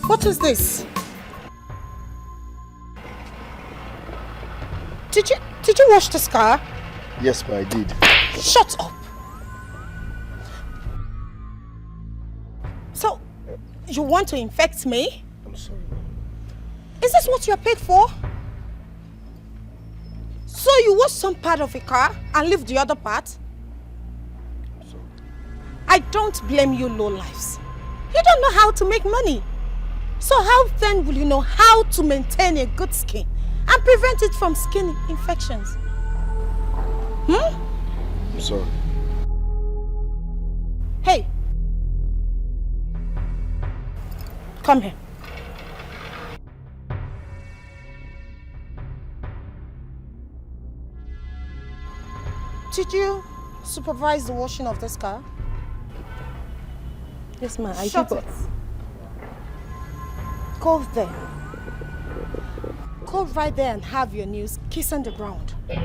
What is this? Did you wash this car? Yes, ma, I did. Shut up! So, you want to infect me? I'm sorry. Is this what you're paid for? So you wash some part of a car and leave the other part? I'm sorry. I don't blame you lowlifes. You don't know how to make money. So how then will you know how to maintain a good skin and prevent it from skin infections? I'm sorry. Hey. Come here. Did you supervise the washing of this car? Yes, ma'am. I Shut did. it. Go there. Go right there and have your news kissing the ground. Sorry,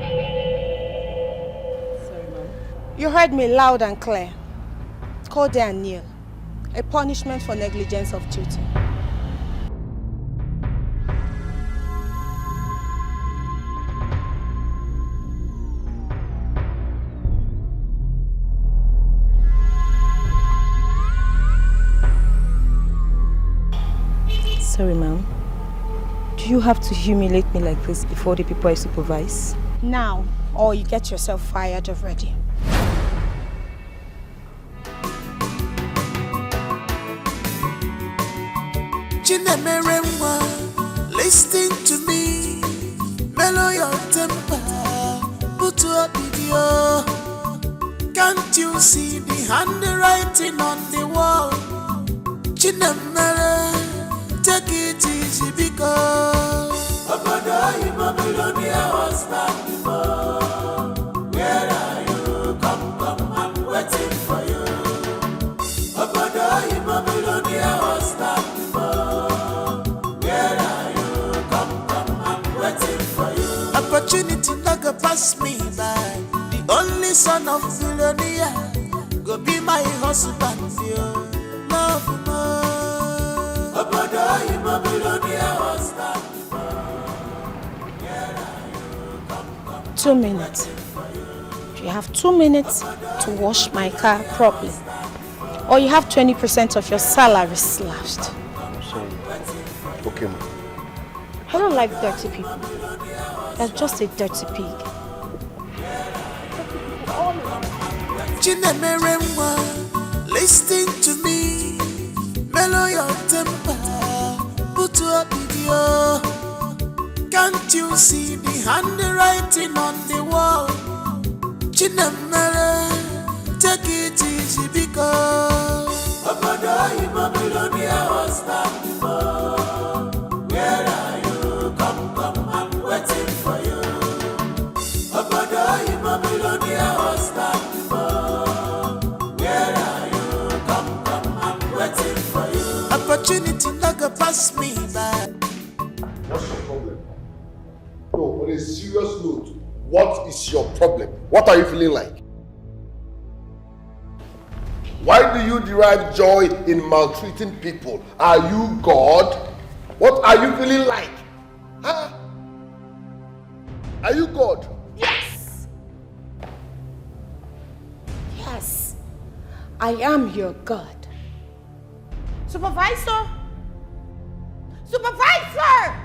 ma'am. You heard me loud and clear. Go there and kneel. A punishment for negligence of duty. Sorry, ma'am. Do you have to humiliate me like this before the people I supervise? Now, or you get yourself fired already. Gina, listen to me. Mellow your temper. Put up video. Can't you see the handwriting on the wall? Gina, take it easy because Obodo Immobilonia was back before. Where are you? Come, I'm waiting for you. Obodo Immobilonia was back before. Where are you? Come, I'm waiting for you. Opportunity not go pass me by. The only son of Zilonia go be my husband, yo. Love, Obodo Immobilonia was back before. Where are you? Come, 2 minutes. You have 2 minutes to wash my car properly. Or you have 20% of your salary slashed. I'm sorry. Okay, ma. I don't like dirty people. You're just a dirty pig. Gina, listen to me. Mellow your temper. Put up video. Can't you see the handwriting on the wall? Gina, take it easy because Obodo Immobilonia was back before. Where are you? Come, I'm waiting for you. Obodo Immobilonia was back before. Where are you? Come, I'm waiting for you. Opportunity not go pass me by. What's your problem? No, on a serious note, what is your problem? What are you feeling like? Why do you derive joy in maltreating people? Are you God? What are you feeling like? Huh? Are you God? Yes! Yes, I am your God. Supervisor! Supervisor!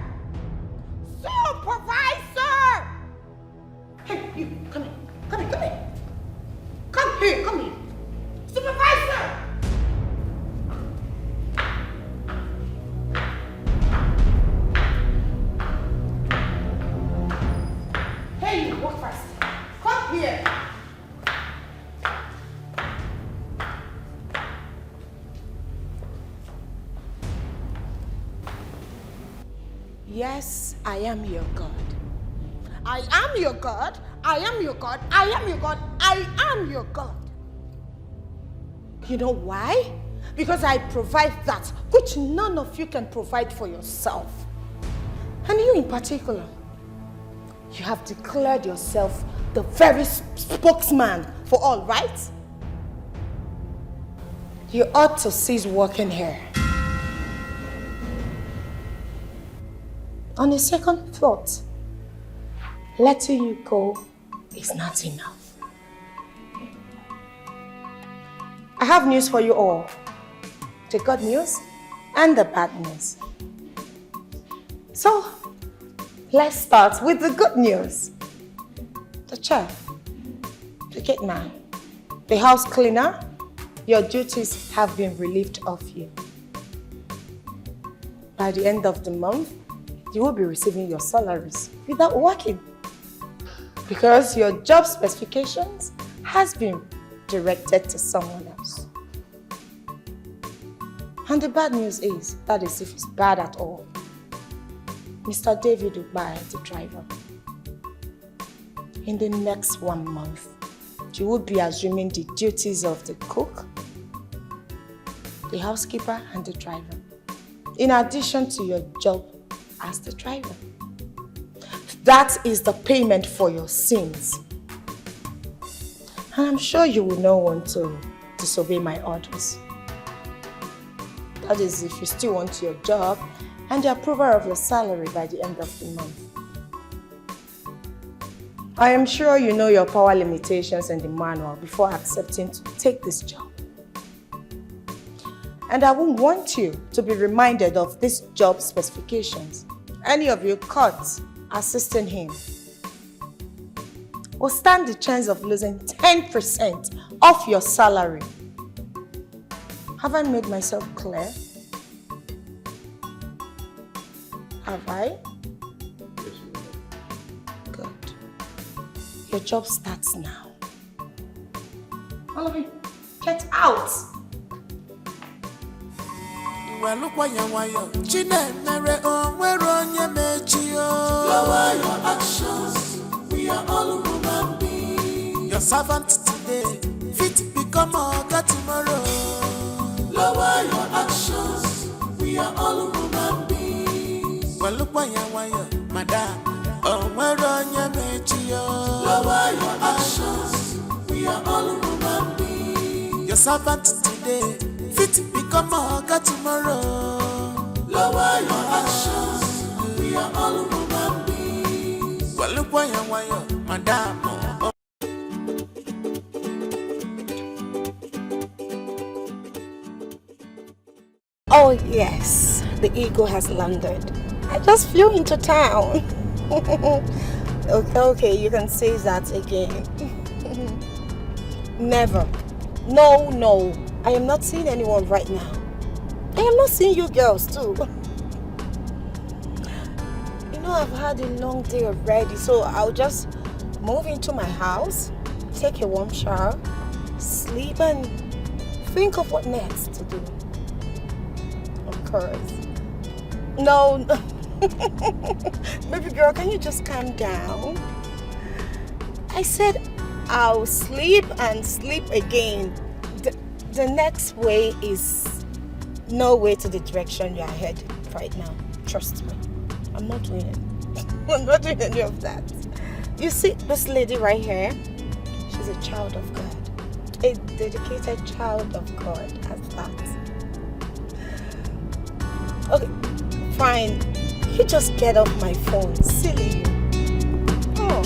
Supervisor! Hey, you, come here. Come here, come here. Come here, come here. Supervisor! Hey, you, walk fast. Come here. Yes, I am your God. I am your God. I am your God. I am your God. I am your God. You know why? Because I provide that which none of you can provide for yourself. And you in particular, you have declared yourself the very spokesman for all, right? You ought to cease working here. On a second thought, letting you go is not enough. I have news for you all. The good news and the bad news. So, let's start with the good news. The chef, the gate man, the house cleaner, your duties have been relieved of you. By the end of the month, you will be receiving your salaries without working, because your job specifications has been directed to someone else. And the bad news is, that is if it's bad at all, Mr. David Ubai, the driver, in the next 1 month, you will be assuming the duties of the cook, the housekeeper, and the driver, in addition to your job as the driver. That is the payment for your sins. And I'm sure you will not want to disobey my orders. That is if you still want your job and the approval of your salary by the end of the month. I am sure you know your power limitations in the manual before accepting to take this job. And I won't want you to be reminded of these job specifications. Any of you caught assisting him will stand the chance of losing 10% of your salary. Have I made myself clear? Have I? Yes, ma'am. Good. Your job starts now. All of you, get out! Well, look why Gina, Mary, where on your Lower your actions, we are all human beings. Your servant today, fit become a God tomorrow. Lower your actions, we are all human beings. Well, look why madam, where on your Lower your actions, we are all human beings. Your servant today, fit become a God tomorrow. Lower your actions, we are all human beings. Well, look why madam. Oh yes, the eagle has landed. I just flew into town. Okay, you can say that again. Never. No. I am not seeing anyone right now. I am not seeing you girls too. You know, I've had a long day already, so I'll just move into my house, take a warm shower, sleep, and think of what next to do. Of course. No. Baby girl, can you just calm down? I said I'll sleep and sleep again. The next way is no way to the direction you're headed right now. Trust me. I'm not doing it. I'm not doing any of that. You see this lady right here? She's a child of God. A dedicated child of God at that. Okay, fine. You just get off my phone. Silly you. Oh.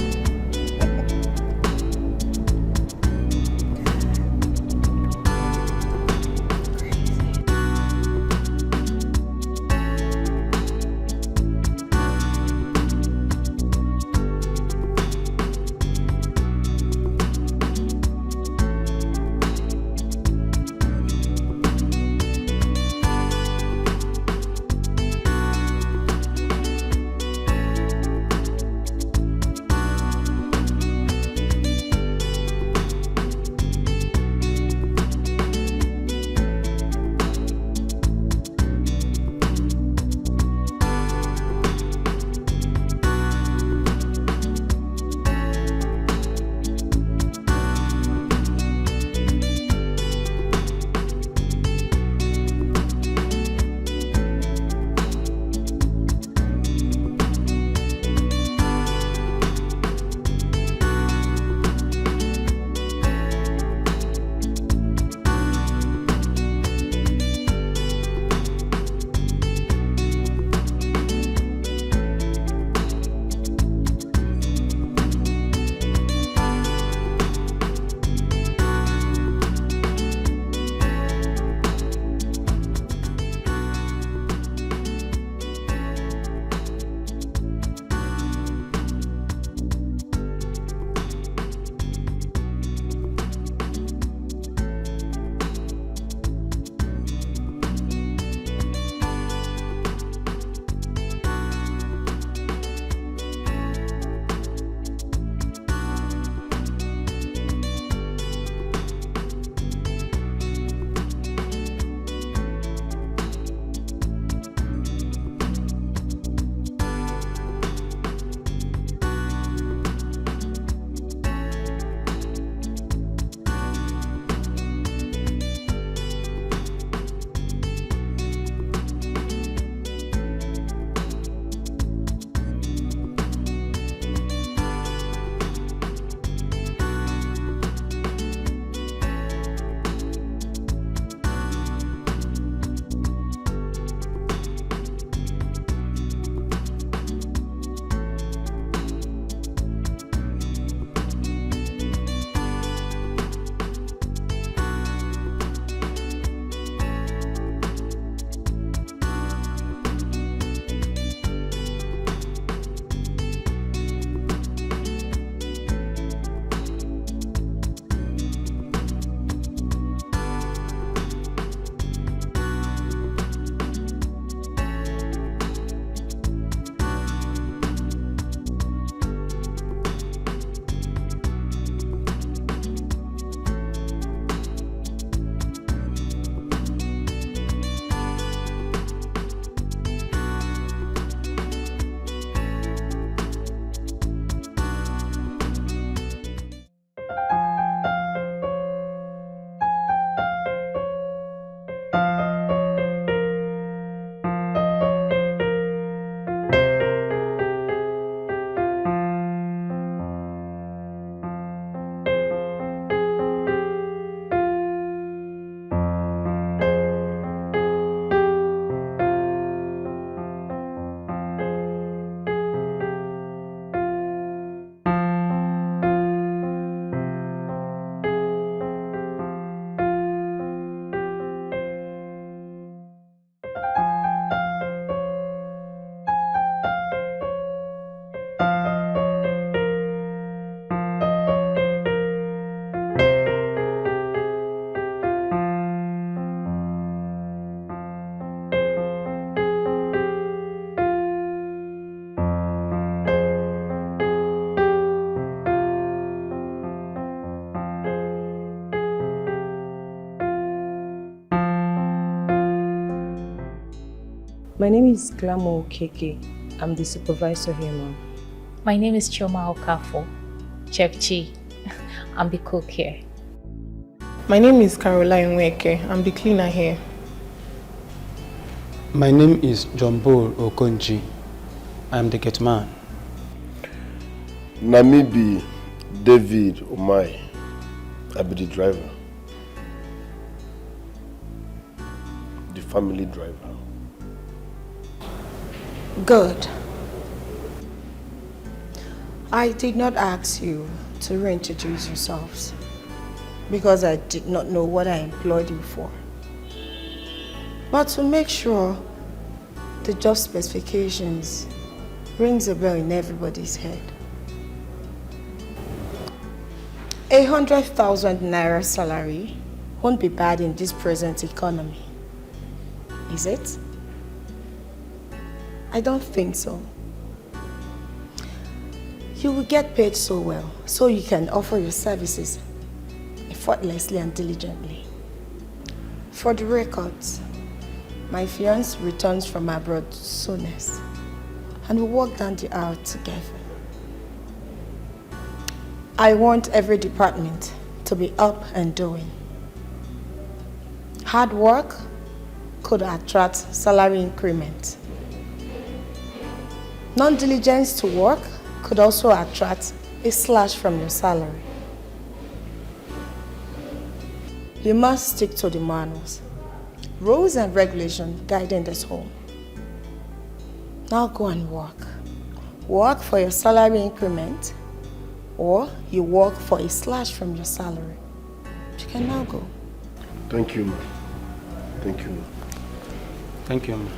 My name is Glamo Keke. I'm the supervisor here, ma'am. My name is Chioma Okafo, Chef Chi. I'm the cook here. My name is Caroline Weke. I'm the cleaner here. My name is Jumbo Okonji. I'm the gate man. Namibi David Omai. I'll be the driver. The family driver. Good. I did not ask you to reintroduce yourselves because I did not know what I employed you for. But to make sure the job specifications rings a bell in everybody's head. 100,000 naira salary won't be bad in this present economy, is it? I don't think so. You will get paid so well, so you can offer your services effortlessly and diligently. For the records, my fiancé returns from abroad soonest, and we'll walk down the aisle together. I want every department to be up and doing. Hard work could attract salary increment. Non-diligence to work could also attract a slash from your salary. You must stick to the manuals, rules and regulations guiding this home. Now go and work. Work for your salary increment, or you work for a slash from your salary. You can now go. Thank you, ma'am. Thank you, ma'am. Thank you, ma'am.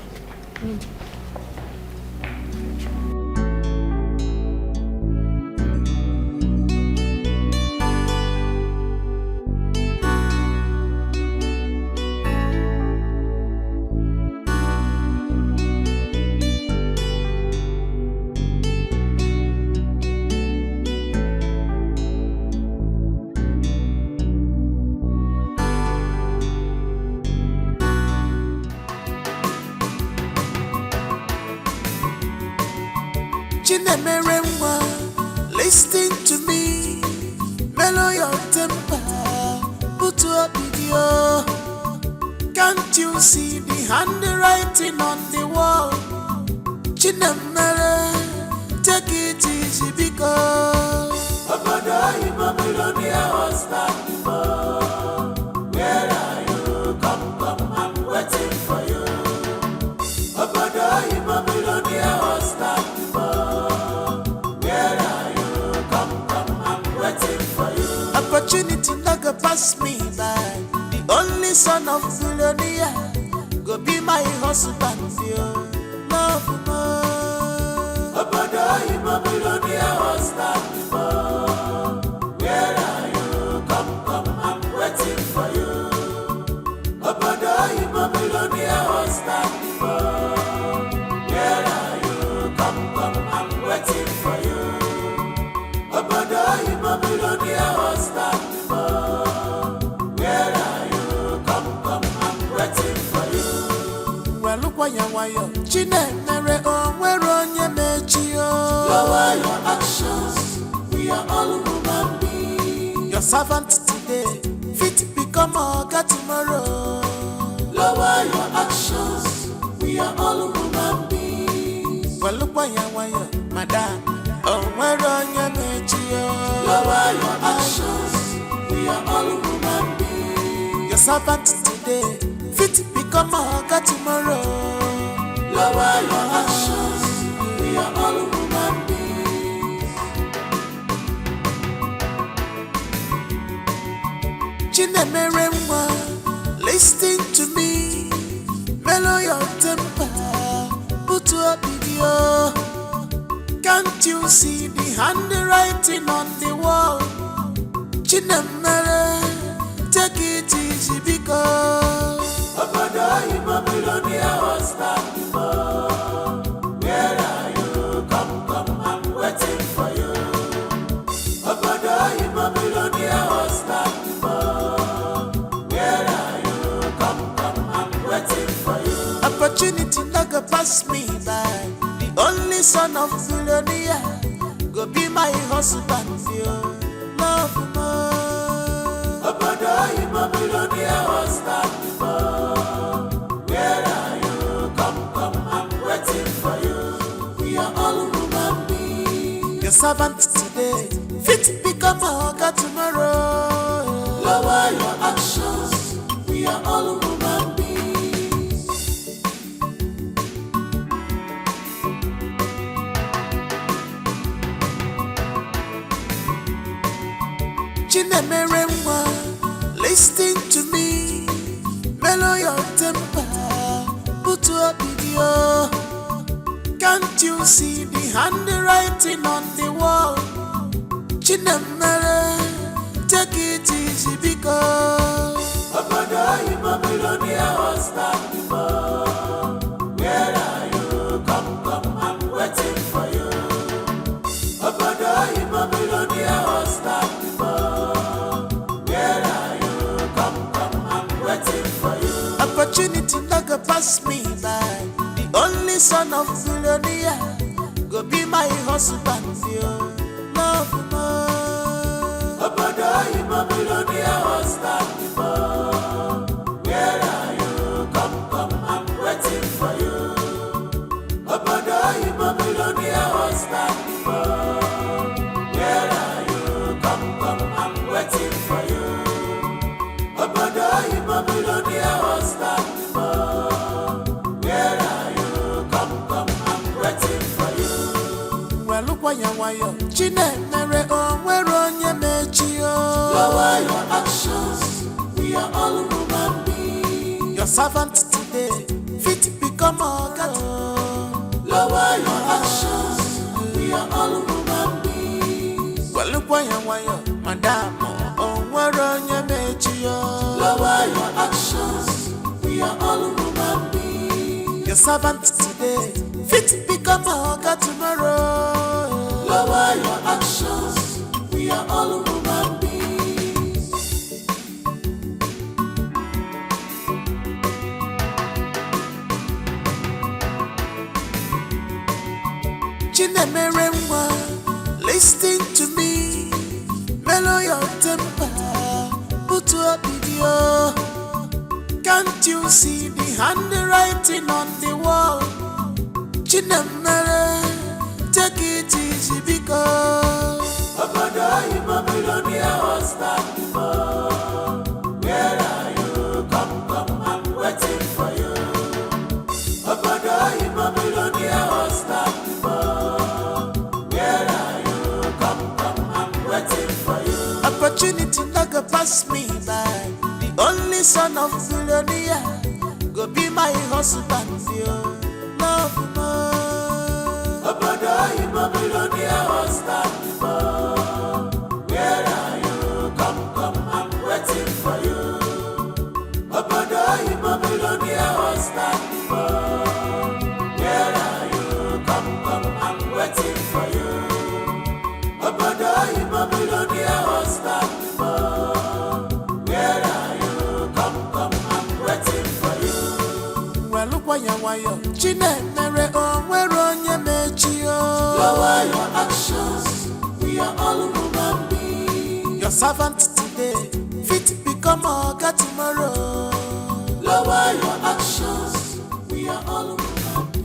Listen to me, mellow your temper, put up video. Can't you see the handwriting on the wall? Chinamere, take it easy because Obodo in Babylonia was back before. Where are you? Come, I'm waiting for you. Obodo in Babylonia was back before. Opportunity not go pass me by. The only son of Philonia go be my husband, yo. Love more. Obodo in Babylonia was back before. Where are you? Come, I'm waiting for you. Obodo in Babylonia was back before. Where are you? Come, I'm waiting for you. Obodo in Babylonia was back before. Where are you? Come, I'm waiting for you. Well, look why you Chinamere, oh, where on your mechio? Lower your actions, we are all human beings. Your servant today, fit become a God tomorrow. Lower your actions, we are all human beings. Well, look why you madam. Oh, where on your mechio? Lower your actions, we are all human beings. Your servant today, fit become a God tomorrow. Lower your actions, we are all human beings. Chinamere, listen to me, mellow your temper, put up video. Can't you see the handwriting on the wall? Chinamere, take it easy because Obodo in Babylonia was back before. Where are you? Come, I'm waiting for you. Obodo in Babylonia was back before. Where are you? Come, I'm waiting for you. Opportunity not go pass pass me by. The only son of Philonia go be my husband, yo. Love more. Obodo Imo Philonia was that before. Where are you? Come, I'm waiting for you. We are all human beings. Your servant today, fit become a hawker tomorrow. Lower your actions. We are all human beings. Gina, listen to me. Mellow your temper. Put to a video. Can't you see the handwriting on the wall? Gina, take it easy because Obodo Imo Philonia was that before. Where are you? Come, I'm waiting for you. Obodo Imo Philonia was that before. Where are you? Come, I'm waiting for you. opportunity not go pass me by. The only son of Philonia go be my husband, yo. Love more. Obodo Imo Philonia was that before. Where are you? Come, I'm waiting for you. Obodo Imo Philonia was that before. Where are you? Come, I'm waiting for you. Obodo Imo Philonia was that before. Where are you? Come, I'm waiting for you. Well, look why you Gina, where on your mechio. Lower your actions. We are all human beings. Your servant today, fit become a god. Lower your actions. We are all human beings. Well, look why you madam, where on your mechio. Lower your actions. We are all human beings. Your servant today, fit become a god tomorrow. Lower your actions. We are all human beings. Gina, listen to me. Mellow your temper. Put to a video. Can't you see the handwriting on the wall? Gina, take it easy because Obodo Imo Philonia was that before. Where are you? Come, I'm waiting for you. Obodo Imo Philonia was that before. Where are you? Come, I'm waiting for you. opportunity not go pass me by. The only son of Philonia go be my husband, yo. Love more. Obodo Imo Philonia was that before. Where are you? Come, I'm waiting for you. Obodo Imo Philonia was that before. Where are you? Come, I'm waiting for you. Obodo Imo Philonia was that before. Where are you? Come, I'm waiting for you. Well, look why you Gina, where on your mechio. Lower your actions. We are all human beings. Your servant today, fit become a god tomorrow. Lower your actions. We are all human beings.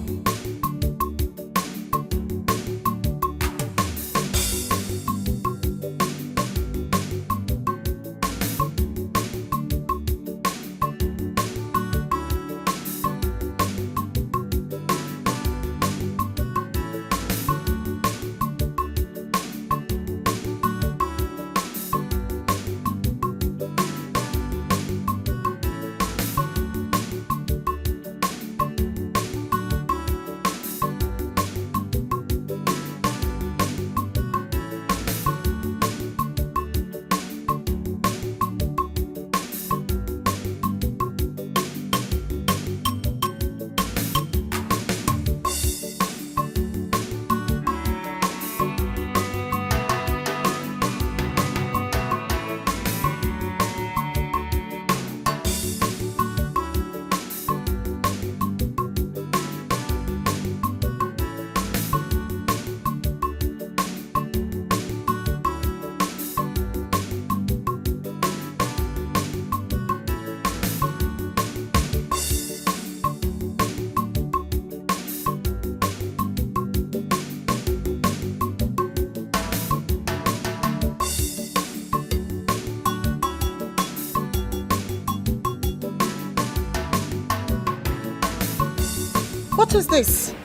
What is this?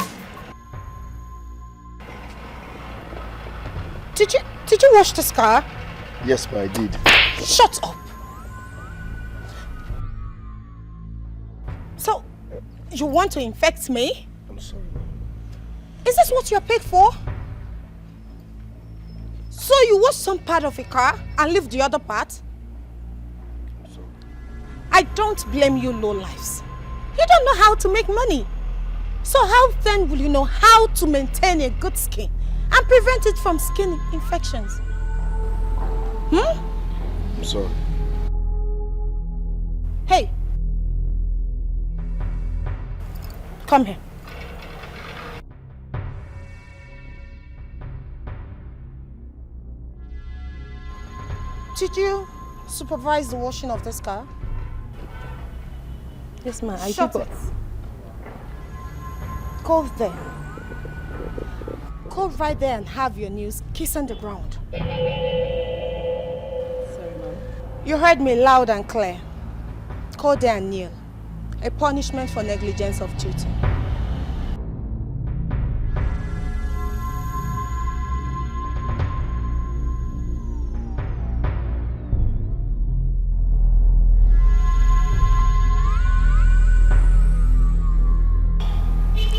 Did you wash this car? Yes, ma, I did. Shut up. So, you want to infect me? I'm sorry. Is this what you're paid for? So you wash some part of a car and leave the other part? I'm sorry. I don't blame you lowlifes. You don't know how to make money. So how then will you know how to maintain a good skin and prevent it from skin infections? I'm sorry. Hey. Come here. Did you supervise the washing of this car? Yes, ma'am. I Shut did. it. Go there. Go right there and have your knees kiss on the ground. Sorry, ma'am. You heard me loud and clear. Go there and kneel. A punishment for negligence of duty.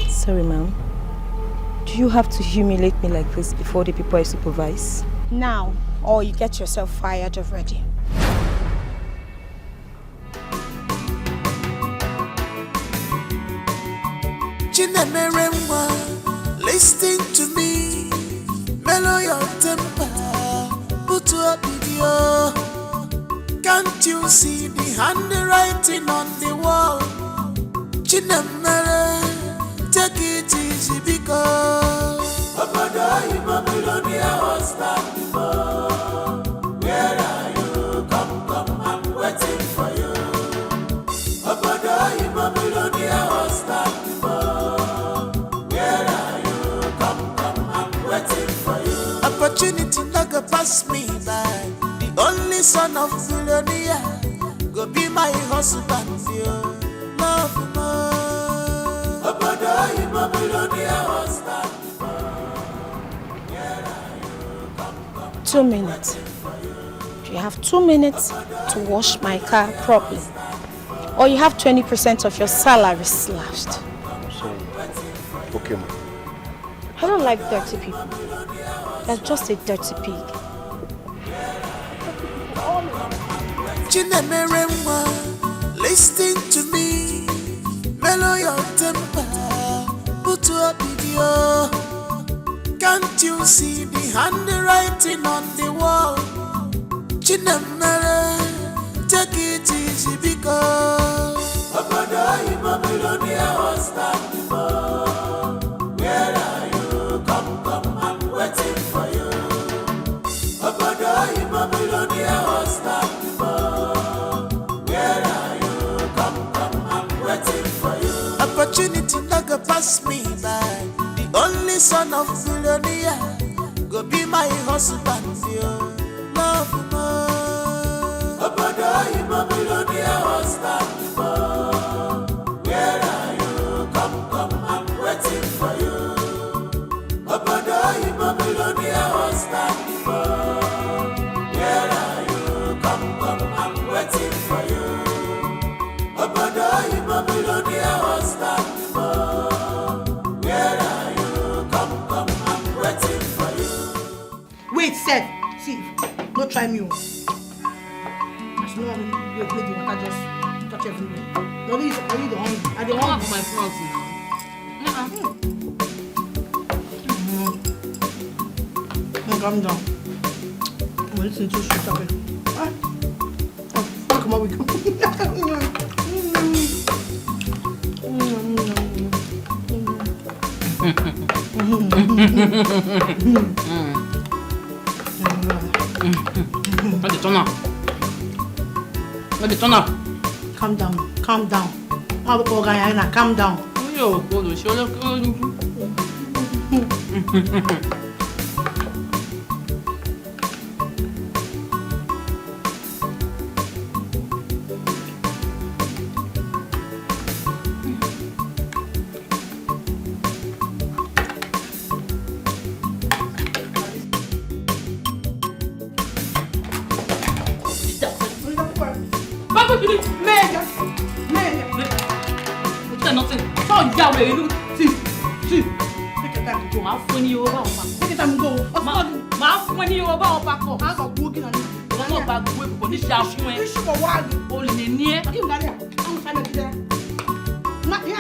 Sorry, ma'am. Do you have to humiliate me like this before the people I supervise? Now, or you get yourself fired already. Gina, listen to me. Mellow your temper. Put your video. Can't you see the handwriting on the wall? Gina, take it easy because Babylonia was that before. Where are you? Come, I'm waiting for you. Babylonia was that before. Where are you? Come, I'm waiting for you. opportunity not go pass me by. The only son of Babylonia go be my husband. Love more. Babylonia was that. 2 minutes. You have 2 minutes to wash my car properly. Or you have 20% of your salary slashed. I'm sorry. Okay, ma. I don't like dirty people. You're just a dirty pig. Gina, listen to me. Mellow your temper. Put your video. Can't you see the handwriting on the wall? Gina, take it easy because Babylonia was that before. Where are you? Come, I'm waiting for you. Babylonia was that before. Where are you? Come, I'm waiting for you. opportunity not go pass me by. The only son of Babylonia go be my husband. Love more. Babylonia was that before. Where are you? Come, I'm waiting for you. Babylonia was that before. Where are you? Come, I'm waiting for you. Babylonia was that before. Where are you? Come, I'm waiting for you. Wait, Seth. See, don't try me. As long as you play the water, just touch everywhere. Only the hungry. I don't want my front now. Calm down. I'm listening to shit up here. Come on, we come. Let me turn up. Calm down, calm down. Calm down. yeah, see. Take your time to go. Máa fún ní owó báwọn pa. Take your time to go. Máa fún ní owó báwọn pa kọ̀. I'm not working on it. Wọ́n náà bá gbogbo èbùkọ̀ ní ṣe àfún ẹ. Bishop of Wag. O lè ní ẹ. You got it. I'm trying to get there.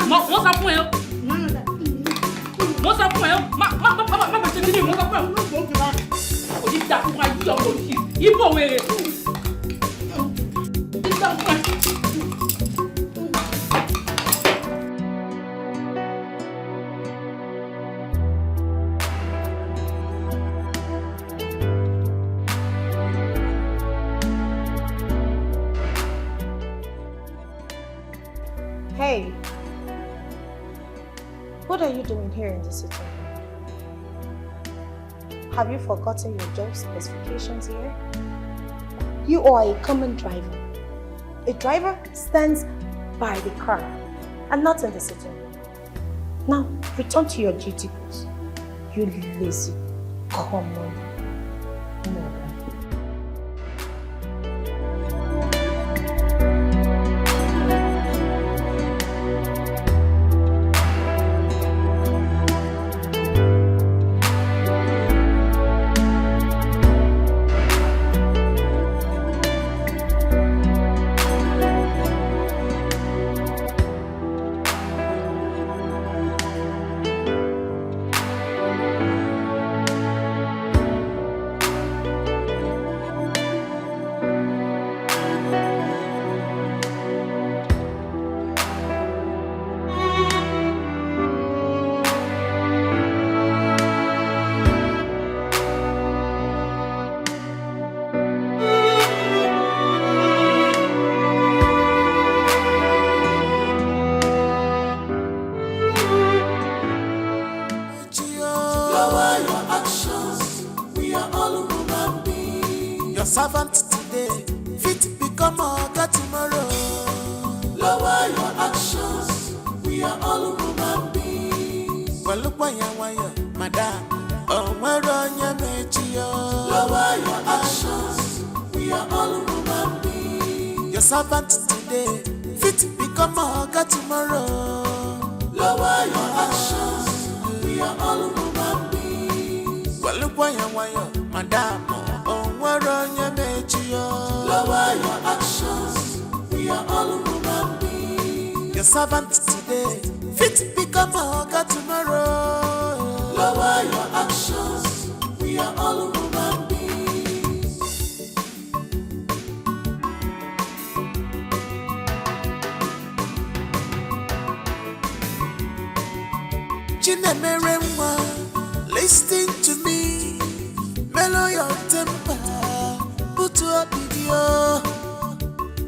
Wọ́n sọ fún ẹ. Wọ́n sọ fún ẹ. Má ṣe kí ni wọ́n sọ fún ẹ. Kò ní dà fún wa yí ọ̀rọ̀ òṣì. Ibo wèrè. Hey, what are you doing here in the city? Have you forgotten your job specifications here? You are a common driver. A driver stands by the car and not in the city. Now, return to your duty post. You lazy, common moron. Servant today, fit become oga tomorrow. Lower your actions, we are all human beings. Well, look why madam. Oh, where on your mechi? Lower your actions, we are all human beings. Your servant today, fit become oga tomorrow. Lower your actions, we are all human beings. Well, look why madam. Lower your actions, we are all human beings. Your servant today, fit become oga tomorrow. Lower your actions, we are all human beings. Gina, listen to me, mellow your temper. Put a video.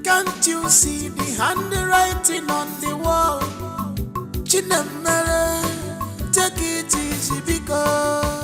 Can't you see the handwriting on the wall? Chinamere, take it easy because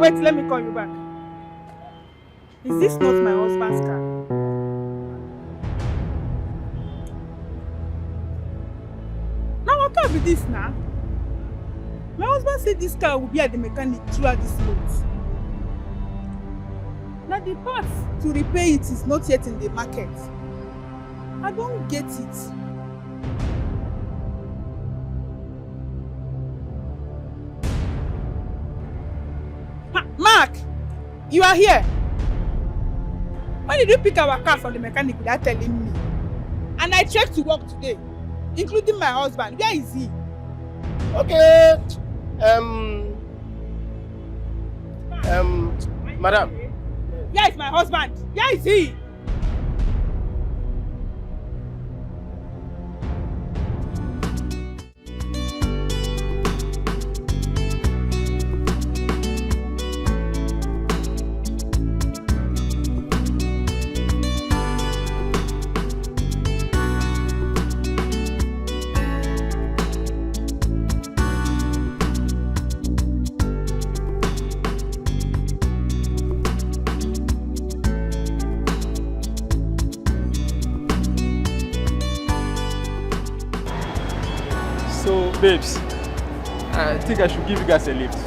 Wait, let me call you back. Is this not my husband's car? Now what can be this now? My husband said this car will be at the mechanic throughout this month. Now the parts to repair it is not yet in the market. I don't get it. Mark, you are here. Why did you pick our car from the mechanic without telling me? And I checked to work today, including my husband. Where is he? Okay. Madam. Where is my husband? Where is he? Babes, I think I should give you guys a lift.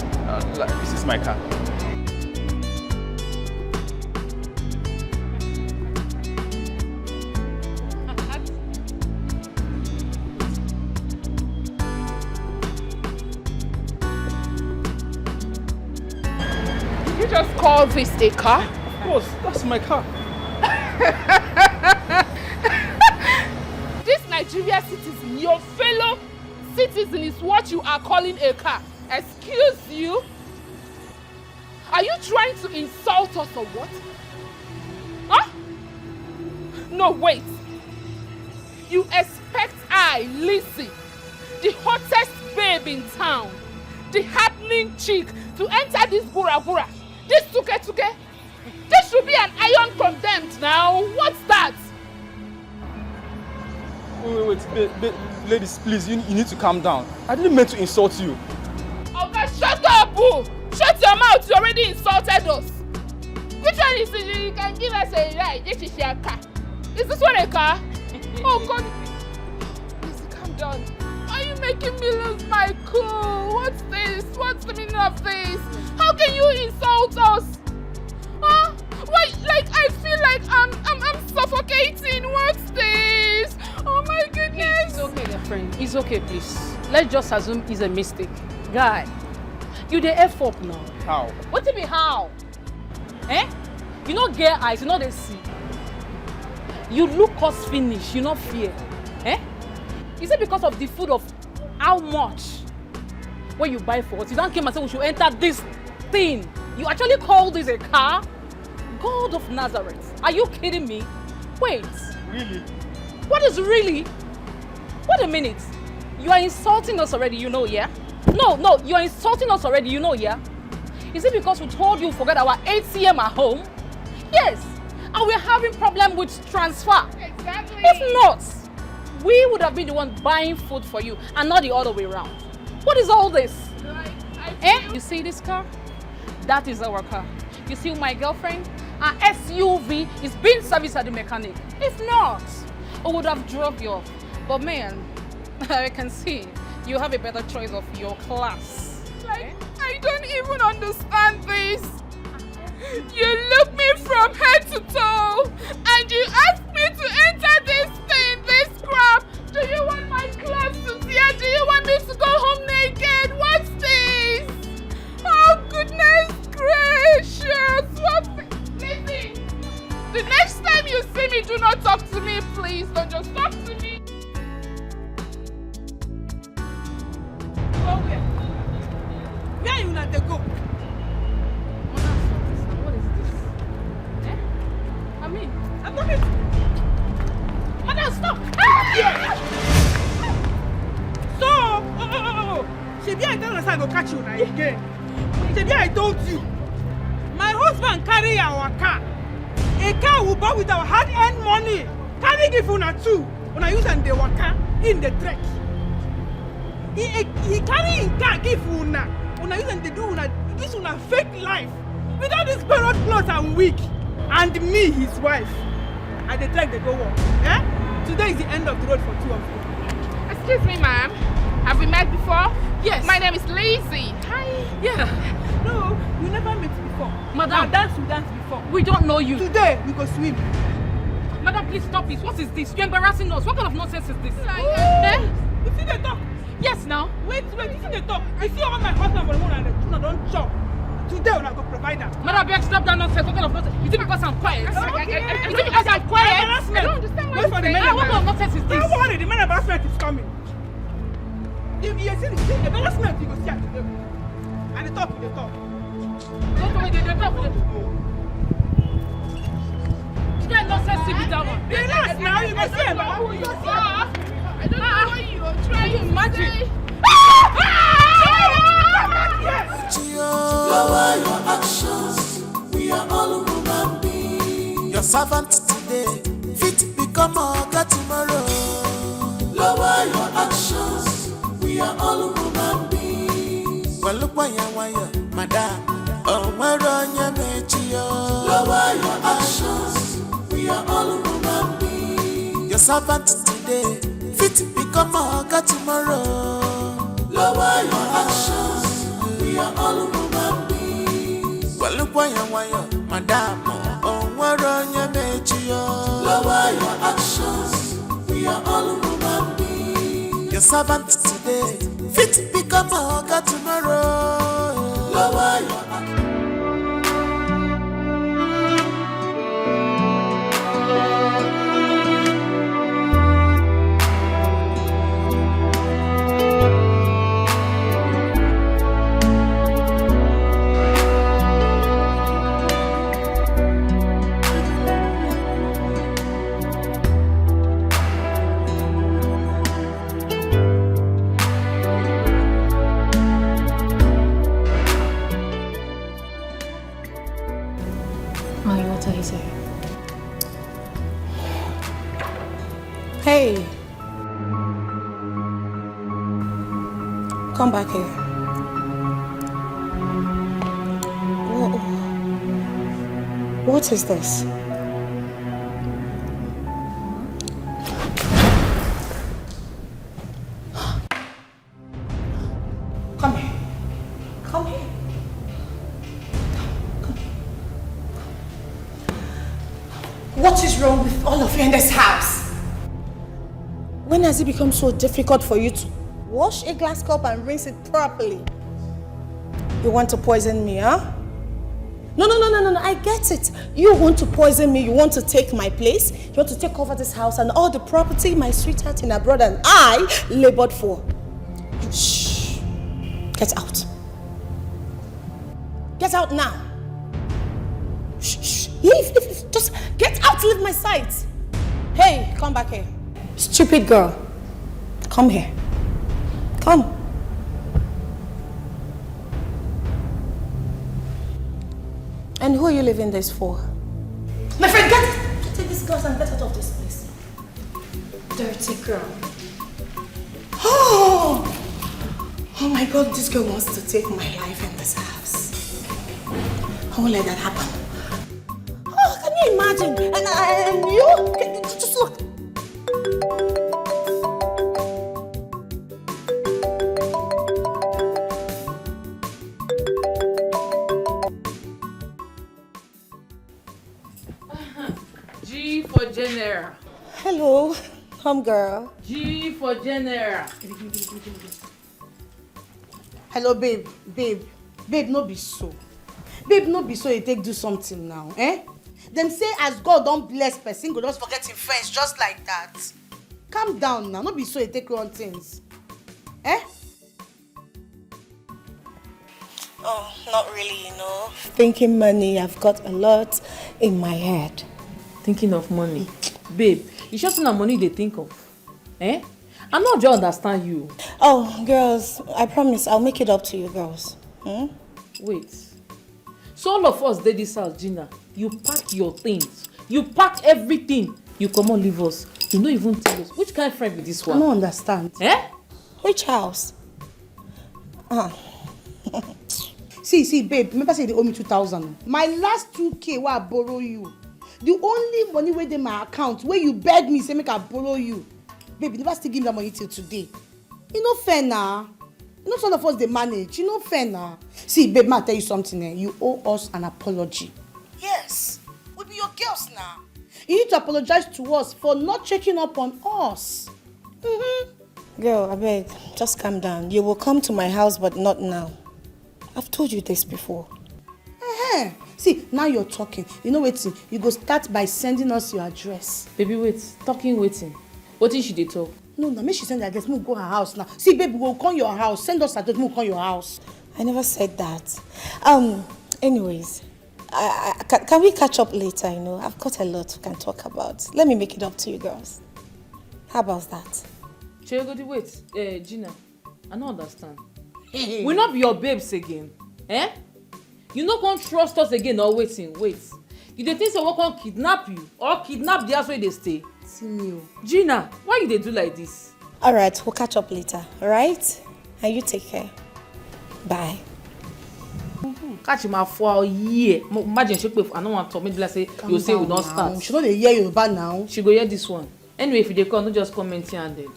This is my car. Did you just call this a car? Of course, that's my car. This Nigeria citizen, your fellow citizen, is what you are calling a car. Excuse you? Are you trying to insult us or what? Huh? No, wait. You expect I, Lizzie, the hottest babe in town, the happening chick, to enter this gura? This tuke? This should be an iron condemned now. What's that? Wait, ladies, please, you need to calm down. I didn't mean to insult you. Okay, shut up, boo! Shut your mouth, you already insulted us. Which one is it? You can give us a ride. This is your car. Is this one a car? Oh, God. Please, calm down. Are you making me lose my cool? What's this? What's the meaning of this? How can you insult us? Huh? Why, like, I feel like I'm suffocating. What's this? Oh my goodness. Please, it's okay, dear friend. It's okay, please. Let's just assume it's a mistake. Guy, you the F up now. How? What do you mean how? Eh? You not get eyes, you not they see. You look us finish, you not fear. Eh? Is it because of the food of how much? What you buy for us? You don't came and say we should enter this thing. You actually call this a car? God of Nazareth. Are you kidding me? Wait. Really? What is really? Wait a minute. You are insulting us already, you know, yeah? No, you are insulting us already, you know, yeah? Is it because we told you forget our ATM at home? Yes. And we're having problem with transfer. Exactly. If not, we would have been the one buying food for you and not the other way around. What is all this? You see this car? That is our car. You see my girlfriend? Our SUV is being serviced at the mechanic. If not, I would have dropped you off. But man, I can see You have a better choice of your class. Like, I don't even understand this. You look me from head to toe and you ask me to enter this thing, this crap. Do you want my clothes to tear? Do you want me to go home naked? What's this? Oh, goodness gracious. What's this? Listen, the next time you see me, do not talk to me, please. Don't just talk to me. Go where? Where you not to go? What is this? Eh? I mean, I'm coming. Madam, stop! Yeah. So, Shebi, I tell us I go catch you now again. Shebi, I told you. My husband carry our car. A car we bought with our hard-earned money. Carry give una too. Una use and they waka in the trek. He carry his car give una. Una use and they do una this una fake life. Without this borrowed clothes and wig. And me, his wife. And the trek they go on. Eh? Today is the end of the road for two of you. Excuse me, ma'am. Have we met before? Yes. My name is Lizzie. Hi. Yeah. No, we never met before. Madam. We danced before. We don't know you. Today, we go swim. Madam, please stop this. What is this? You're embarrassing us. What kind of nonsense is this? Eh? You see the talk? Yes, now. Wait, you see the talk? You see all my husband for the moon and the tuna don't chop. Today, we're not going to provide that. Madam, beg, stop that nonsense. What kind of nonsense? Is it because I'm quiet? Okay. Is it because I'm quiet? I don't understand what Wait for the men. What kind of nonsense is this? Don't worry, the men embarrassment is coming. If you see the embarrassment, you go see it today. And the talk, the talk. Don't worry, they talk. That nonsense, see me that one. Relax now, you go see it. I don't know what you are trying to imagine. Lower your actions, we are all human beings. Your servant today, fit become a God tomorrow. Lower your actions, we are all human beings. Well, look why you, madam. Oh, where on your metio? Lower your actions, we are all human beings. Your servant today, fit become a God tomorrow. Lower your actions, we are all human beings. Well, look why you, madam. Oh, where on your metio? Lower your actions, we are all human beings. Your servant today, fit become a God tomorrow. Lower your actions. Hey, come back here. What is this? Come here. Come here. What is wrong with all of you in this house? When has it become so difficult for you to wash a glass cup and rinse it properly? You want to poison me, huh? No, I get it. You want to poison me, you want to take my place, you want to take over this house and all the property my sweetheart in abroad and I labored for. Shh. Get out. Get out now. Shh. Leave. Just get out, leave my sight. Hey, come back here. Stupid girl. Come here. Come. And who are you leaving this for? My friend, take this glass and get out of this place. Dirty girl. Oh my God, this girl wants to take my life in this house. I won't let that happen. Oh, can you imagine? And you? Just look. Hello, home girl. G for general. Hello, babe. Babe, no be so. Babe, no be so you take do something now, eh? Them say as God don't bless person, go just forget him friends just like that. Calm down now, no be so you take wrong things. Eh? Oh, not really, you know. Thinking money, I've got a lot in my head. Thinking of money. Babe, you sure not money they think of? Eh? I'm not just understand you. Oh, girls, I promise I'll make it up to you girls. Hmm? Wait. So all of us did this house, Gina. You pack your things. You pack everything. You come on, leave us. You don't even tell us. Which kind of friend with this one? I don't understand. Eh? Which house? See, babe, remember say they owe me 2,000. My last 2K where I borrow you. The only money where in my account where you beg me say make I borrow you. Babe, you never still give me that money till today. You know fair now. You know some of us they manage. You know fair now. See, babe, ma tell you something. You owe us an apology. Yes, we be your girls now. You need to apologize to us for not checking up on us. Girl, I beg, just calm down. You will come to my house, but not now. I've told you this before. See, now you're talking. You know waiting. You go start by sending us your address. Baby, wait. Talking, waiting. What did she talk? No, make she send the address. We'll go her house now. See, baby, we'll come your house. Send us address. We'll come your house. I never said that. Anyways, can we catch up later? You know, I've got a lot we can talk about. Let me make it up to you girls. How about that? Wait, Gina, I don't understand. We're not your babes again, eh? You not gonna trust us again or waiting, wait. You dey think say we can kidnap you or kidnap the house where they stay? See me. Gina, why you dey do like this? Alright, we'll catch up later, alright? And you take care. Bye. Catch him out for a year. Imagine she I don't want to maybe like say you say we don't start. She know dey hear you bad now. She go hear this one. Anyway, if you dey come, don't just comment here and then.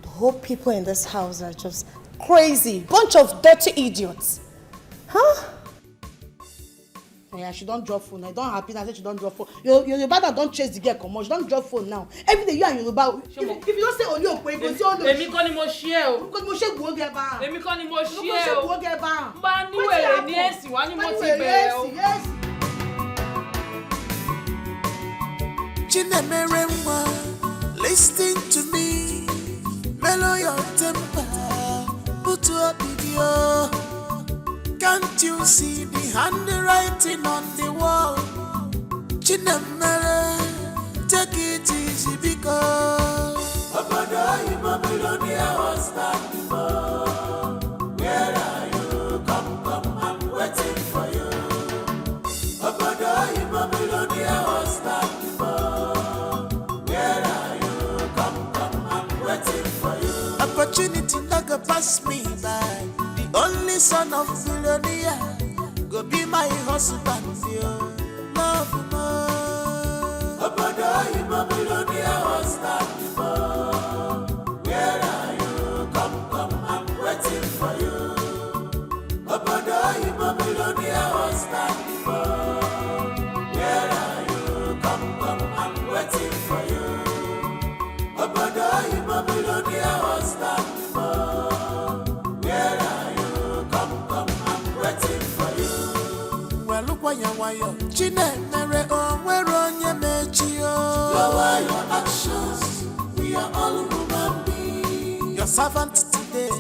The whole people in this house are just crazy. Bunch of dirty idiots. Huh? Yeah, she don't drop phone. I don't happy now say she don't drop phone. Your brother don't chase the girl come on. She don't drop phone now. Every day you and Yoruba. If you don't say Oli Okwe, you go say Oli. Èmi kọ́ ni mo share o. Because mo ṣe gbo ge ba. Èmi kọ́ ni mo share o. Mo ṣe gbo ge ba. Ba ni wèrè ní ẹ̀sìn wa ni mo ti bẹ̀rẹ̀ o. Yes. Chinemeremwa, listen to me. Mellow your temper, put up video. Can't you see the handwriting on the wall? Chinemere, take it easy because Obodo you Babylonia was back before. Where are you? Come, I'm waiting for you. Obodo you Babylonia was back before. Where are you? Come, I'm waiting for you. opportunity not go pass me by. The only son of Babylonia go be my husband, yo. Love more. Obodo you Babylonia was back before. Where are you? Come, I'm waiting for you. Obodo you Babylonia was back before. Where are you? Come, I'm waiting for you. Obodo you Babylonia was back before. Where are you? Come, I'm waiting for you. Well, look why you Chinemere oh where on your mechi oh. Lower your actions. We are all human beings. Your servant today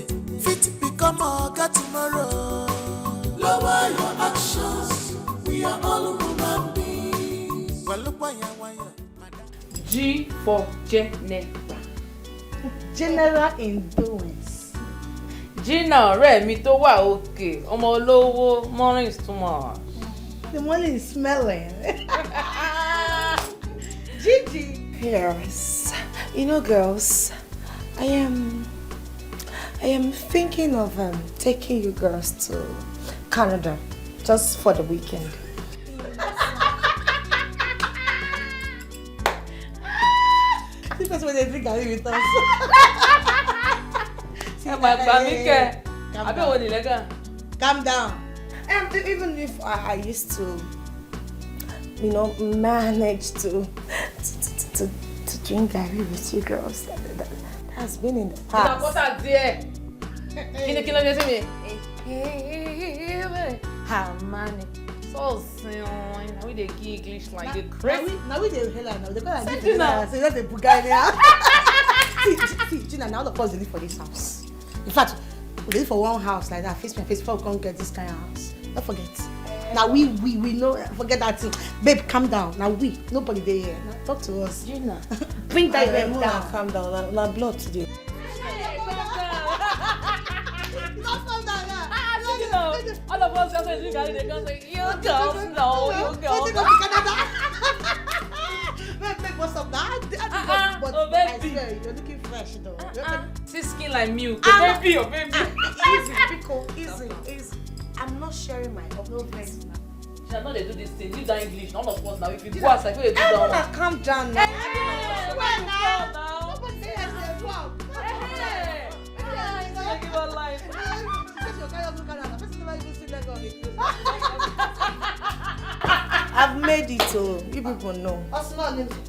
fit become a God tomorrow. Lower your actions. We are all human beings. Well, look why you G for general. General influence. Gina, ọ̀rẹ́ mi tó wà òkè, ọmọ olówó, morning is too much. The money is smelling. Gigi. Yes. You know, girls, I am thinking of taking you girls to Canada just for the weekend. That's what they think I with us. Calm down. Even if I used to manage to drink garri with you girls. That has been in the past. What's there? Kilo just me. Ha man. So soon. We dey give English like the crazy. Now we dey hell now. They call am Gina. Say that's a Bulgaria. See, Gina, now all of us live for this house. In fact, we live for one house like that, face to face, before we can't get this kind of house. Don't forget. Now we know, forget that thing. Babe, calm down. Now nobody there here. Now talk to us. Gina, bring that babe down. down. Calm down. Now blood today. All of us just drink garri, they come say, you girls know, you girls. Babe, what's up now? But oh, I baby. swear, you're looking fresh though. See skin like milk. Oh, baby. Easy, Pico, easy. I'm not sharing my updates. Gina, now they do this thing. Leave that English. None of us now. If you go outside, we do that one. Calm down now. Give her life. I've made it, oh. You people know.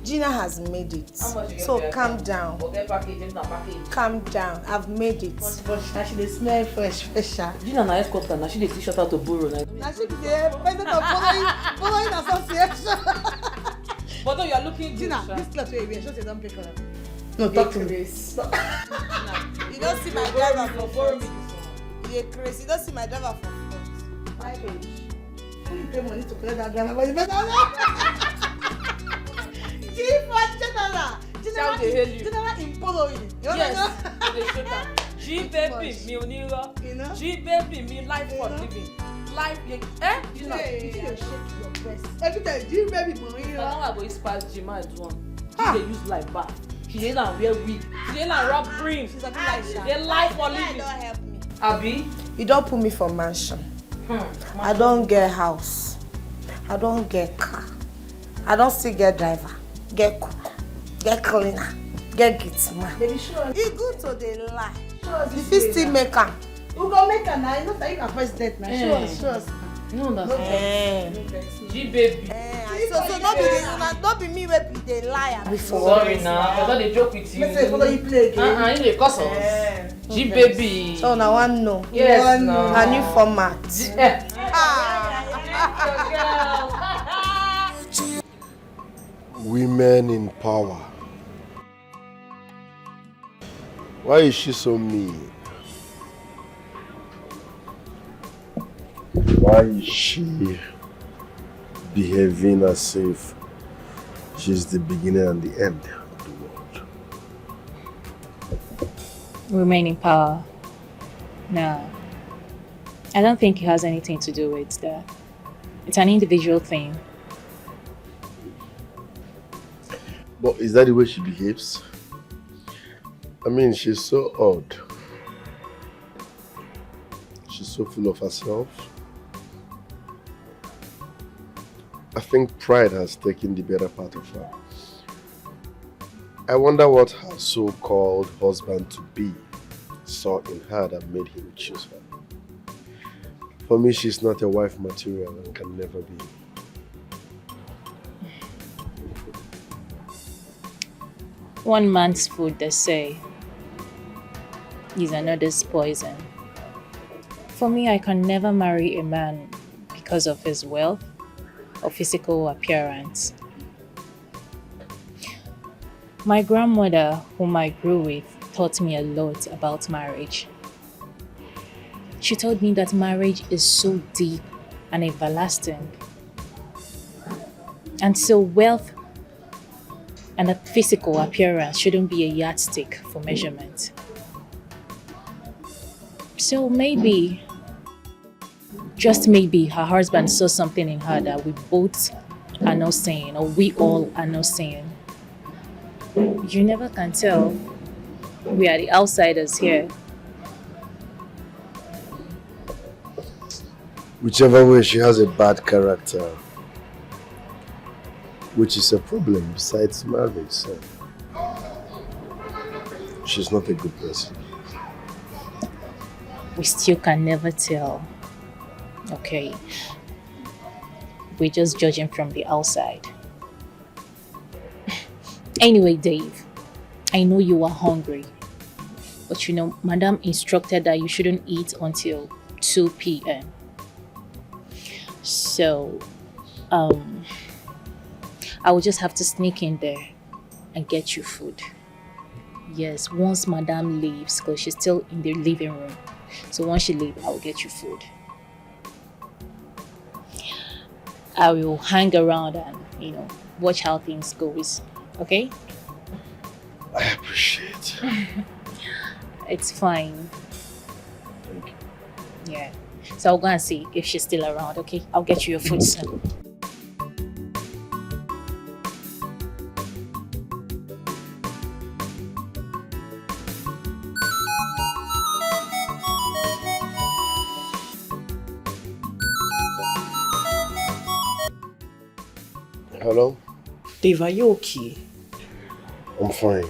Gina has made it. So calm down. Calm down. I've made it. Now she dey smell fresher. Gina na escort now. She dey see shot out to borrow now. Now she be the president of following association. But though you are looking good, Gina, this cloth wey you wear, sure say don't pay for that. No, talk to me. You don't see my driver for front. You're crazy. You don't see my driver for front. My age. Who you pay money to collect that driver? But you better not. General in following. Yes, they show that. G baby, me onira. G baby, me life for living. Life, You shake your breast. Every time, G baby, monira. Now I go use pass Gina at one. They use like back. She dey na wear wig. She dey na rub cream. She's a bit like Sha. They life for living. Don't help me. Abi? You don't put me for mansion. I don't get house. I don't get car. I don't still get driver. Get cook. Get cleaner. Get gitman. Baby, sure. It's good to dey lie. Sure. You fit still make am. Who go make her now? You know that you can president now. Sure. You understand? G baby. So not be me wey be the liar before. Sorry now, I thought they joke with you. Let's say follow you play again. You dey cuss us. G baby. So now I know. Yes, no. A new format. Women in power. Why is she so mean? Why is she behaving as if she's the beginning and the end of the world? Women in power. No. I don't think it has anything to do with that. It's an individual thing. But is that the way she behaves? I mean, she's so odd. She's so full of herself. I think pride has taken the better part of her. I wonder what her so-called husband-to-be saw in her that made him choose her. For me, she's not a wife material and can never be. One man's food, they say, is another's poison. For me, I can never marry a man because of his wealth or physical appearance. My grandmother, whom I grew with, taught me a lot about marriage. She told me that marriage is so deep and everlasting. And so wealth and a physical appearance shouldn't be a yardstick for measurement. So maybe, just maybe, her husband saw something in her that we both are not seeing, or we all are not seeing. You never can tell. We are the outsiders here. Whichever way, she has a bad character, which is a problem besides marriage. So she's not a good person. We still can never tell. Okay. We're just judging from the outside. Anyway, Dave, I know you are hungry. But you know, Madam instructed that you shouldn't eat until 2 p.m. So, I will just have to sneak in there and get you food. Yes, once Madam leaves, because she's still in the living room. So once she leaves, I will get you food. I will hang around and, you know, watch how things goes. Okay? I appreciate. It's fine. Thank you. Yeah. So I'll go and see if she's still around, okay? I'll get you your food soon. Hello? Dave, are you okay? I'm fine.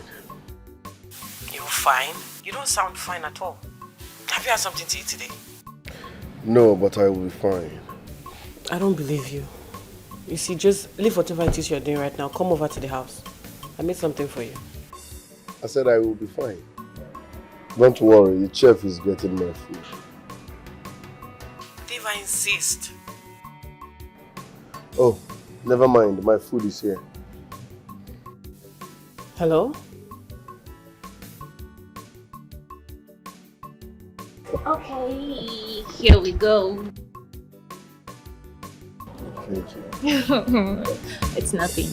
You're fine? You don't sound fine at all. Have you had something to eat today? No, but I will be fine. I don't believe you. You see, just leave whatever it is you're doing right now. Come over to the house. I made something for you. I said I will be fine. Don't worry, the chef is getting my food. Dave, I insist. Oh, never mind, my food is here. Hello? Okay, here we go. Thank you. It's nothing.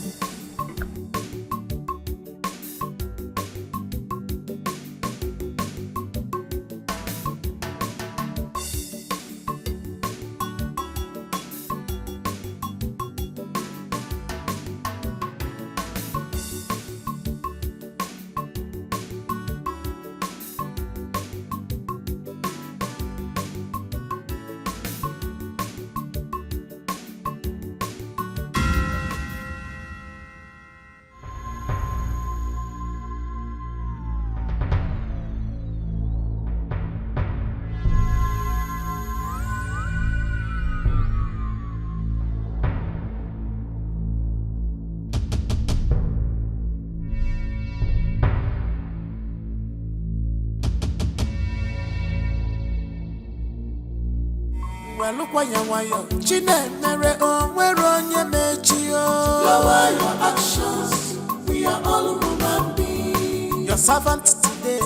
Lower your actions, we are all human beings. Your servant today,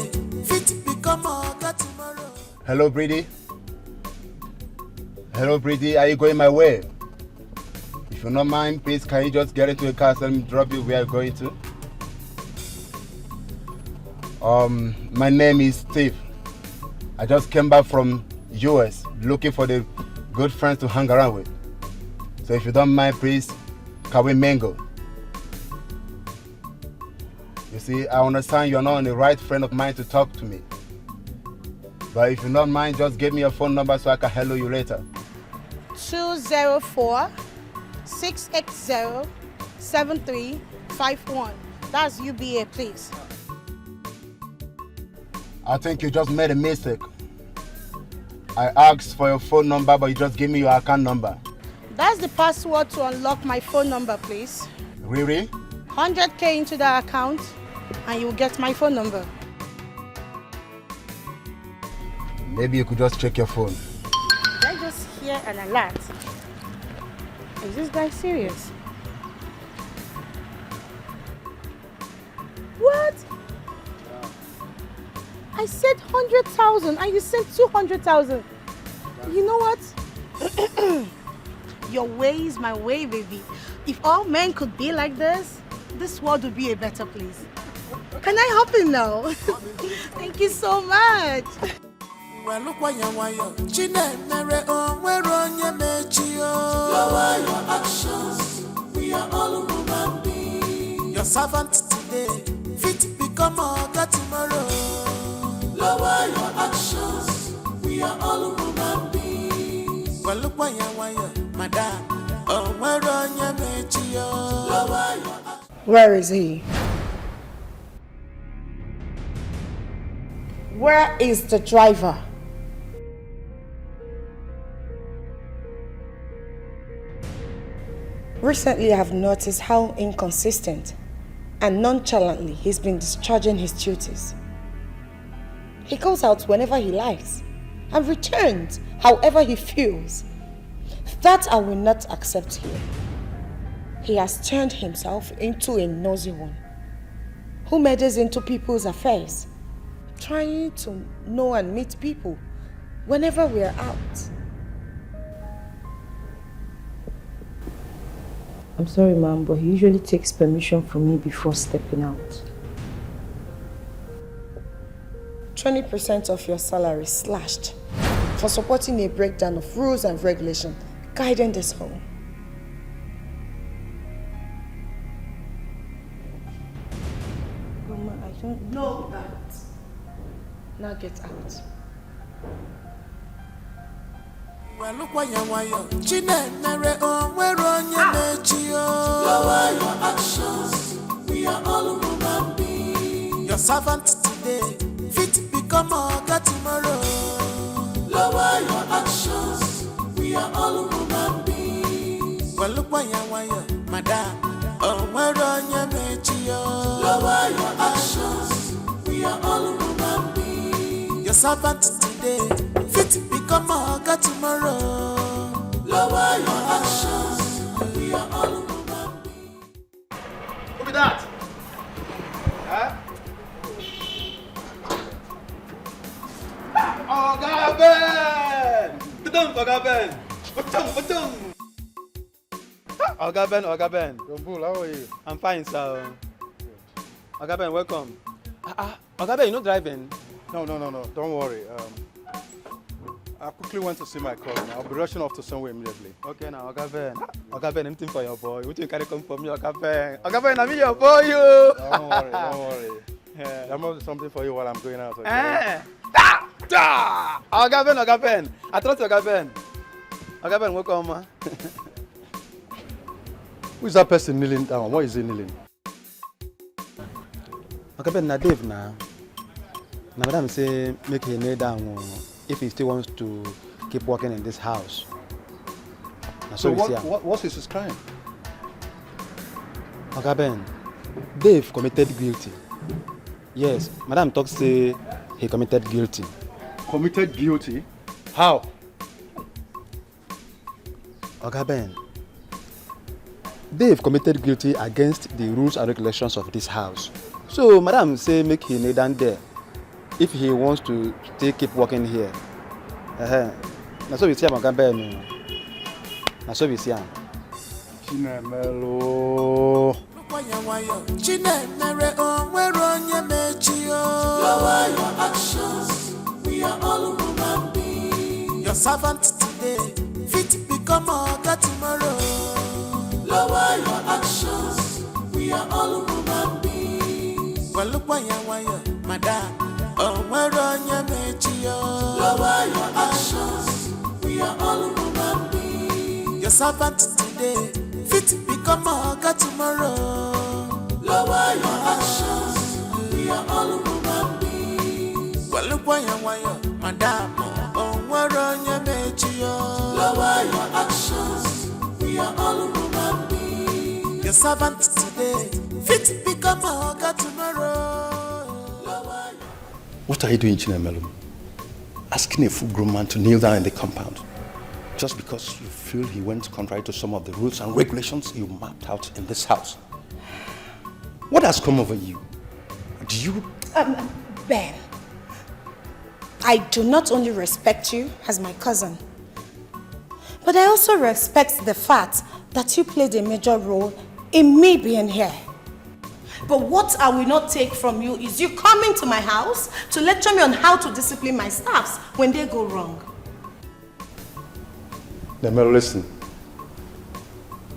fit become a God tomorrow. Hello, Brady. Hello, Brady. Are you going my way? If you don't mind, please, can you just get into a car and let me drop you where you're going to? My name is Steve. I just came back from US looking for the good friends to hang around with. So if you don't mind, please, can we mingle? You see, I understand you're not the right friend of mine to talk to me. But if you don't mind, just give me your phone number so I can hello you later. 204-680-7351. That's UBA, please. I think you just made a mistake. I asked for your phone number, but you just gave me your account number. That's the password to unlock my phone number, please. Really? 100K into the account, and you'll get my phone number. Maybe you could just check your phone. Did I just hear an alert? Is this guy serious? What? I said 100,000 and you sent 200,000. You know what? Your way is my way, baby. If all men could be like this world would be a better place. Can I help you now? Thank you so much. Lower your actions, we are all human beings. Your servant today, fit become a God tomorrow. Lower your actions, we are all human beings. Madam, where is he? Where is the driver? Recently, I have noticed how inconsistent and nonchalantly he's been discharging his duties. He goes out whenever he likes and returns however he feels. That I will not accept here. He has turned himself into a nosy one who meddles into people's affairs, trying to know and meet people whenever we are out. I'm sorry, ma'am, but he usually takes permission from me before stepping out. 20% of your salary slashed for supporting a breakdown of rules and regulations guiding this home. Mama, I don't know that. Now get out. Well, look why you Gina, where on your Lower your actions, we are all human beings. Your servant today, fit become a God tomorrow. Lower your actions, we are all human beings. Well, look why you madam, where on your Lower your actions, we are all human beings. Your servant today, fit become a God tomorrow. Lower your actions, we are all human beings. Who be that? Huh? Oga Ben! Oga Ben! Oga Ben. Jombul, how are you? I'm fine, sir. Oga Ben, welcome. Oga Ben, you not driving? No, don't worry. I quickly went to see my cousin. I'll be rushing off to somewhere immediately. Okay, now, Oga Ben, anything for your boy. What you carry come for me, Oga Ben? Oga Ben, I'm your boy, you. Don't worry. Yeah. There must be something for you while I'm going out. Okay? Oga Ben. I trust Oga Ben. Oga Ben, welcome. Who is that person kneeling down? Why is he kneeling? Oga Ben, na Dave now. Now, madam say make him kneel down if he still wants to keep working in this house. So what's his crime? Oga Ben, Dave committed guilty. Yes, madam talks say he committed guilty. Committed guilty? How? Oga Ben, Dave committed guilty against the rules and regulations of this house. So madam say make he kneel down there if he wants to still keep working here. Na so we see Oga Ben. Na so we see him. Gina Melo. Lower your actions, we are all human beings. Your servant today, fit become a God tomorrow. Lower your actions, we are all human beings. Well, look why you madam, where on your Lower your actions, we are all human beings. Your servant today, fit become a God tomorrow. Lower your actions, we are all human beings. Well, look why you madam, where on your Lower your actions, we are all human beings. Your servant today, fit become a God tomorrow. What are you doing, Gina Melo? Asking a full-grown man to kneel down in the compound just because you feel he went contrary to some of the rules and regulations you mapped out in this house. What has come over you? Do you... Ben, I do not only respect you as my cousin, but I also respect the fact that you played a major role in me being here. But what I will not take from you is you coming to my house to lecture me on how to discipline my staffs when they go wrong. Nemelo, listen.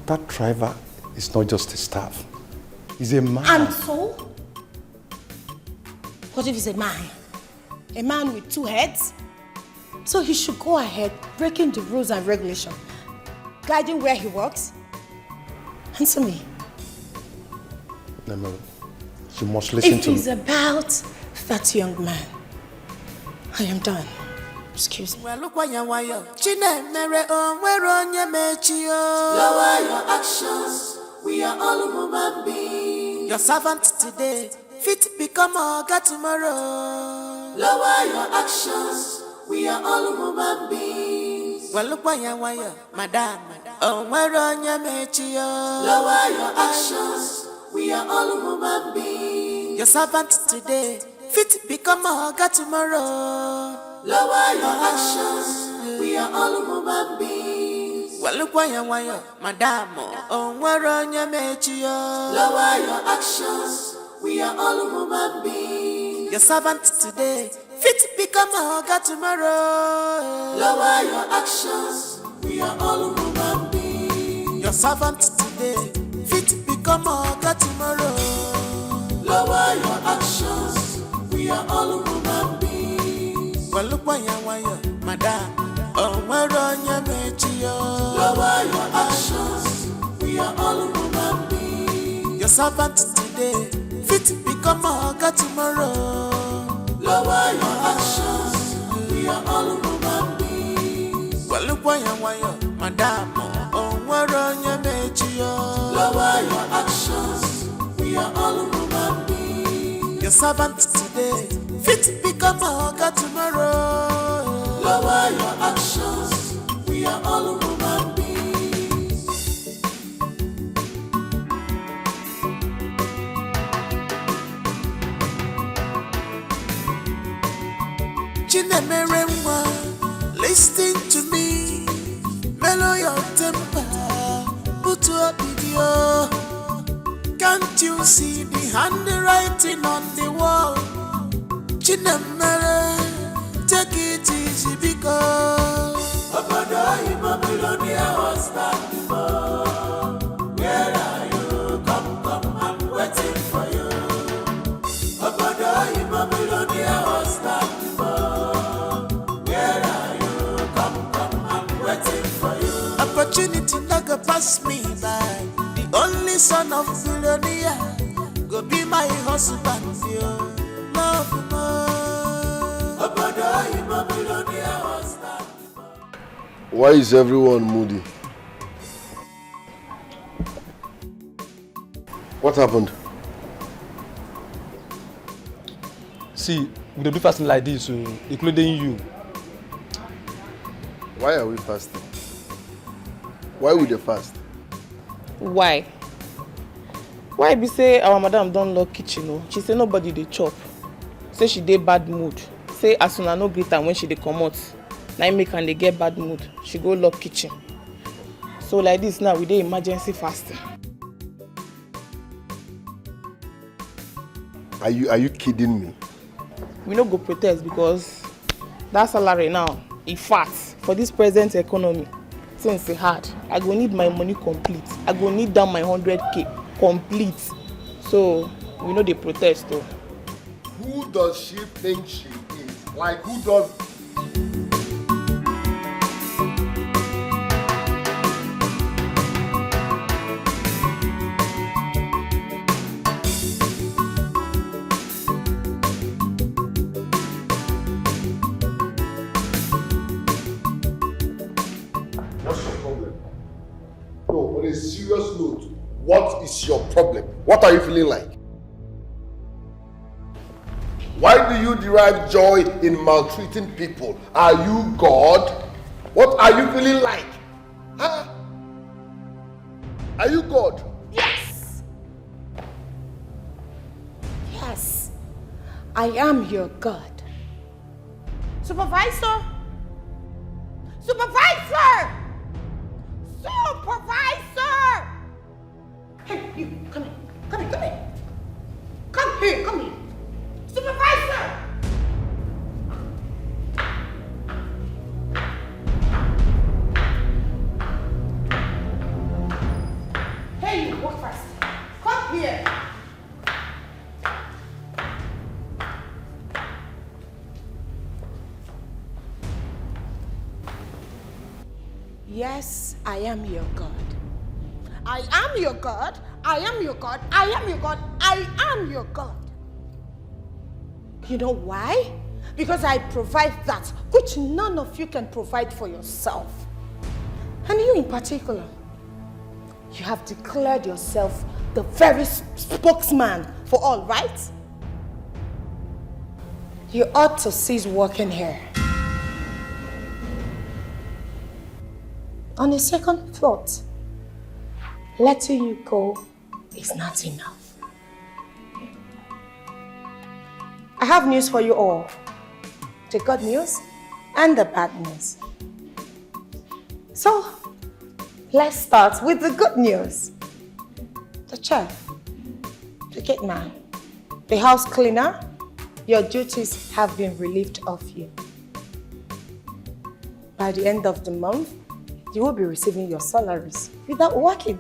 That driver is not just a staff. He's a man. And so? What if he's a man? A man with two heads? So he should go ahead breaking the rules and regulations, guiding where he works. Answer me. Nemelo, you must listen to me. If it's about that young man, I am done. Excuse me. Well, look why you wire. Chinemere on where on your mechio. Lower your actions. We are all human beings. Your servant today, fit become a God tomorrow. Lower your actions. We are all human beings. Well, look why you wire, madam. On where on your mechio. Lower your actions. We are all human beings. Your servant today, fit become a God tomorrow. Lower your actions. We are all human beings. Well, look why you wire, madam. On where on your mechio. Lower your actions. We are all human beings. Your servant today, fit become a God tomorrow. Lower your actions. We are all human beings. Your servant today, fit become a God tomorrow. Lower your actions. We are all human beings. Well, look why you madam. Oh, where on your mechio. Lower your actions. We are all human beings. Your servant today, fit become a God tomorrow. Lower your actions. We are all human beings. Well, look why you madam. Oh, where on your mechio. Lower your actions. We are all human beings. Your servant today, fit become a God tomorrow. Lower your actions. We are all human beings. Chinemere, listen to me. Mellow your temper. Put to a video. Can't you see the handwriting on the wall? Chinemere, take it easy because Obodo in Babylonia was that before. Where are you? Come, I'm waiting for you. Obodo in Babylonia was that before. Where are you? Come, I'm waiting for you. opportunity not go pass me by. The only son of billionaire go be my husband, yo. Love more. Obodo in Babylonia was that. Why is everyone moody? What happened? See, we don't do fasting like this, so including you. Why are we fasting? Why would they fast? Why? Why be say our madam don't lock kitchen? No? She say nobody dey chop. Say she dey bad mood. Say as soon as no greet am when she dey comot, na im make am dey get bad mood. She go lock kitchen. So like this now we dey emergency fasting. Are you kidding me? We no go protest because that salary now e fat for this present economy. Since e hard, I go need my money complete. I go need down my 100k complete. So we no dey protest though. Who does she think she is? Like who does? What's your problem? No, on a serious note, what is your problem? What are you feeling like? Why do you derive joy in maltreating people? Are you God? What are you feeling like? Huh? Are you God? Yes. Yes. I am your God. Supervisor. Supervisor. Supervisor. Hey, you, come here. Come here, come here. Come here, come here. Supervisor. Hey, you, walk fast. Come here. Yes, I am your God. I am your God. I am your God. I am your God. I am your God. You know why? Because I provide that which none of you can provide for yourself. And you in particular, you have declared yourself the very spokesman for all, right? You ought to cease working here. On a second thought, letting you go is not enough. I have news for you all. The good news and the bad news. So, let's start with the good news. The chef, the gate man, the house cleaner, your duties have been relieved of you. By the end of the month, you will be receiving your salaries without working.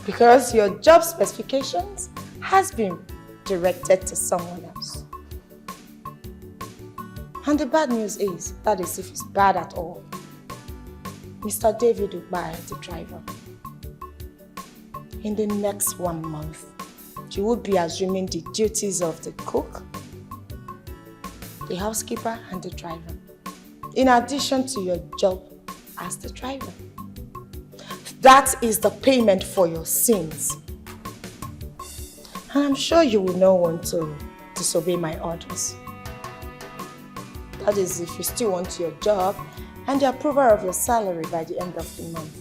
Because your job specifications has been directed to someone else. And the bad news is, that is if it's bad at all, Mr. David Ubai, the driver, in the next 1 month, you will be assuming the duties of the cook, the housekeeper, and the driver, in addition to your job as the driver. That is the payment for your sins. And I'm sure you will not want to disobey my orders. That is if you still want your job and the approval of your salary by the end of the month.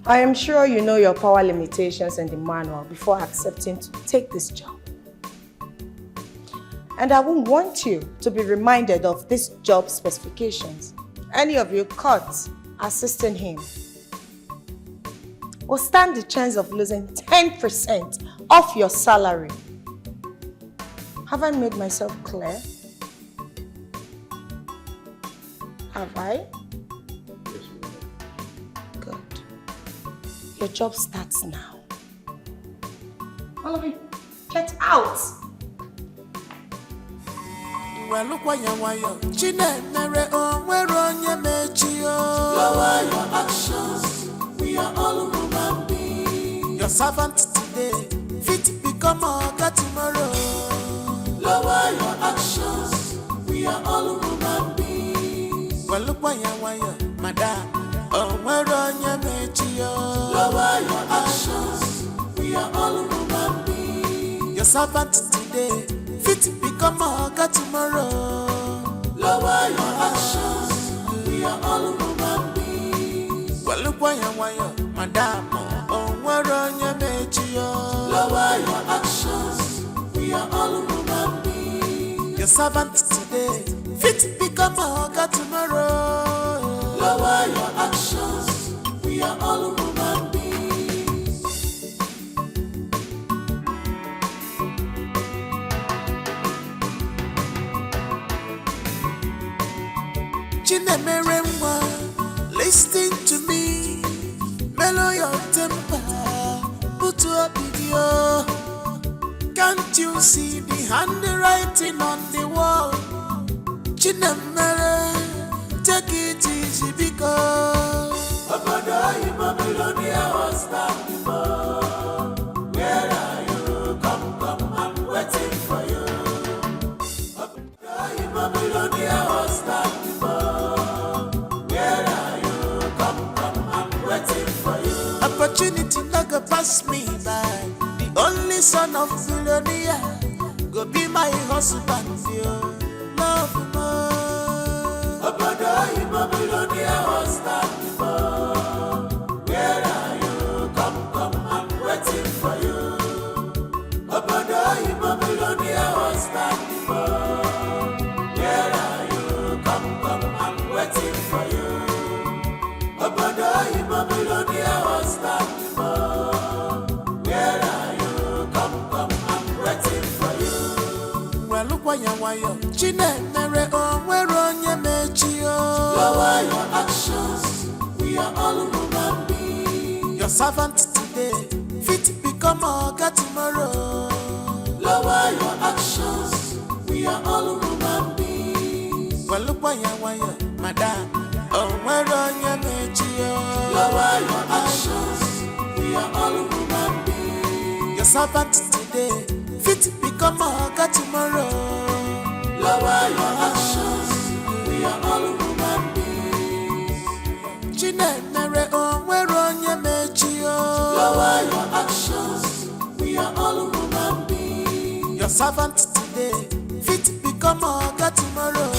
I am sure you know your power limitations and the manual before accepting to take this job. And I won't want you to be reminded of these job specifications. Any of you caught assisting him will stand the chance of losing 10% of your salary. Have I made myself clear? Have I? Yes, ma'am. Good. Your job starts now. All of you, get out! Well, look why you Gina, Mary, oh, where on your mechio. Lower your actions, we are all human beings. Your servant today, fit become a God tomorrow. Lower your actions, we are all human beings. Well, look why you madam, oh, where on your mechio. Lower your actions, we are all human beings. Your servant today, fit become a God tomorrow. Lower your actions, we are all human beings. Well, look why you madam, oh, where on your mechio. Lower your actions, we are all human beings. Your servant today, fit become a God tomorrow. Lower your actions, we are all human beings. Gina Meremwa, listen to me. Mellow your temper, put to a video. Can't you see the handwriting on the wall? Gina Mere, take it easy because Obodo in Babylonia was back before. Where are you? Come, I'm waiting for you. Obodo in Babylonia was back before. Where are you? Come, I'm waiting for you. opportunity not go pass me by. The only son of Philonia go be my husband, yo. Love more. Obodo in Babylonia was back before. Where are you? Come, I'm waiting for you. Obodo in Babylonia was back before. Where are you? Come, I'm waiting for you. Obodo in Babylonia was back before. Where are you? Come, I'm waiting for you. Well, look why you Gina Mere, oh, where on your mechio. Lower your actions, we are all human beings. Your servant today, fit become a God tomorrow. Lower your actions, we are all human beings. Well, look why you madam, oh, where on your mechio. Lower your actions, we are all human beings. Your servant today, fit become a hugger tomorrow. Lower your actions, we are all human beings. Gina, Mary, oh, where on your mechio? Lower your actions, we are all human beings. Your servant today, fit become a hugger tomorrow.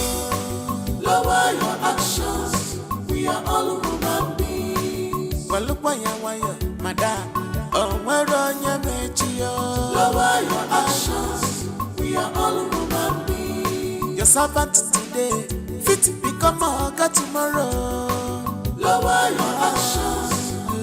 Lower your actions, we are all human beings. Well, look why you, madam. Oh, where on your mechio? Lower your actions, we are all human beings. Your servant today, fit become a hugger tomorrow. Lower your actions,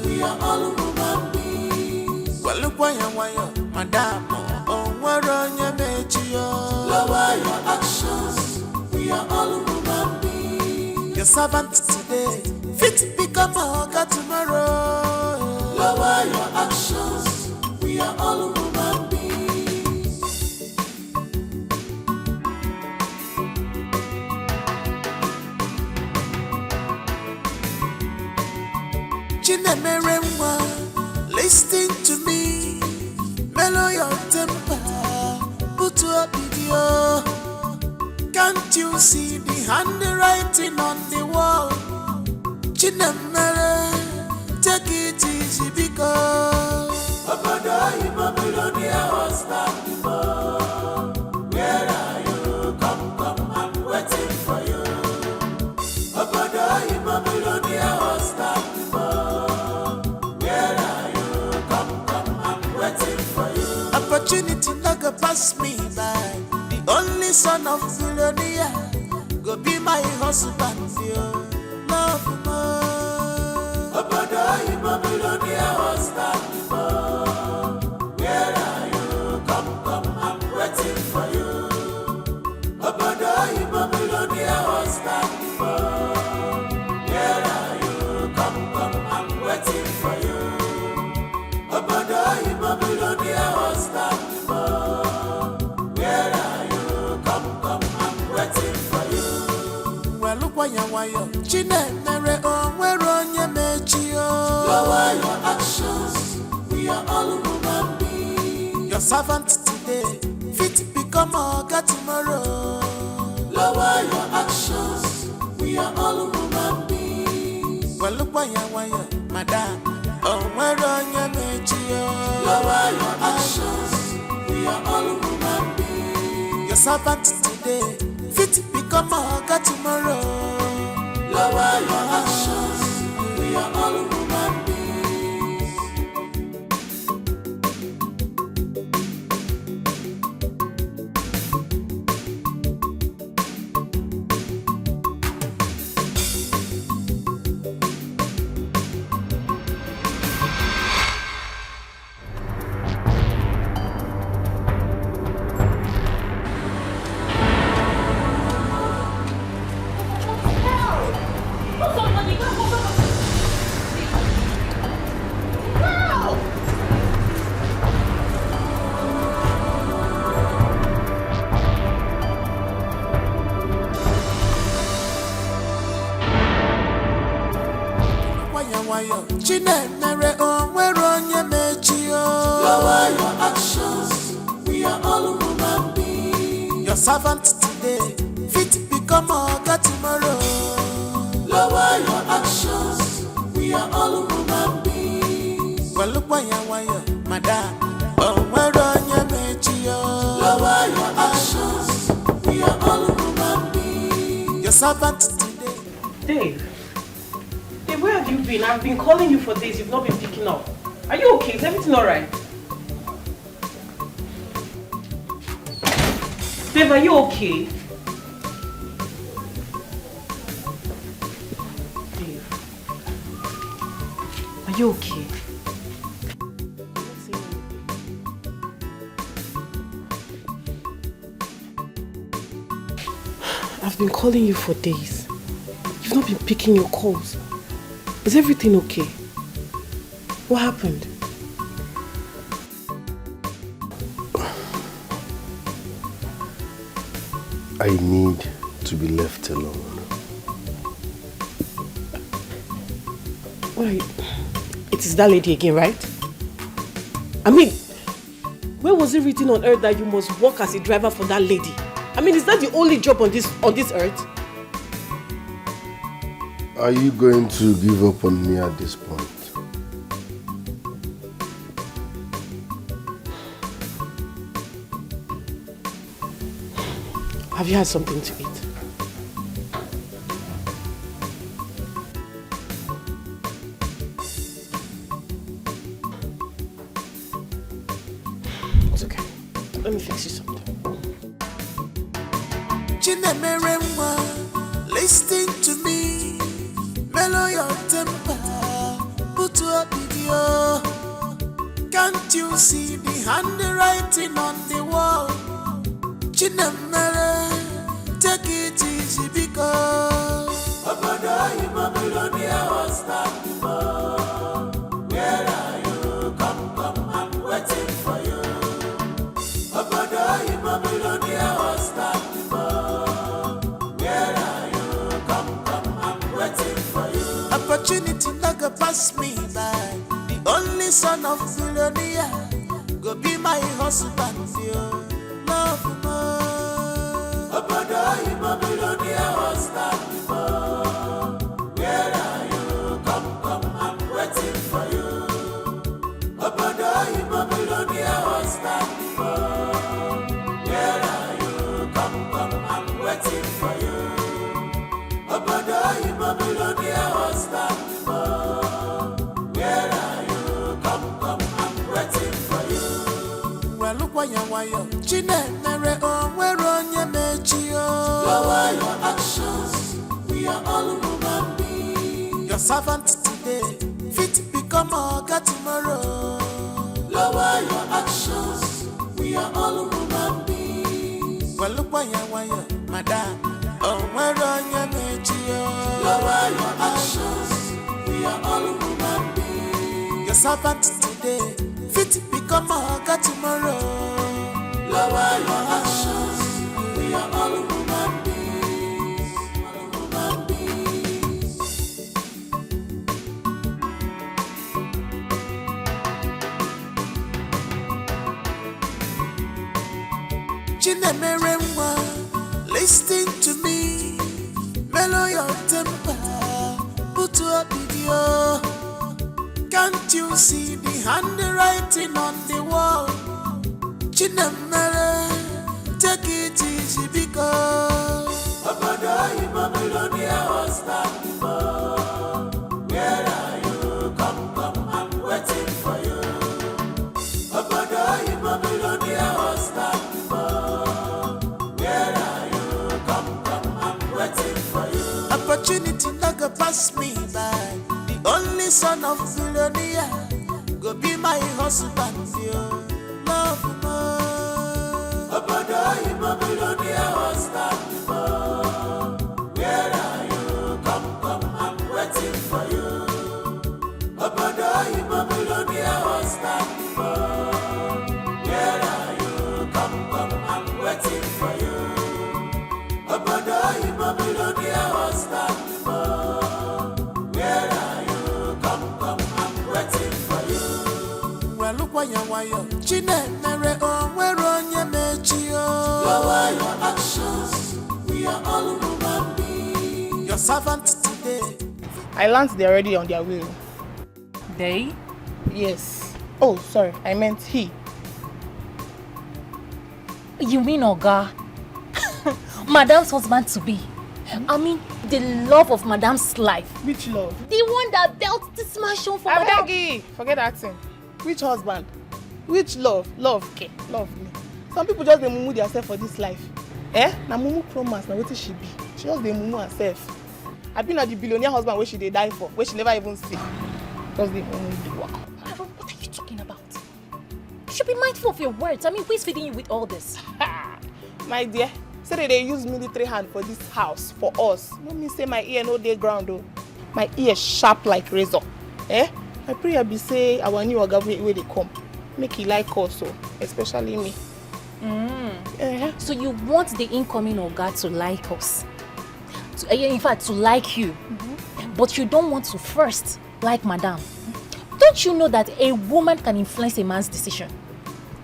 we are all human beings. Well, look why you, madam. Oh, where on your mechio? Lower your actions, we are all human beings. Your servant today, fit become a hugger tomorrow. Lower your actions, we are all human beings. Gina Merenwa, listen to me. Mellow your temper, put to a video. Can't you see the handwriting on the wall? Gina Mere, take it easy because Obodo you Babylonia was back before. Where are you? Come, I'm waiting for you. Obodo you Babylonia was back before. Where are you? Come, I'm waiting for you. opportunity not go pass me by. The only son of Babylonia go be my husband, yo. Love more. Obodo you Babylonia was back before. Where are you? Come, I'm waiting for you. Obodo you Babylonia was back before. Where are you? Come, I'm waiting for you. Obodo you Babylonia was back before. Where are you? Come, I'm waiting for you. Well, look why you, Gina, Mary, oh, where on your mechio? Lower your actions, we are all human beings. Your servant today, fit become a hugger tomorrow. Lower your actions, we are all human beings. Well, look why you, madam, oh, where on your mechio? Lower your actions, we are all human beings. Your servant today, fit become a hugger tomorrow. Lower your actions, we are all human beings. Gina, Mary, oh, where on your mechio? Lower your actions, we are all human beings. Your servant today, fit become a hugger tomorrow. Lower your actions, we are all human beings. Well, look why you, madam, oh, where on your mechio? Lower your actions, we are all human beings. Your servant today. Dave, where have you been? I've been calling you for days. You've not been picking up. Are you okay? Is everything alright? Dave, are you okay? Dave, are you okay? I've been calling you for days. You've not been picking your calls. Is everything okay? What happened? I need to be left alone. Why? It is that lady again, right? I mean, Where was it written on earth that you must work as a driver for that lady? I mean, is that the only job on this earth? Are you going to give up on me at this point? Have you had something to eat? It's okay. Let me fix you something. Gina, listen to me. Mellow your temper. Put your video. Can't you see the handwriting on the wall? Gina, take it easy because you Babylonia was not before. Where are you? Come, I'm waiting for you. You Babylonia was not before. Where are you? Come, I'm waiting for you. Opportunity not go pass me by. The only son of Babylonia go be my husband, yo. Love more. You Babylonia was not before. Where are you? Come, I'm waiting for you. You Babylonia was not before. Where are you? Come, I'm waiting for you. You Babylonia was not before. Where are you? Come, I'm waiting for you. Well, look why you Gina, where on your mechi? Lower your actions. We are all human beings. Your servant today, fit become a God tomorrow. Lower your actions. We are all human beings. Well, look why you madam. Oh, where on your mechi? Lower your actions. We are all human beings. Your servant today, fit become a God tomorrow. Lower your actions. We are all human beings. All human beings. Gina, listen to me. Mellow your temper. Put your video. Can't you see the handwriting on the wall? Gina, take it easy because you Babylonia was not before. Where are you? Come, I'm waiting for you. You Babylonia was not before. Where are you? Come, I'm waiting for you. Opportunity not go pass me by. The only son of Babylonia go be my husband, yo. Love more. You Babylonia was not before. Where are you? Come, I'm waiting for you. You Babylonia was not before. Where are you? Come, I'm waiting for you. You Babylonia was not before. Where are you? Come, I'm waiting for you. Well, look why you Gina, where on your mechi? Lower your actions. We are all human beings. Your servant today. I learned they're already on their way. They? Yes. Oh, sorry. I meant he. You mean Oga? Madam's husband to be. I mean, the love of Madam's life. Which love? The one that built this mansion for Madam. Forget that thing. Which husband? Which love? Love, okay. Love me. Some people just dey mumu themselves for this life. Na mumu promise, na wetin she be. She just dey mumu herself. I been at the billionaire husband where she dey die for, where she never even see. Just dey mumu the work. What are you talking about? You should be mindful of your words. I mean, who is feeding you with all this? My dear, say that they use military hand for this house, for us. No mean say my ear no dey ground though. My ear sharp like razor. My prayer be say our new oga wey dey come. Make he like us, so especially me. So you want the incoming Oga to like us? In fact, to like you. But you don't want to first like Madam. Don't you know that a woman can influence a man's decision?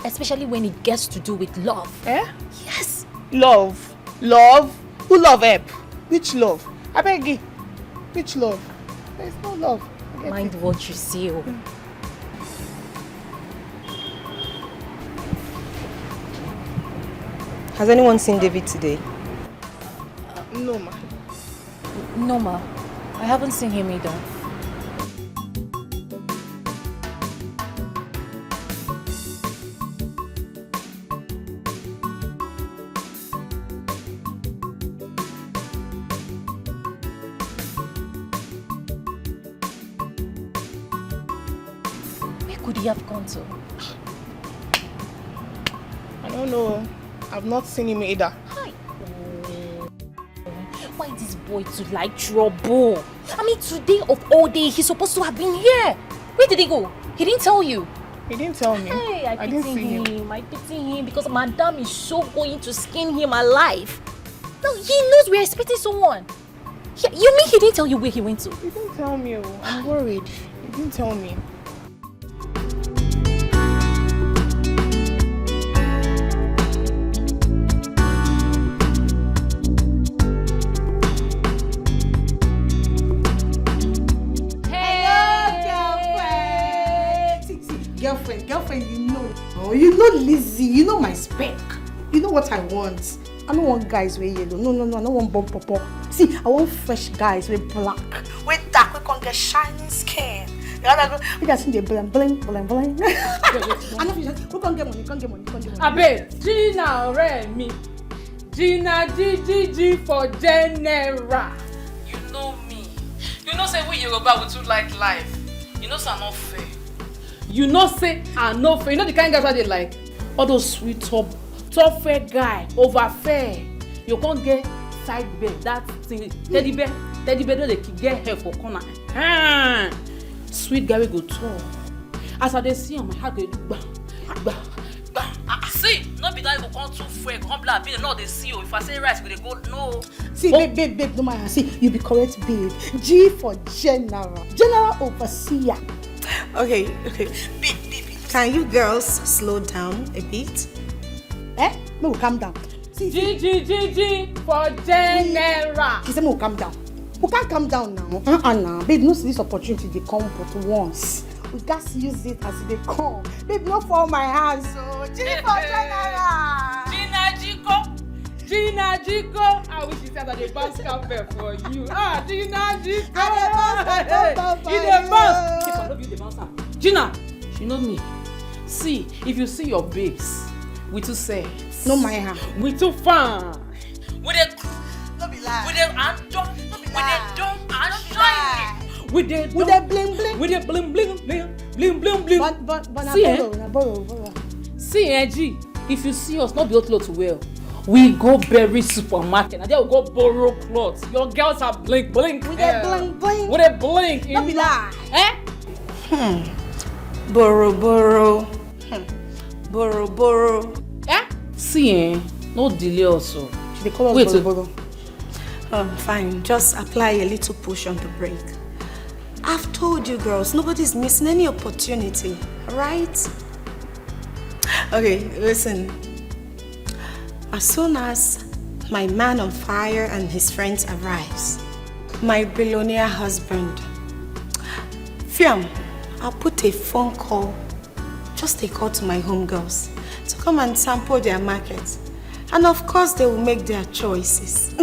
Especially when it gets to do with love. Eh? Yes. Love? Love? Who love help? Which love? I beg you. Which love? There's no love. Mind what you say. Oh. Has anyone seen David today? No, ma. No, ma. I haven't seen him either. Where could he have gone to? I don't know. I've not seen him either. Hi. Why this boy to like trouble? I mean, today of all day, he's supposed to have been here. Where did he go? He didn't tell you. He didn't tell me. Hey, I didn't pity see him. him. I pity him because Madame is so going to skin him alive. No, he knows we're expecting someone. You mean he didn't tell you where he went to? He didn't tell me. Oh. I'm worried. He didn't tell me. Girlfriend, you know. Oh, you know Lizzie, you know my spec. You know what I want. I don't want guys with yellow. No, I don't want bump pop. See, I want fresh guys with black. With dark, we can get shiny skin. We just see the bling. I know we can get money. Abe, Gina Remy. Gina G for general. You know me. You know say we Yoruba we too like life. You know say I'm not fair. You know say I no fair. You know the kind of guys that they like? All those sweet top fair guy, over fair. You can't get side bed, that thing. Teddy bear no dey get hair for corner. Sweet guy we go tall. As I dey see him, my heart dey do bang. See, no be that you go come too fair, come black, be no dey see you. If I say rice, we dey go no. See, babe, no matter. See, you be correct, babe. G for general overseer. Okay. Babe. Can you girls slow down a bit? No, calm down. See, G for general. She said, no, calm down. We can't calm down now. Now. Babe, no see this opportunity they come but once. We got to use it as they come. Babe, not for my hands. So, G for general. Gina Jico. I wish you said that they bounce cafe for you. Gina Jico. You the bounce. Keep on love you the bouncer. Gina, you know me. See, if you see your babes, we too sad. No my hand. We too fun. With a no be lie. With a and dumb. With a dumb and shiny. With a bling. With a bling. But see, borrow. See, G, if you see us not be clothes well, we go berry supermarket and then we go borrow clothes. Your girls are blink. With a bling. With a blink. Don't be lie. Borrow. Borrow. See, no delay also. They call us borrow. Fine. Just apply a little push on the brake. I've told you girls, nobody's missing any opportunity, right? Okay, listen. As soon as my man on fire and his friends arrives, my billionaire husband, Fiam, I'll put a phone call, just a call to my homegirls to come and sample their market. And of course, they will make their choices.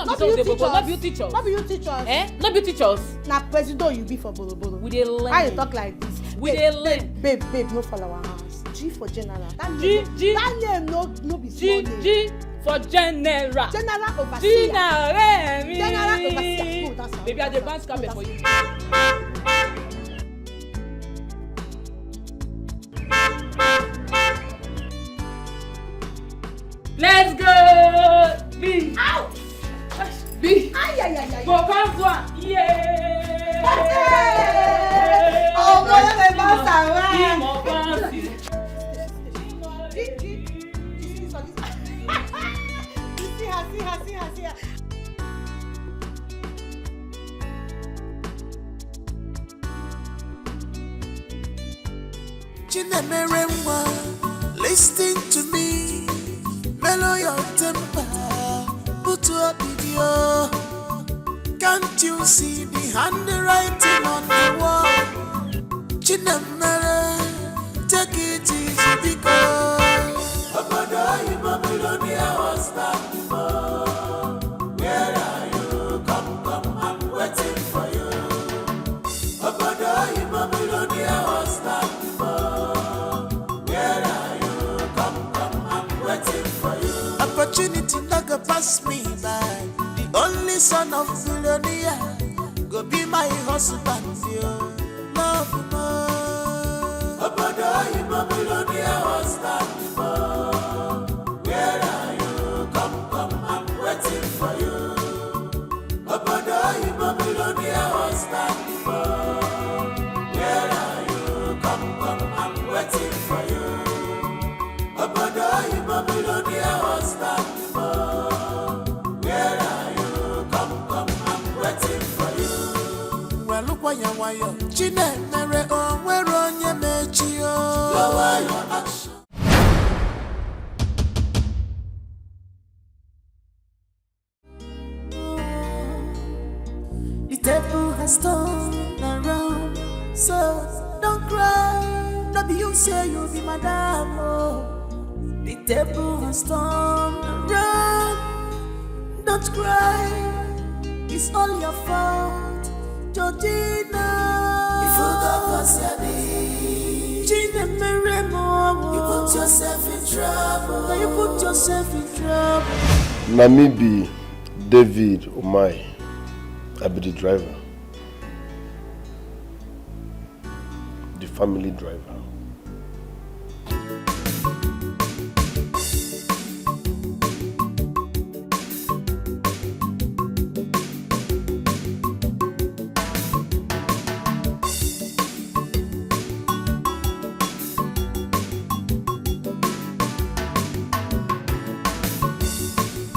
Not be you teach us. Not be you teach us. Not be you teach us. Now, president, you be for bolo. We dey learn. Why you talk like this? We dey learn. Babe, no follow our house. G for general. That name no be small name. G for general. General overseer. Gina Remy. General overseer. Oh, that's how. Baby, I dey bounce cafe for you. Let's go! B. Out! B. Aïe. Go come toi. Yeah! Oh, mon Dieu, pas ça va. See her. Chinemeremwa, listen to me. Mellow your temper, put up video. Can't you see the handwriting on the wall? Chinemere, take it easy because Obodo you Babylonia was back before. Where are you? Come, I'm waiting for you. Obodo you Babylonia was back before. Where are you? Come, I'm waiting for you. opportunity not go pass me by. The only son of Babylonia go be my husband, yo. Love more. Obodo you Babylonia was back before. Where are you? Come, I'm waiting for you. Obodo you Babylonia was back before. Where are you? Come, I'm waiting for you. Obodo you Babylonia was back before. Where are you? Come, I'm waiting for you. Well, look why you Chinemere, oh, where on your mechio. Lower your action. The table has turned around, so don't cry. No be you say you be madam, oh. The table has turned around, don't cry. It's all your fault, Georgina. You forgot what's Gina, you put yourself in trouble. Now you put yourself in trouble. Namibi David Omai, I be the driver. The family driver.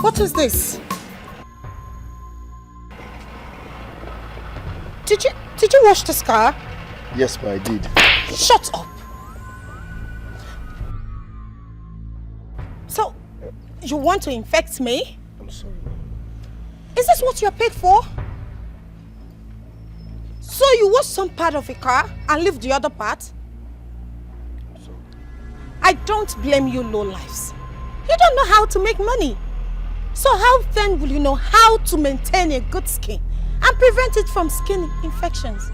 What is this? Did you wash this car? Yes, but I did. Shut up! So, you want to infect me? I'm sorry. Is this what you're paid for? So you wash some part of a car and leave the other part? I'm sorry. I don't blame you lowlifes. You don't know how to make money. So how then will you know how to maintain a good skin and prevent it from skin infections?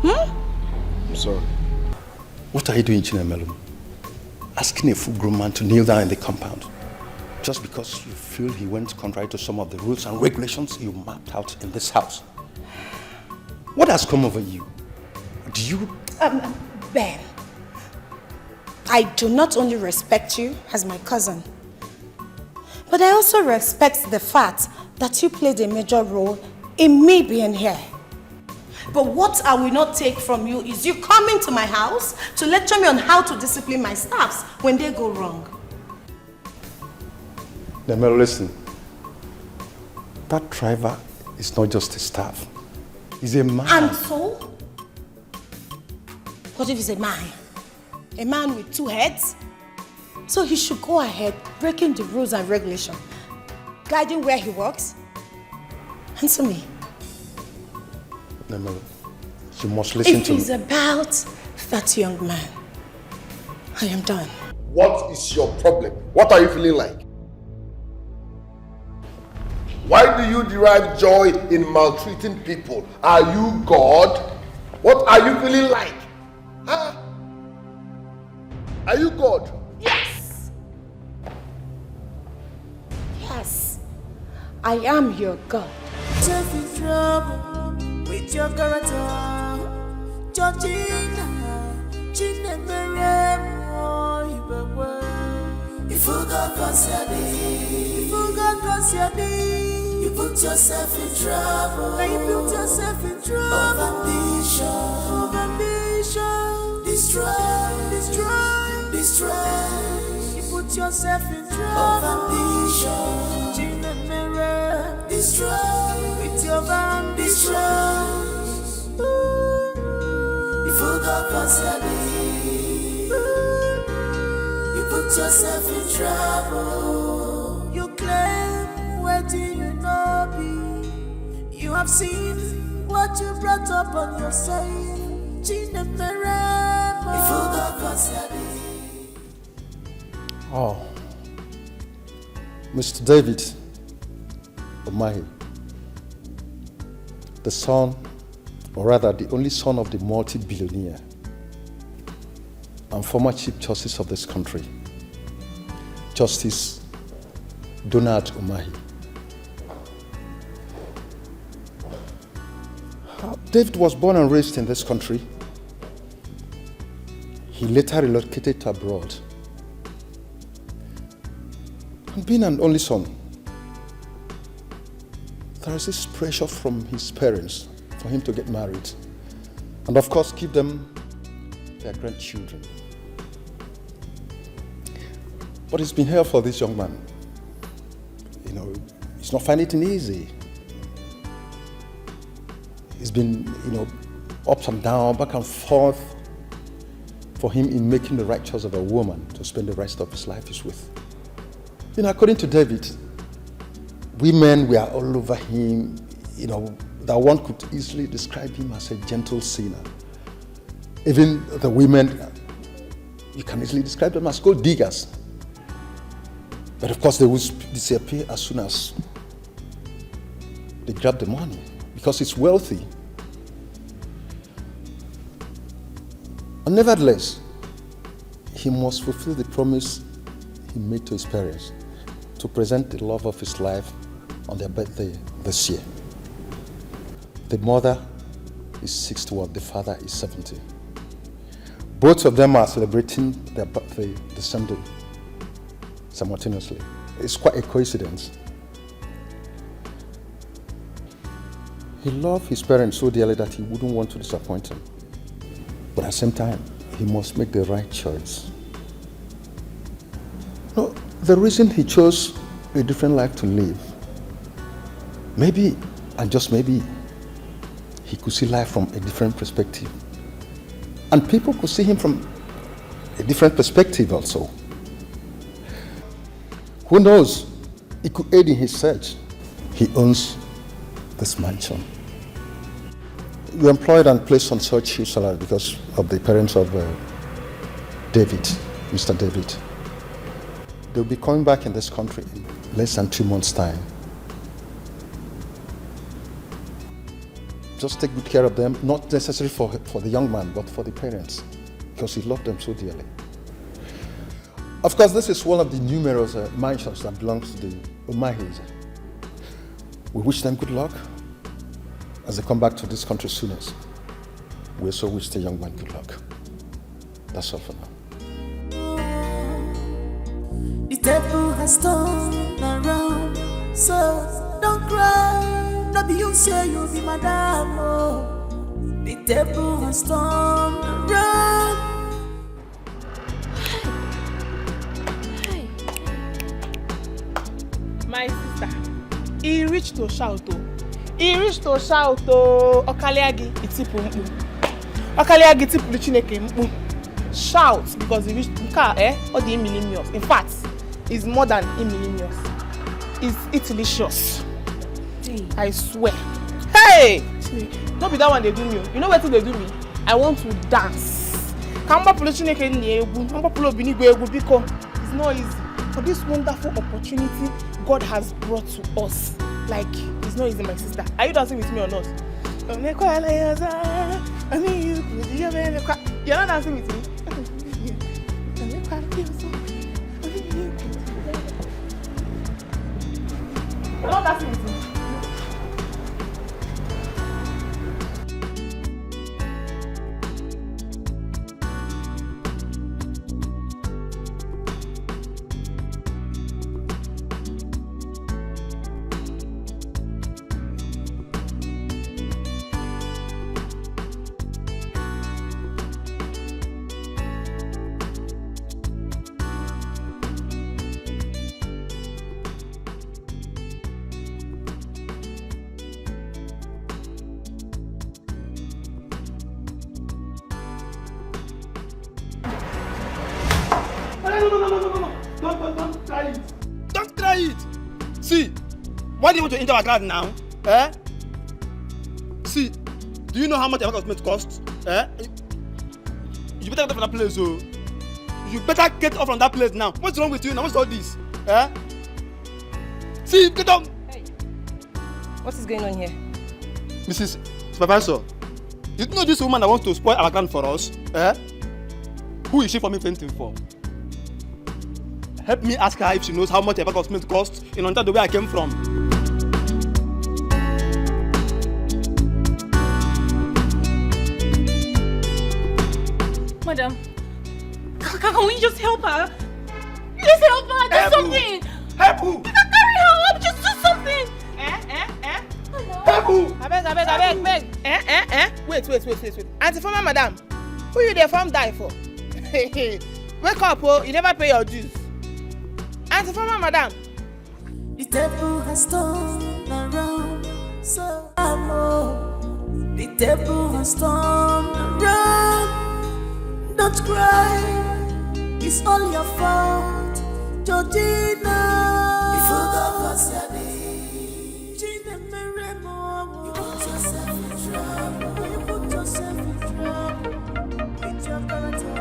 I'm sorry. What are you doing, Chinemelu? Asking a full-grown man to kneel down in the compound just because you feel he went contrary to some of the rules and regulations you mapped out in this house. What has come over you? Do you... Ben, I do not only respect you as my cousin, but I also respect the fact that you played a major role in me being here. But what I will not take from you is you coming to my house to lecture me on how to discipline my staffs when they go wrong. Nemelo, listen. That driver is not just a staff. He's a man. And so? What if he's a man? A man with two heads? So he should go ahead breaking the rules and regulations, guiding where he works. Answer me. Nemelo, you must listen to me. If he's about that young man, I am done. What is your problem? What are you feeling like? Why do you derive joy in maltreating people? Are you God? What are you feeling like? Huh? Are you God? Yes! Yes, I am your God. Yourself in trouble with your character, Georgina. Chinemere, You forgot what's you put yourself in trouble. Now you put yourself in trouble. Of ambition. Destroy. You put yourself in trouble. Of ambition. Chinemere, Destroy. with your ambition. You forgot go for Sabi. You put yourself in trouble. You claim what do you know be. You have seen what you brought up on yourself. Gina, you go for Sabi. Oh, Mr. David Omahi, the son, or rather the only son of the multi-billionaire and former Chief Justice of this country, Justice Donald Omahi. David was born and raised in this country. He later relocated to abroad. And being an only son, there is this pressure from his parents for him to get married and of course give them their grandchildren. But it's been hell for this young man. You know, he's not finding it easy. He's been, ups and down, back and forth for him in making the right choice of a woman to spend the rest of his life with. According to David, women were all over him, that one could easily describe him as a gentle sinner. Even the women, you can easily describe them as gold diggers. But of course, they will disappear as soon as they grab the money because he's wealthy. And nevertheless, he must fulfill the promise he made to his parents to present the love of his life on their birthday this year. The mother is 61, the father is 70. Both of them are celebrating their birthday the same day, simultaneously. It's quite a coincidence. He loved his parents so dearly that he wouldn't want to disappoint them. But at the same time, he must make the right choice. No, the reason he chose a different life to live, maybe, and just maybe, he could see life from a different perspective. And people could see him from a different perspective also. Who knows? It could aid in his search. He owns this mansion. You're employed and placed on such huge salary because of the parents of David, Mr. David. They'll be coming back in this country in less than 2 months' time. Just take good care of them, not necessarily for the young man, but for the parents, because he loved them so dearly. Of course, this is one of the numerous mansions that belongs to the Omahis. We wish them good luck as they come back to this country soonest. We also wish the young man good luck. That's all for now. The table has turned around, so don't cry. No be you say you be madam, oh. The table has turned around. My sister, he reached to shout, oh. He reached to shout, oh. Okaliagi itipu mpu. Okaliagi itipu chineke mpu. Shout because he reached all the millennials. In fact, it's more than millennials. It's delicious. Hey. I swear. Hey! Don't be that one they do me. You know what they do me? I want to dance. Because it's not easy. For this wonderful opportunity God has brought to us. Like, it's not easy, my sister. Are you dancing with me or not? You're not dancing with me? You're not dancing with me? Don't try it. Don't try it. See, why do you want to enter our garden now? See, do you know how much a cosmetic costs? You better get off from that place, oh. You better get off from that place now. What's wrong with you now? What's all this? See, get up. Hey, what is going on here? Mrs. Supervisor, you know this woman that wants to spoil our garden for us? Who is she for me painting for? Help me ask her if she knows how much a bag of cement costs in Ontario, the way I came from. Madam, can we just help her? Just help her, do something! Help who? You can carry her up, just do something! Help who? I beg. Wait. Auntie former madam, who you there from die for? Wake up, oh, you never pay your dues. Auntie former madam. The table has turned around, so I know. The table has turned around. Don't cry, it's all your fault, Georgina. You forgot what's your name. Gina, you put yourself in trouble. You put yourself in trouble. It's your character,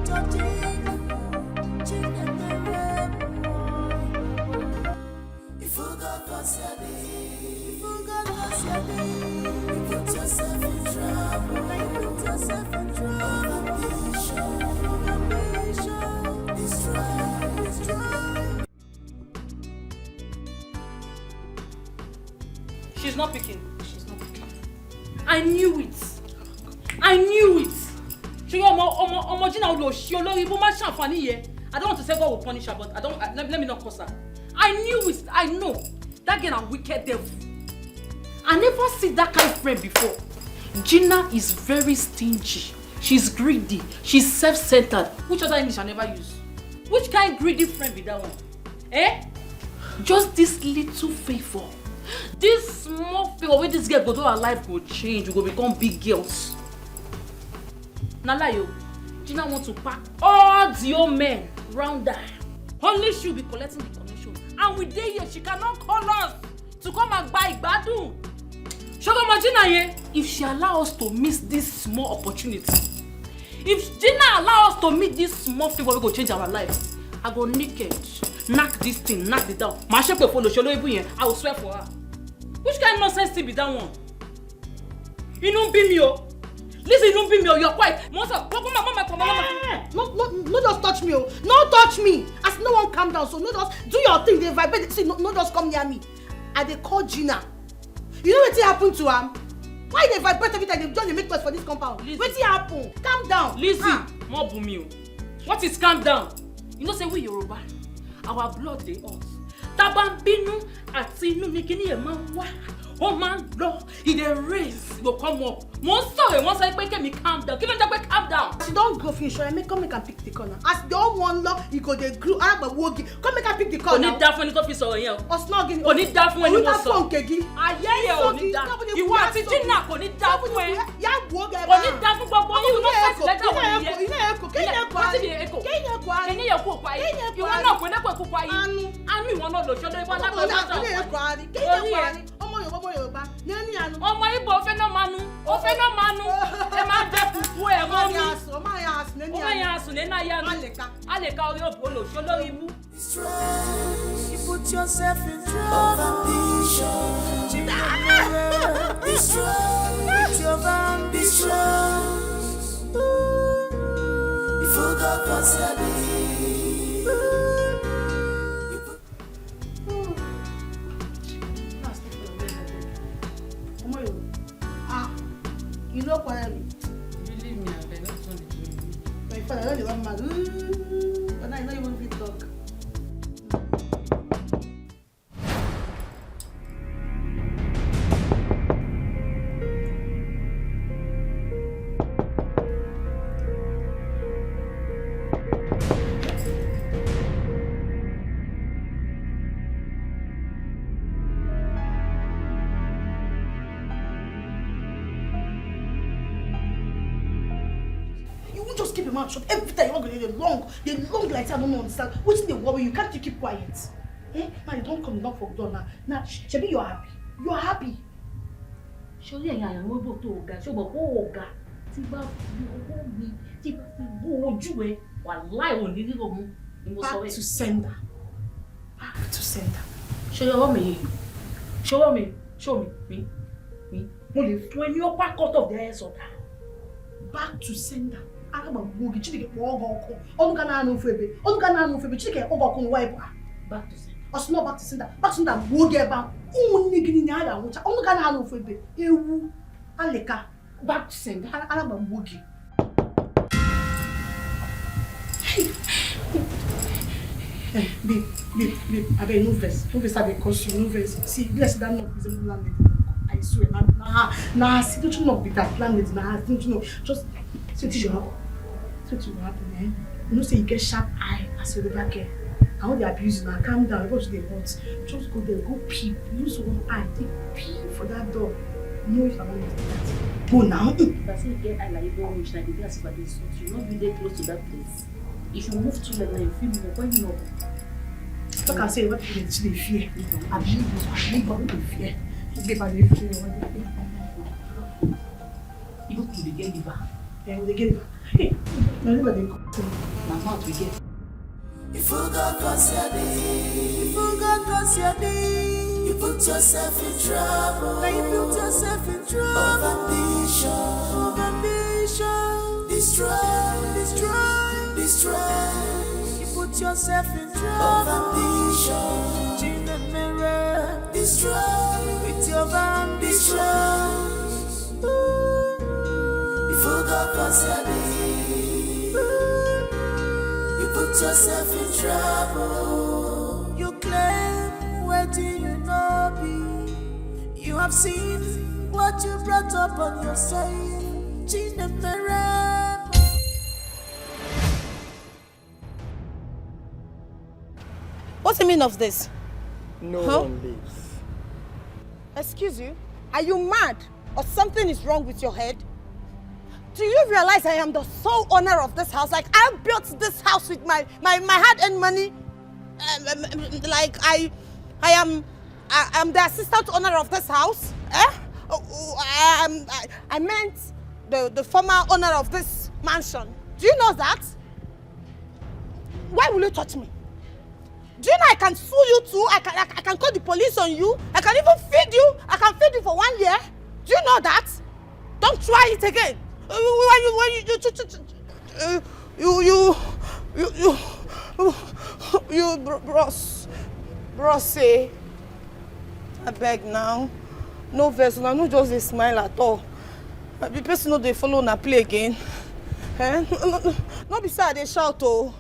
Georgina. Gina, you forgot what's your name. You forgot what's your name. You put yourself in trouble. You put yourself in trouble. She's not picking. I knew it. She Gina will show I don't want to say God will punish her, but let me not curse her. I knew it. I know. That girl a wicked devil. I never see that kind of friend before. Gina is very stingy. She's greedy. She's self-centered. Which other English I never use? Which kind of greedy friend be that one? Just this little favor. This small favor where this girl go do her life go change. We go become big girls. Nalayo, Gina want to pack all the old men round her. Only she'll be collecting the commission. And with day here, she cannot call us to come and buy Gbadun. Shogoma Gina here, if she allow us to miss this small opportunity, if Gina allow us to meet this small favor, we go change our life. I go naked, knock this thing, knock it down. My shepherd follow, I will swear for her. Which kind of nonsense thing be that one? You don't be me, oh. Listen, you don't be me, oh. You're quiet. No, just touch me, oh. No touch me. As no one calm down, so no just do your thing. They vibrate. See, no just come near me. And they call Gina. You know what happened to her? Why they vibrate every time they don't make noise for this compound? What happened? Calm down. Listen, more boom. What is calm down? You know say we Yoruba, our blood dey hot. Tabambinu àti inú ni kíni ẹ máa ń wá. Ó máa ń lọ, e dey raise, go come up. Wọ́n sọ̀rọ̀ wọ́n sọ pé kẹ́mi calm down. Kí ló ń jẹ́ pé calm down? As you don grow finish, I make come make am pick the corner. As the old one law, you go dey grow. Wogi. Come make am pick the corner. Kò ní dá fún ẹni tó fi sọ̀rọ̀ yẹn o. Osnogin. Kò ní dá fún ẹni wọ́n sọ. Ayé yẹ ò ní dá. Ìwọ àti Gina kò ní dá fún ẹ. Kò ní dá fún gbogbo yín. Ìwọ náà fẹ́ẹ́ lẹ́tà wọ̀ nìyẹn. Kẹ́ni yẹ kó pa yín. Ìwọ náà kò ní kó pa yín. Àánú ìwọ náà lò ṣọdọ̀ ìwọ náà kò ní ọmọ Igbo ofe náà manu ẹ máa jẹ fufu ẹ mọ mi ọmọ yẹn asùn nínú ayé mi aleka orí òbò olóṣó lórí ibú. You put yourself in trouble. Be strong with your ambitions. You forgot what's your name. You know what I mean? You leave me, I beg, not to do. My father, I know you want mad. But I know you won't be talk. Just keep your mouth shut. Every time you walk, they long like I don't understand. What's the worry? You can't keep quiet. Eh? Man, you don't come knock for the door now. Now, Shebi, you're happy. You're happy. Surely I am able to go. Ṣé o go ga. Tí bá fi owó mi, tí bá fi bo ojú ẹ, wàláhì ò ní ríro mú. Back to sender. Back to sender. Show your me. Show me. Show me. Me. Mo lè fún ẹ ní upper cut of the hair sọ̀tà. Back to sender. Aga ma gbogi Chineke kpọọ gị ọkụ. Ọnụ ga na-anụ ofu ebe. Chineke kpọọ gị ọkụ n'ụwa ebe a. Back to sender. Ọsọ back to sender. Back to sender gbuo gị ebe a. Ụmụnne gị niile a ga-anwụcha. Ọnụ ga na-anụ ofu ebe. Ewu. Alịka. Back to sender. Aga ma gbuo gị. Babe, I beg no vex. No vex, I beg cause you no vex. See, bless that knock is a landlady. I swear, nah, see, don't you knock with that landlady? Nah, don't you know? Just see what you happen. See what you happen, eh? You know, say you get sharp eye as you're back here. I want the abuse now. Calm down. Go to the hot. Just go there. Go peep. Use one eye. Take peep for that door. No, if I want to do that. Go now. If I say you get eye like you don't reach like the glass for this, you not be there close to that place. If you move too late, you feel more. Why you know? Talk and say what they fear. I believe what they fear. Give a little fear. You go to the game giver. Yeah, they give. Hey, now look at the my mouth we get. If you go cause your day, you put yourself in trouble. Now you put yourself in trouble. Of ambition, destroy. You put yourself in trouble. Of ambition, Gina mirror, destroy. With your ambitions. If you go cause your day, you put yourself in trouble. You claim, where do you know be? You have seen what you brought up on yourself. Gina mirror. What's the meaning of this? No one leaves. Excuse you? Are you mad? Or something is wrong with your head? Do you realize I am the sole owner of this house? Like, I built this house with my hard-earned money. Like, I am the assistant owner of this house. I meant the former owner of this mansion. Do you know that? Why will you touch me? Do you know I can sue you too? I can call the police on you. I can even feed you. I can feed you for 1 year. Do you know that? Don't try it again. Bros say, I beg now. No verse, now no just a smile at all. The person know they follow na play again. Eh? No be sad they shout oh.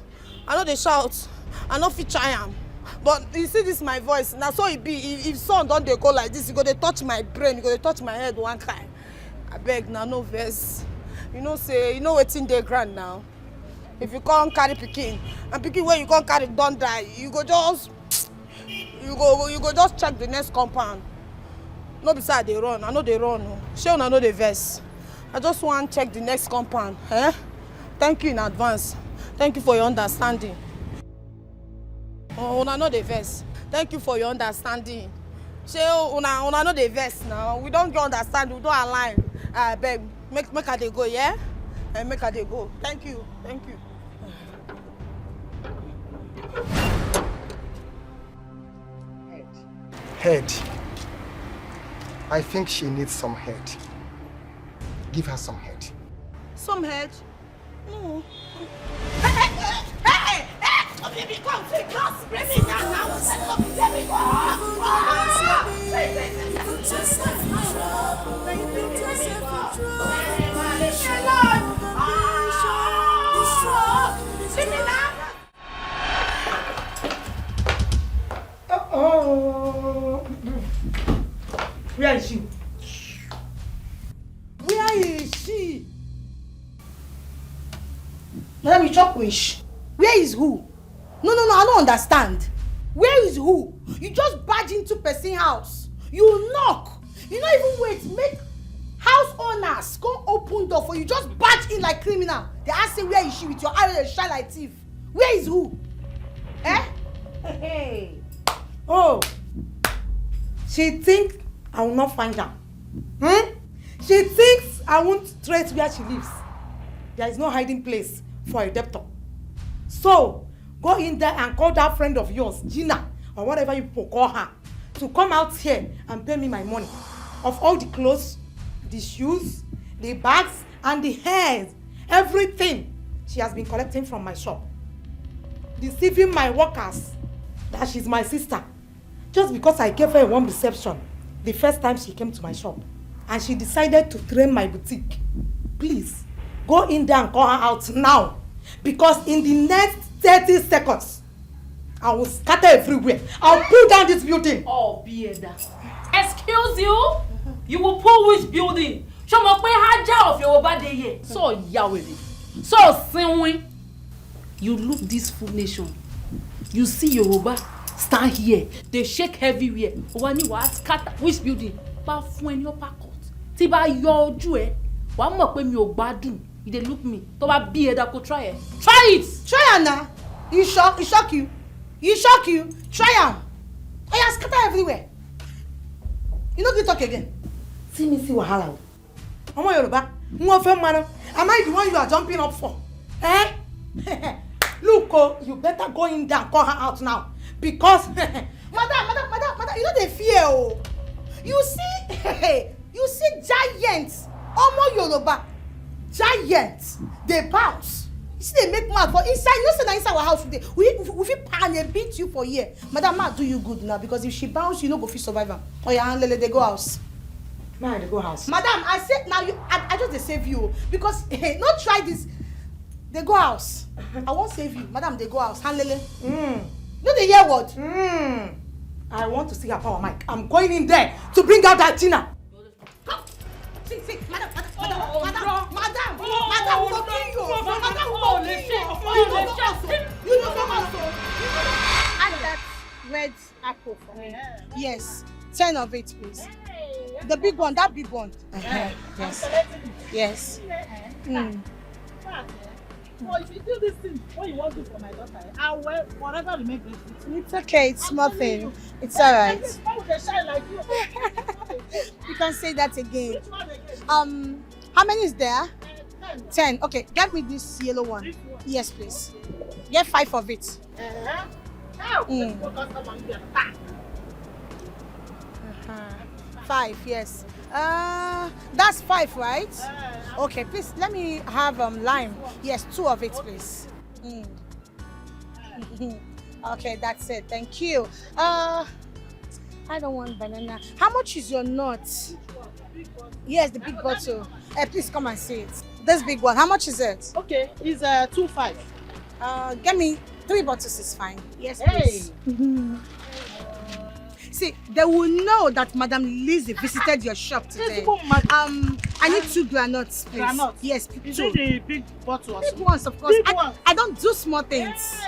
I know they shout. I know fit try am. But you see this my voice. Now so it be if son don't they go like this, you go they touch my brain, you go they touch my head one time. I beg now no verse. You know say you know what's in the ground now. If you can't carry pikin, and pikin where you can't carry don't die, you go just check the next compound. No beside they run. I know they run. Sure, I know the verse. I just want to check the next compound. Eh? Thank you in advance. Thank you for your understanding. Oh, I know the verse. Thank you for your understanding. Sure, I know the verse now. We don't understand. We don't align. I beg. Make her they go, yeah? And make her they go. Thank you. Thank you. Head. I think she needs some head. Give her some head. Some head? No. Hey! Oh, baby, come, take us. Bring me down now. Let me Where is she? Where is she? Madam, you chop wish. Where is who? No, I don't understand. Where is who? You just barge into person house. You knock. You not even wait. Make how house owners come open door for you, just barge in like criminal. They ask you where is she with your arrow shine like thief. Where is who? Eh? Hey. Oh. She thinks I will not find her. She thinks I won't trace where she lives. There is no hiding place for a debtor. So, go in there and call that friend of yours, Gina, or whatever you call her, to come out here and pay me my money. Of all the clothes, the shoes, the bags, and the hairs, everything she has been collecting from my shop. Deceiving my workers that she's my sister. Just because I gave her a warm reception the first time she came to my shop. And she decided to drain my boutique. Please, go in there and call her out now. Because in the next 30 seconds, I will scatter everywhere. I'll pull down this building. Oh, Bieda. Excuse you? You will pull which building? Show me where Haja of your body here. So Yahweh. So Sinwi. You look this full nation. You see Yoruba stand here. They shake everywhere. Wani wa scatter which building? Ba fún ẹ ní upper court. Tí bá yọ ojú ẹ, wá mọ̀ pé mi ò gbádùn. You dey look me. Tó bá bí ẹ dá kó try it. Try it. Try am na. You shock you. You shock you. Try am. Oya scatter everywhere. You no fit talk again. See me see wahala o. Ọmọ Yorùbá, wọ́n fẹ́ mara. Am I the one you are jumping up for? Eh? Look, you better go in there and call her out now. Because, madam, you know they fear, oh. You see giants, Omo Yoruba, giants, they bounce. You see they make mad for inside, you know say inside our house today, we fit pan and beat you for here. Madam, ma do you good now, because if she bounce, you no go fit survive am. Oh yeah, Lele, they go house. Man, they go house. Madam, I said now, I just they save you, because, hey, not try this. They go house. I won't save you. Madam, they go house. Hanlele. No, they hear what? I want to see her power mic. I'm going in there to bring out that Gina. Come. See, madam, we will kill you. Madam, we will kill you. You know so. Add that red apple for me. Yes. 10 of it, please. The big one, that big one. Yes. Well, if you do this thing, what you want to do for my daughter, I'll wear whatever will make this. It's okay, it's nothing. It's alright. Like You can say that again. How many is there? 10. Okay, get me this yellow one. Yes, please. Get 5 of it. 5, yes. That's 5, right? Okay, please let me have lime. Yes, 2 of it, please. Okay, that's it. Thank you. I don't want banana. How much is your nut? Yes, the big bottle. Please come and see it. This big one. How much is it? Okay, it's 2.5. Get me 3 bottles is fine. Yes, please. See, they will know that Madam Lizzie visited your shop today. I need 2 granuts, please. Granuts? Yes, Is 2. it the big bottle? Big ones, of course. Big ones. I don't do small things.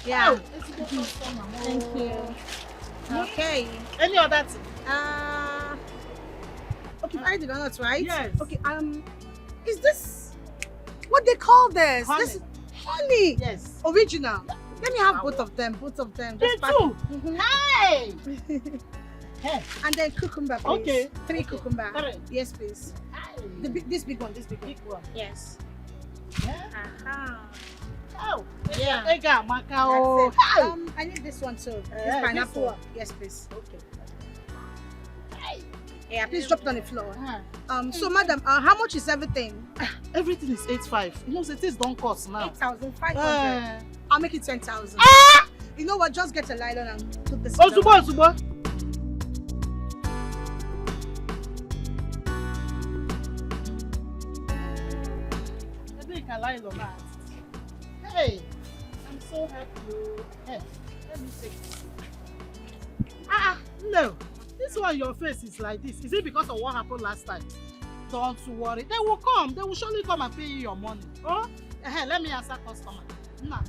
Yeah. Thank you. Okay. Any other thing? Okay, I the granuts, right? Yes. Okay. Is this what they call this? Honey. This honey. Yes. Original. Let me have both of them. Just pack. Hey! And then cucumber, please. Okay. 3 cucumber. 3. Yes, please. This big one. Big one. Yes. Yeah. Oh. Yeah. That's it. I need this one too. This pineapple. This one. Yes, please. Okay. Yeah, please drop it on the floor. So, madam, how much is everything? Everything is 8.5. You know, the things don't cost now. 8,500. I'll make it 10,000. You know what? Just get a nylon and put this. Ozubo. Maybe you can lie on that. Hey, I'm so happy. Hey, let me take this. No. This one, your face is like this. Is it because of what happened last time? Don't worry. They will come. They will surely come and pay you your money. Oh? Let me answer customer. Nah.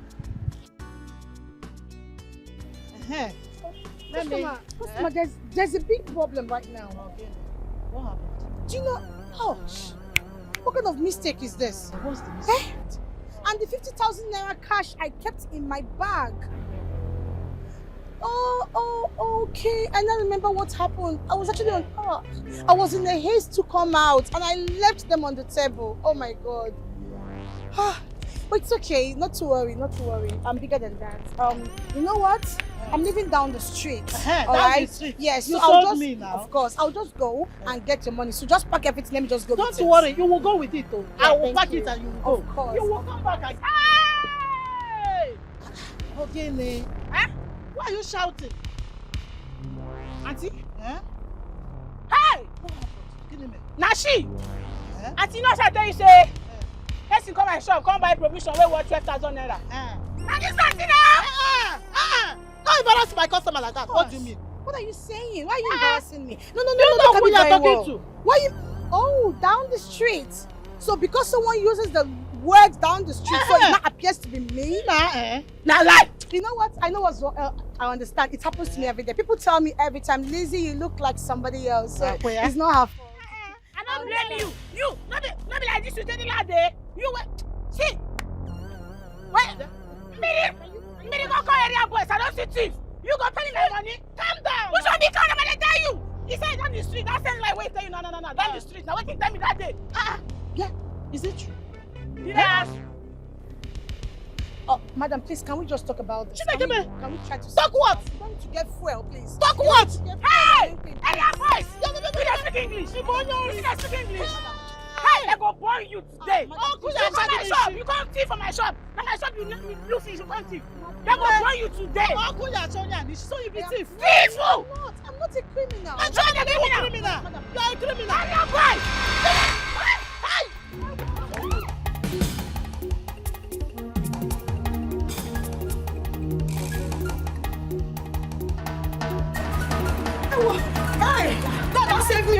Customer, there's a big problem right now. Okay. What happened? Do you know? Oh, what kind of mistake is this? What's the mistake? And the 50,000 naira cash I kept in my bag. Oh, okay. I now remember what happened. I was actually I was in a haste to come out and I left them on the table. Oh my God. But it's okay. Not to worry. I'm bigger than that. You know what? I'm living down the street. All right? The street. Yes. You so I'll told just, me now. Of course. I'll just go and get your money. So just pack everything. Let me just go. Don't worry. You will go with it though. Yeah, I will pack it and you will go. Of course. You will come back and hey! Okay, huh? Why are you shouting? Auntie? Huh? Hey! What happened? Nashi! Huh? Auntie, no, I tell you, say, let's come my shop, come buy provision, where worth 12,000 naira. And this auntie now! Don't embarrass my customer like that. What do you mean? What are you saying? Why are you embarrassing me? No, You know who you are talking to. Why you? Oh, down the street. So because someone uses the word down the street, so it not appears to be me? Nah, lie. You know what? I know what's wrong. I understand. It happens to me every day. People tell me every time, Lizzie, you look like somebody else. So it's not her fault. I don't blame you. You, not be like this. You tell the lad there. You wait. See. Wait. Me go call area boys. I don't see thief. You go pay my money. Calm down. Who should be calm? I'm gonna tell you. He said down the street. That sounds like wait. Tell you no. Down the street. Now what you tell me that day? Yeah. Is it true? Yes. Oh, madam, please, can we just talk about this? Can we try to talk what? I'm going to get fuel, please. Talk what? Hey! Area boys! You don't speak English. You don't speak English. Hey, I go burn you today. Oh, you come my shop. You come thief from my shop. Now my shop, you blue fish, you come thief. I go burn you today. So you be thief. Thief! I'm not a criminal. I'm trying to be a criminal. You are a criminal. Area boys! Hey! Hey! God, save me!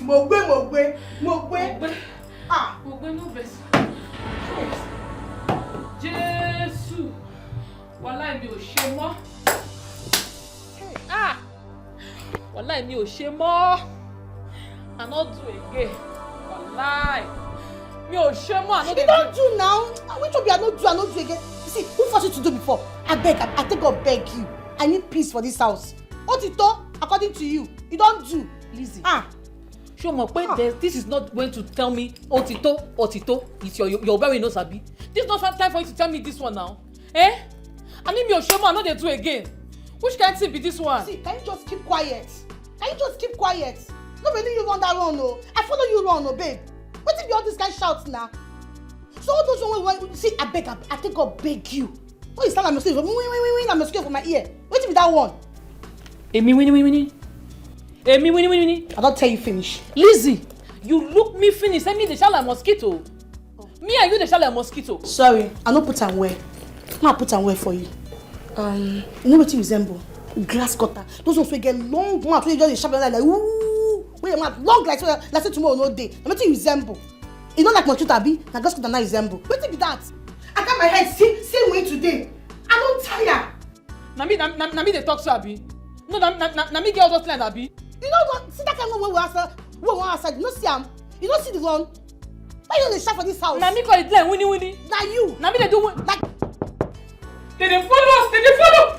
sí mo gbé. Ah, mo gbé no vex. Jésù. Wàláì mi ò ṣe mọ́. Ah. Wàláì mi ò ṣe mọ́. I no do again. Wàláì. Mi ò ṣe mọ́. You don't do now. Which one be I no do again? You see, who forced you to do before? I think God beg you. I need peace for this house. Otito, according to you, you don't do. Lizzie. Show me, this is not going to tell me Otito. It's your very no sabi. This is not time for you to tell me this one now. Eh? I need me a show me, I know they do again. Which kind of thing be this one? See, can you just keep quiet? Nobody you run that run, no. I follow you run, no, babe. What if you all this guy shouts now? So all those ones, see, I think God beg you. Oh, you sound like mosquito. I'm mosquito for my ear. What if that one? Emi, winnie. I don't tell you finish. Lizzie, you look me finish. Send me the shell like mosquito. Me and you the shell like mosquito. Sorry, I no put am well. I put am well for you. You know what you resemble? Grass cutter. Those ones will get long mouth when you just sharp like ooh. Wait, mouth long like so. Let's say tomorrow no day. Know what you resemble? You don't like mosquito, abi? Na grass cutter na resemble. What be that? I got my head same way today. I don't tire. Na me dey talk so, abi? No, na me get all those lines, abi? You know what? See that kind of way we outside. You don't see am. You don't see the one. Why you dey shout for this house? Na me call it line, winnie. Na you. Na me dey do like. They dey follow us. They dey follow.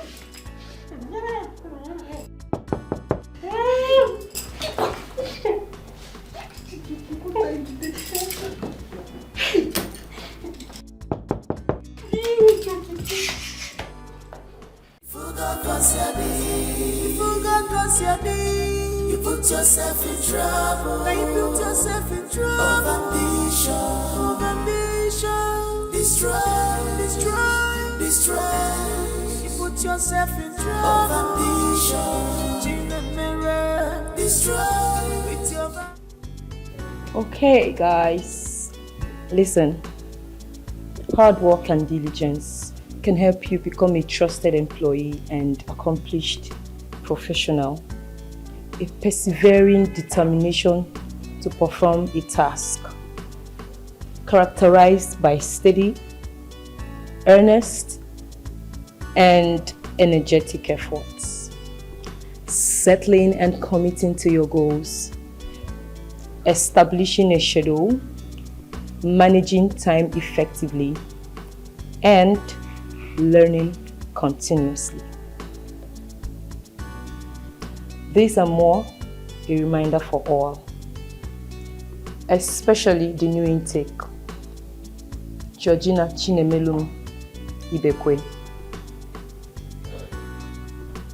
You put yourself in trouble. Of ambition. Destroy. You put yourself in trouble. Of ambition. Gina, destroy with your. Okay, guys, listen. Hard work and diligence can help you become a trusted employee and accomplished professional. A persevering determination to perform a task, characterized by steady, earnest, and energetic efforts, settling and committing to your goals, establishing a schedule, managing time effectively, and learning continuously. These are more a reminder for all, especially the new intake, Georgina Chinemelum Ibekwe.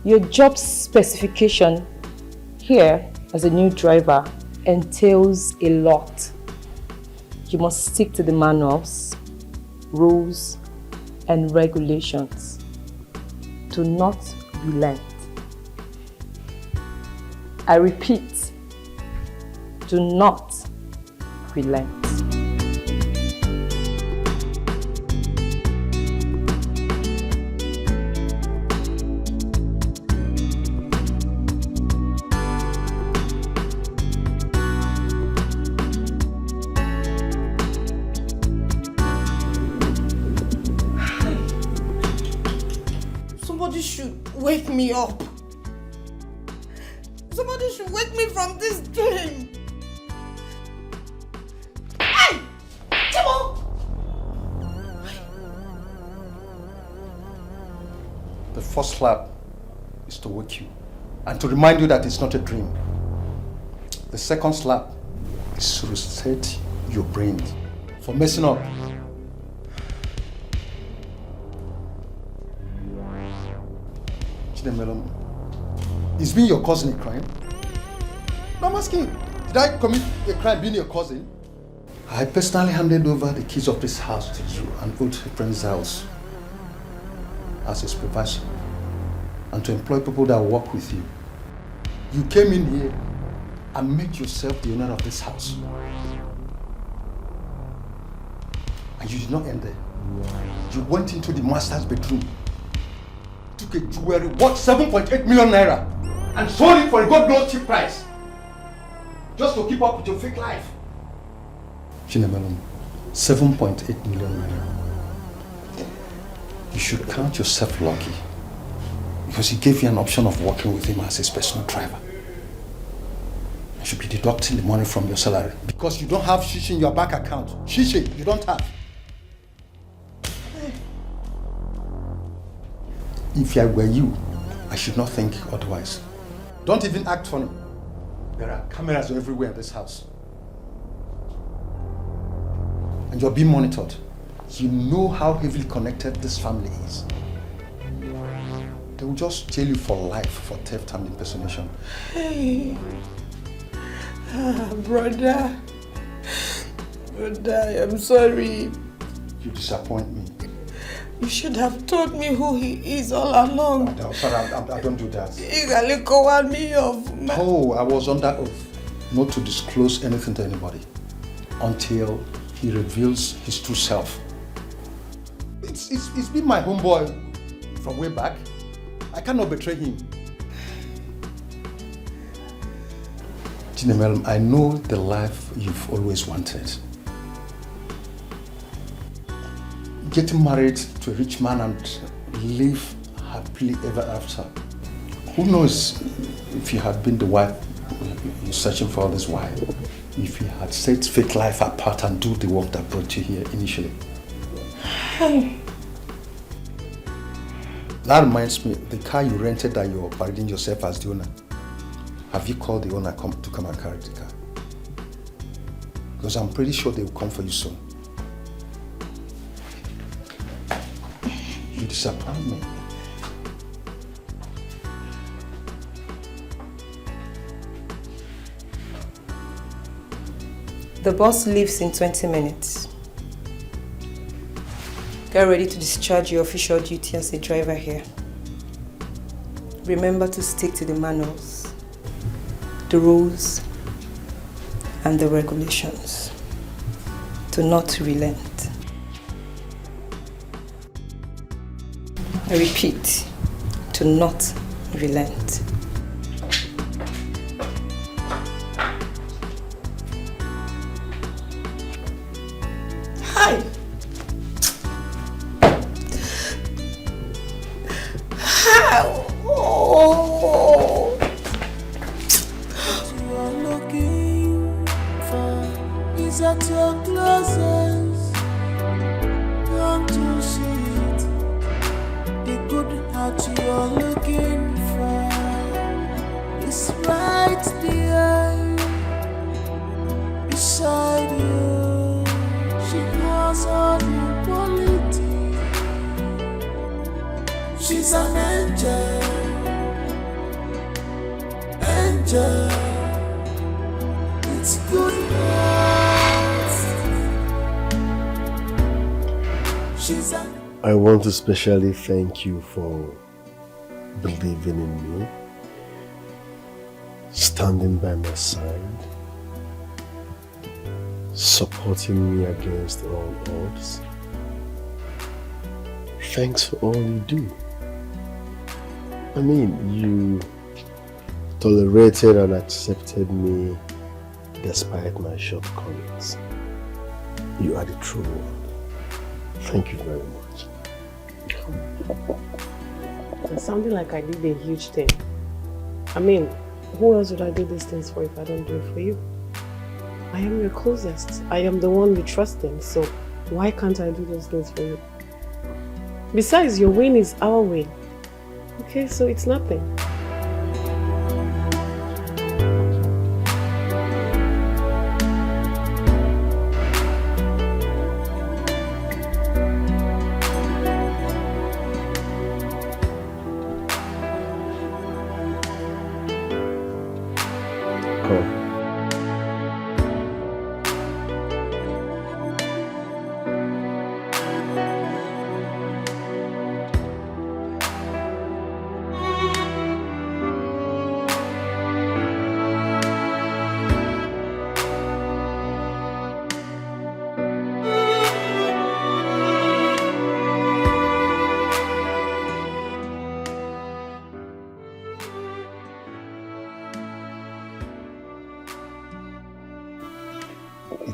Your job specification here as a new driver entails a lot. You must stick to the manuals, rules, and regulations. Do not relent. I repeat, do not relent. Somebody should wake me up. Somebody should wake me from this dream. Hey! Timo! The first slap is to wake you and to remind you that it's not a dream. The second slap is to reset your brain for messing up. Chinemelum, is being your cousin a crime? No, I'm asking, did I commit a crime being your cousin? I personally handed over the keys of this house to you and go to a friend's house as a supervisor and to employ people that work with you. You came in here and made yourself the owner of this house. And you did not end there. You went into the master's bedroom, took a jewelry worth 7.8 million naira and sold it for a god knows cheap price. just to keep up with your fake life. Gina, 7.8 million naira. You should count yourself lucky because he gave you an option of working with him as his personal driver. You should be deducting the money from your salary because you don't have shishi in your bank account. Shishi, you don't have. If I were you, I should not think otherwise. Don't even act funny. There are cameras everywhere in this house. And you're being monitored. You know how heavily connected this family is. They will just jail you for life for theft and impersonation. Hey. Brother. Brother, I'm sorry. You disappoint me. You should have told me who he is all along. No, sorry, I don't do that. Oh, I was under oath not to disclose anything to anybody until he reveals his true self. It's been my homeboy from way back. I cannot betray him. Gina, I know the life you've always wanted. Getting married to a rich man and live happily ever after. Who knows if you had been the wife you're searching for all this while, if you had set fake life apart and do the work that brought you here initially. That reminds me, the car you rented that you're parading yourself as the owner, have you called the owner to come and carry the car? Because I'm pretty sure they will come for you soon. You disappoint me. The boss leaves in 20 minutes. Get ready to discharge your official duty as a driver here. Remember to stick to the manuals, the rules, and the regulations. Do not relent. I repeat, do not relent. Hi. Oh. What you are looking for is at your closest. Don't you see it? The good heart you are looking for is right there beside you. She has all the quality. She's an angel. Angel. It's good news. She's an I want to specially thank you for believing in me, standing by my side, supporting me against all odds. Thanks for all you do. I mean, you tolerated and accepted me despite my shortcomings. You are the true one. Thank you very much. It's sounding like I did a huge thing. I mean, who else would I do these things for if I don't do it for you? I am your closest. I am the one you trust in, so why can't I do those things for you? Besides, your win is our win. Okay, so it's nothing.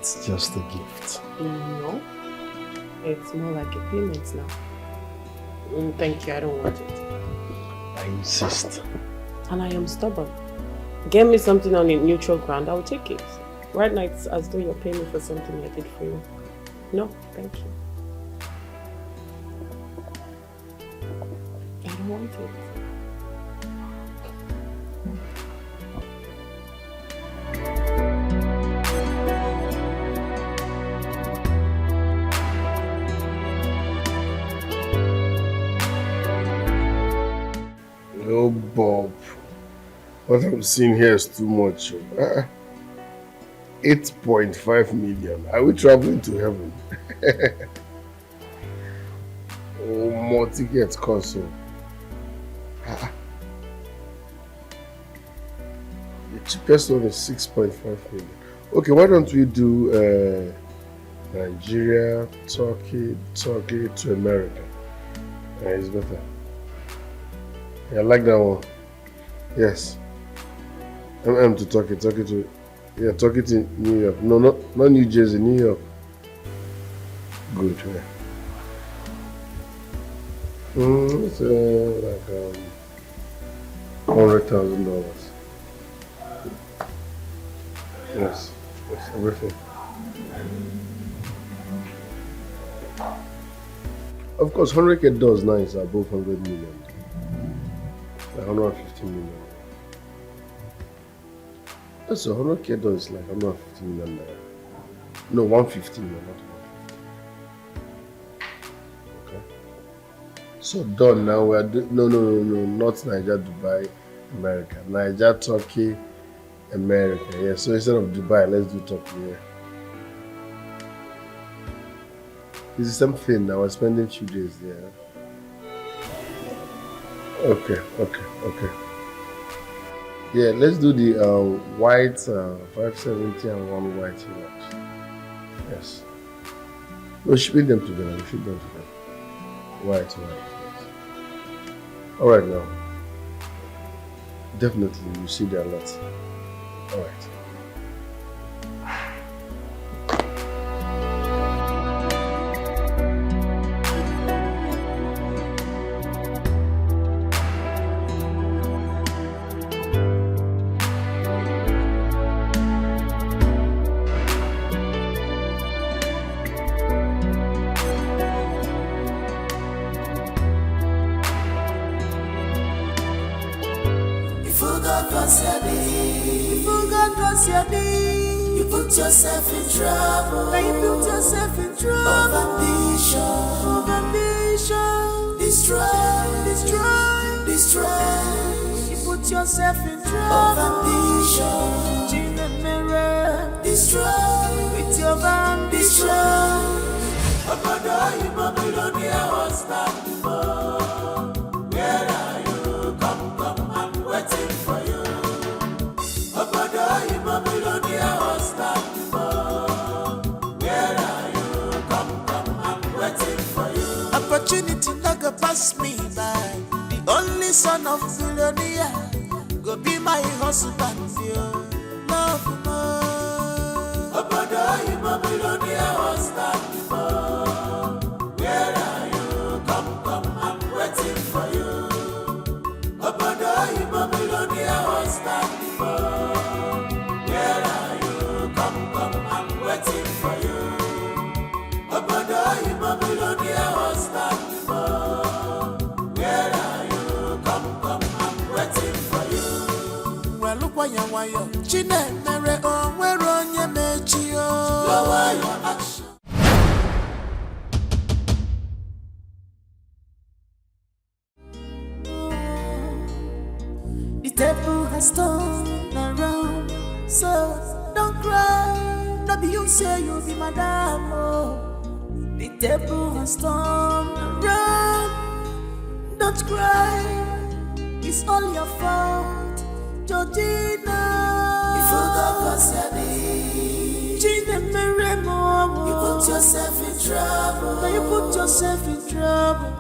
it's just a gift? No. It's more like a payment now. Thank you, I don't want it. I insist. And I am stubborn. Get me something on a neutral ground, I'll take it. Right now it's as though you're paying me for something I did for you. No, thank you. I don't want it. Oh, Bob. What I'm seeing here is too much. 8.5 million. Are we traveling to heaven? Oh, more tickets cost so. The cheapest one is 6.5 million. Okay, why don't we do Nigeria, Turkey to America? It's better. Yeah, I like that one. Yes. To Turkey to New York. No, not New Jersey, New York. Good, yeah. It's like $100,000. Yes, everything. Of course, 100K does now is above 100 million. Like 150 million. That's 100K does like 150 million. No, 150 million, not 150. Okay. So done now. We are no, not Nigeria, Dubai, America. Nigeria, Turkey, America. Yeah. So instead of Dubai, let's do Turkey. Yeah. It's the same thing. I was spending 2 days there. Okay. Yeah, let's do the white 570 and one white watch. Yes. We'll ship them together. White. Yes. All right now. Definitely, you see there a lot. All right. You put yourself in trouble. Now you put yourself in trouble. Of ambition. Destroy. You put yourself in trouble. Of ambition. Gina, destroy. With your ambition. Obodo, you Babylonia was not before. Where are you? Come, I'm waiting for you. Obodo, you Babylonia was not before. Where are you? Come, I'm waiting for you. Opportunity not go pass me by. The only son of Babylonia go be my husband, you love more. Obodo, you Babylonia was not before. Where are you? Come, I'm waiting for you. Obodo, you Babylonia was not before. Where are you? Come, I'm waiting for you. Obodo, you Babylonia was not before. Where are you? Come, I'm waiting for you. Well, look why you Gina, where on your mechio. Lower your action. The table has turned around, so don't cry. No be you say you'll be madam. Oh. The table has turned around, don't cry. It's all your fault, Georgina. You forgot what's your name. Gina Meremo. You put yourself in trouble. Now you put yourself in trouble.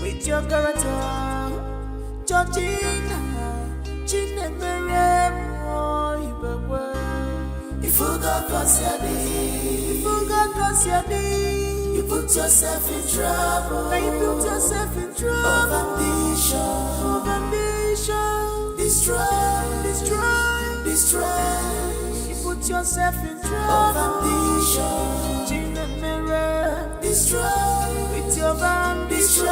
With your character. Georgina, Gina Meremo, forgot what's your name. You forgot what's your name. You put yourself in trouble. Now you put yourself in trouble. Of ambition, destroy, you put yourself in trouble. Of ambition, Gina mirror, destroy with your ambitions.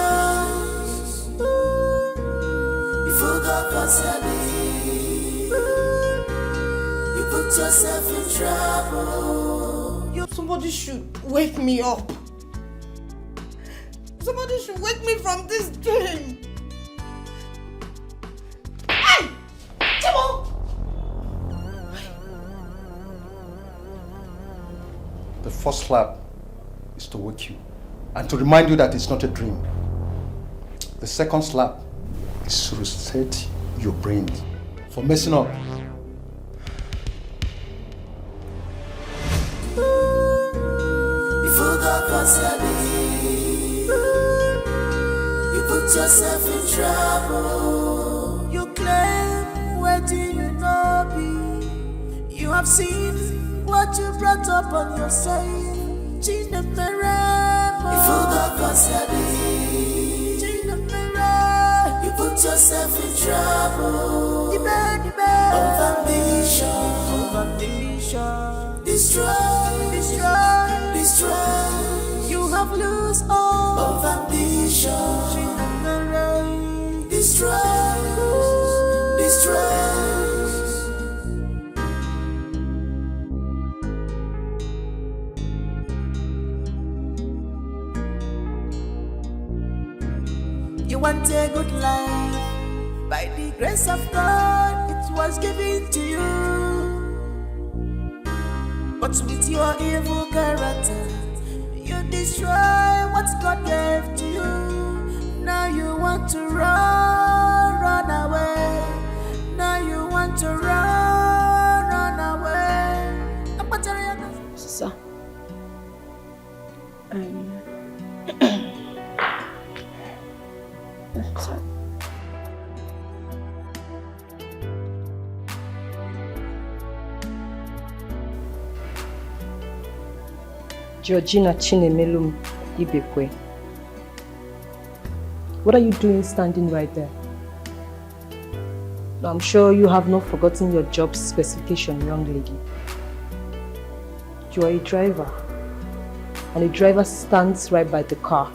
You forgot what's your name. You put yourself in trouble. Somebody should wake me up. Somebody should wake me from this dream. Hey! Timo! The first slap is to wake you and to remind you that it's not a dream. The second slap is to reset your brain for messing up. You forgot what's your name. You put yourself in trouble. You claim, where do you know me? You have seen what you brought up on yourself. Gina Mirror. You forgot what's your name. Gina Mirror. You put yourself in trouble. Of ambition, destroy. You have lost all of ambition. Destroy. You want a good life. By the grace of God, it was given to you. But with your evil character, you destroy what God gave to you. Now you want to run away. Now you want to run away. Sir. Sorry. Georgina Chinemelum Ibekwe. What are you doing standing right there? I'm sure you have not forgotten your job specification, young lady. You are a driver, and a driver stands right by the car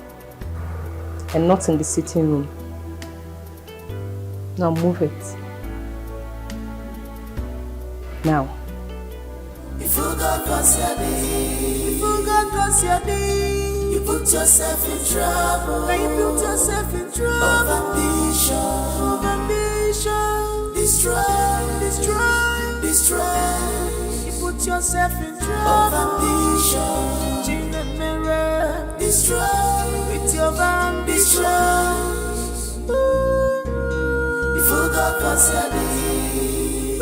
and not in the sitting room. Now move it. Now. You forgot what's your name. You forgot what's your name. You put yourself in trouble. Now you put yourself in trouble. Of ambition, destroy. You put yourself in trouble. Of ambition, Gina Mirror, destroy with your ambitions. You forgot what's your name.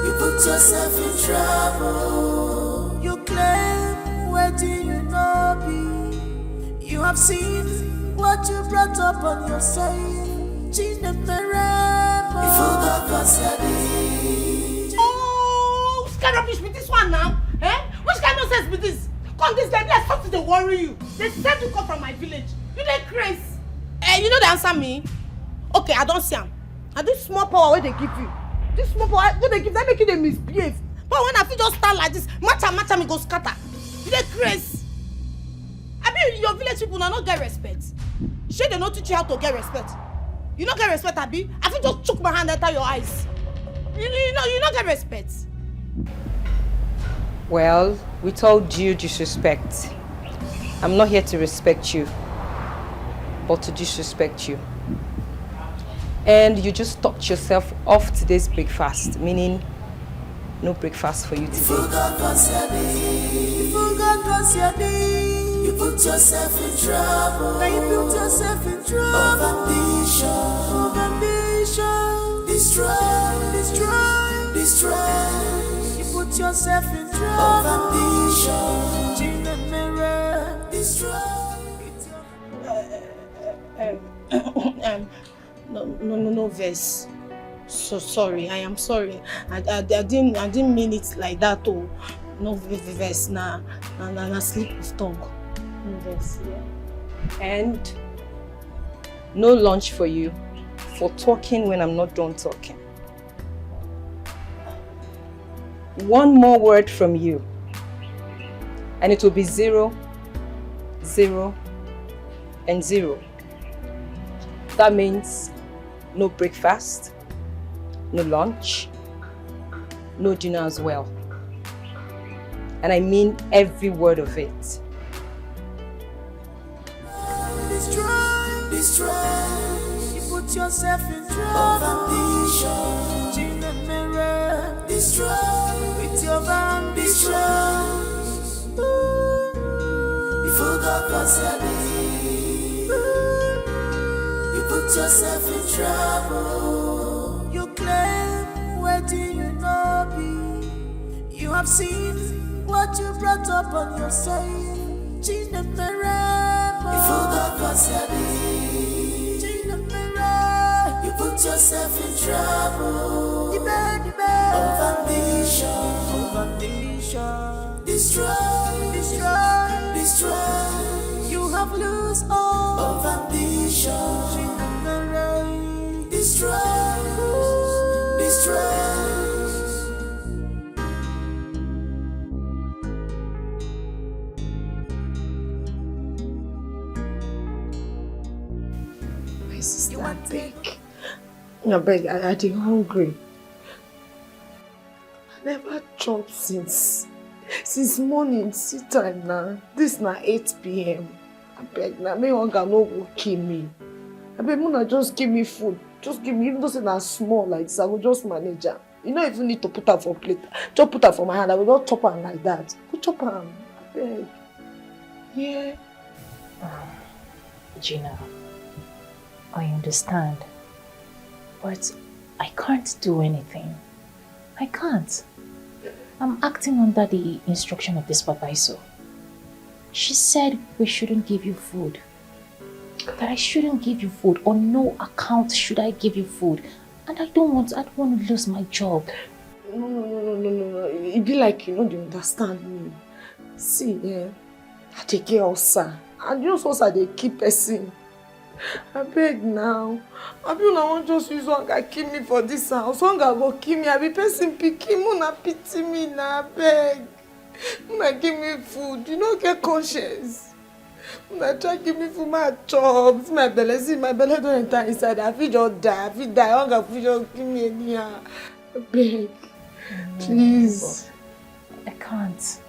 You put yourself in trouble. You claim, where do you know me? You have seen what you brought up on yourself. Gina Mirror. You forgot what's your name. Oh, which kind of rubbish with this one now? Eh? Which kind of nonsense with this? Come this guy, let's talk to the worry you. They said you come from my village. You dey crazy. You know they answer me? Okay, I don't see him. And this small power where they give you. This small power where they give, they make you dey misbehave. But when I feel just stand like this, matcha me go scatter. You dey crazy. I mean, your village people now not get respect. Shey they not teach you how to get respect. You not get respect, Abi? I feel just chook my hand enter your eyes. You not get respect. Well, with all due disrespect, I'm not here to respect you, but to disrespect you. And you just talked yourself off today's breakfast, meaning no breakfast for you today. You forgot what's your name. You forgot what's your name. You put yourself in trouble. Now you put yourself in trouble. Of ambition, destroy. You put yourself in trouble. Of ambition, Gina Mirror, destroy. No verse. So sorry, I am sorry. I didn't mean it like that. Oh, no verse na slip of tongue. No verse, yeah. And no lunch for you for talking when I'm not done talking. One more word from you, and it will be 0, 0, and 0. That means no breakfast, no lunch, no dinner as well. And I mean every word of it. Destroy. You put yourself in trouble. Confrontation. Disciplinary. Destroy. With your ambitions. You forgot concerning. You put yourself in trouble. You claim, where do you know be? You have seen what you brought up on yourself. Disciplinary. You forgot concerning. You put yourself in trouble. Of ambition. Destroy. You have lost all of ambition. Destroy. My sister, I beg, I dey hungry. I never chop since morning, see time now. This na 8 p.m. I beg, now me hunger no go kill me. I beg, Muna just give me food. Just give me, even though say na small like this, I will just manage am. You don't even need to put her for plate. Just put her for my hand. I will not chop her like that. Go chop her. I beg. Yeah. Gina, I understand. But I can't do anything. I can't. I'm acting under the instruction of this supervisor. She said we shouldn't give you food. That I shouldn't give you food. On no account should I give you food. And I don't want to lose my job. No. It be like you don't understand me. See, I take care of sir. And you know so they keep person. I beg now. I be una want just use hunger kill me for this house. Hunger go kill me. I be person picky. Muna pity me now. I beg. Muna give me food. You don't get conscience. Muna try give me food. My chop. My belly don't enter inside. I feel just die. I feel die. Hunger feel just give me anyhow. I beg. Please. I can't.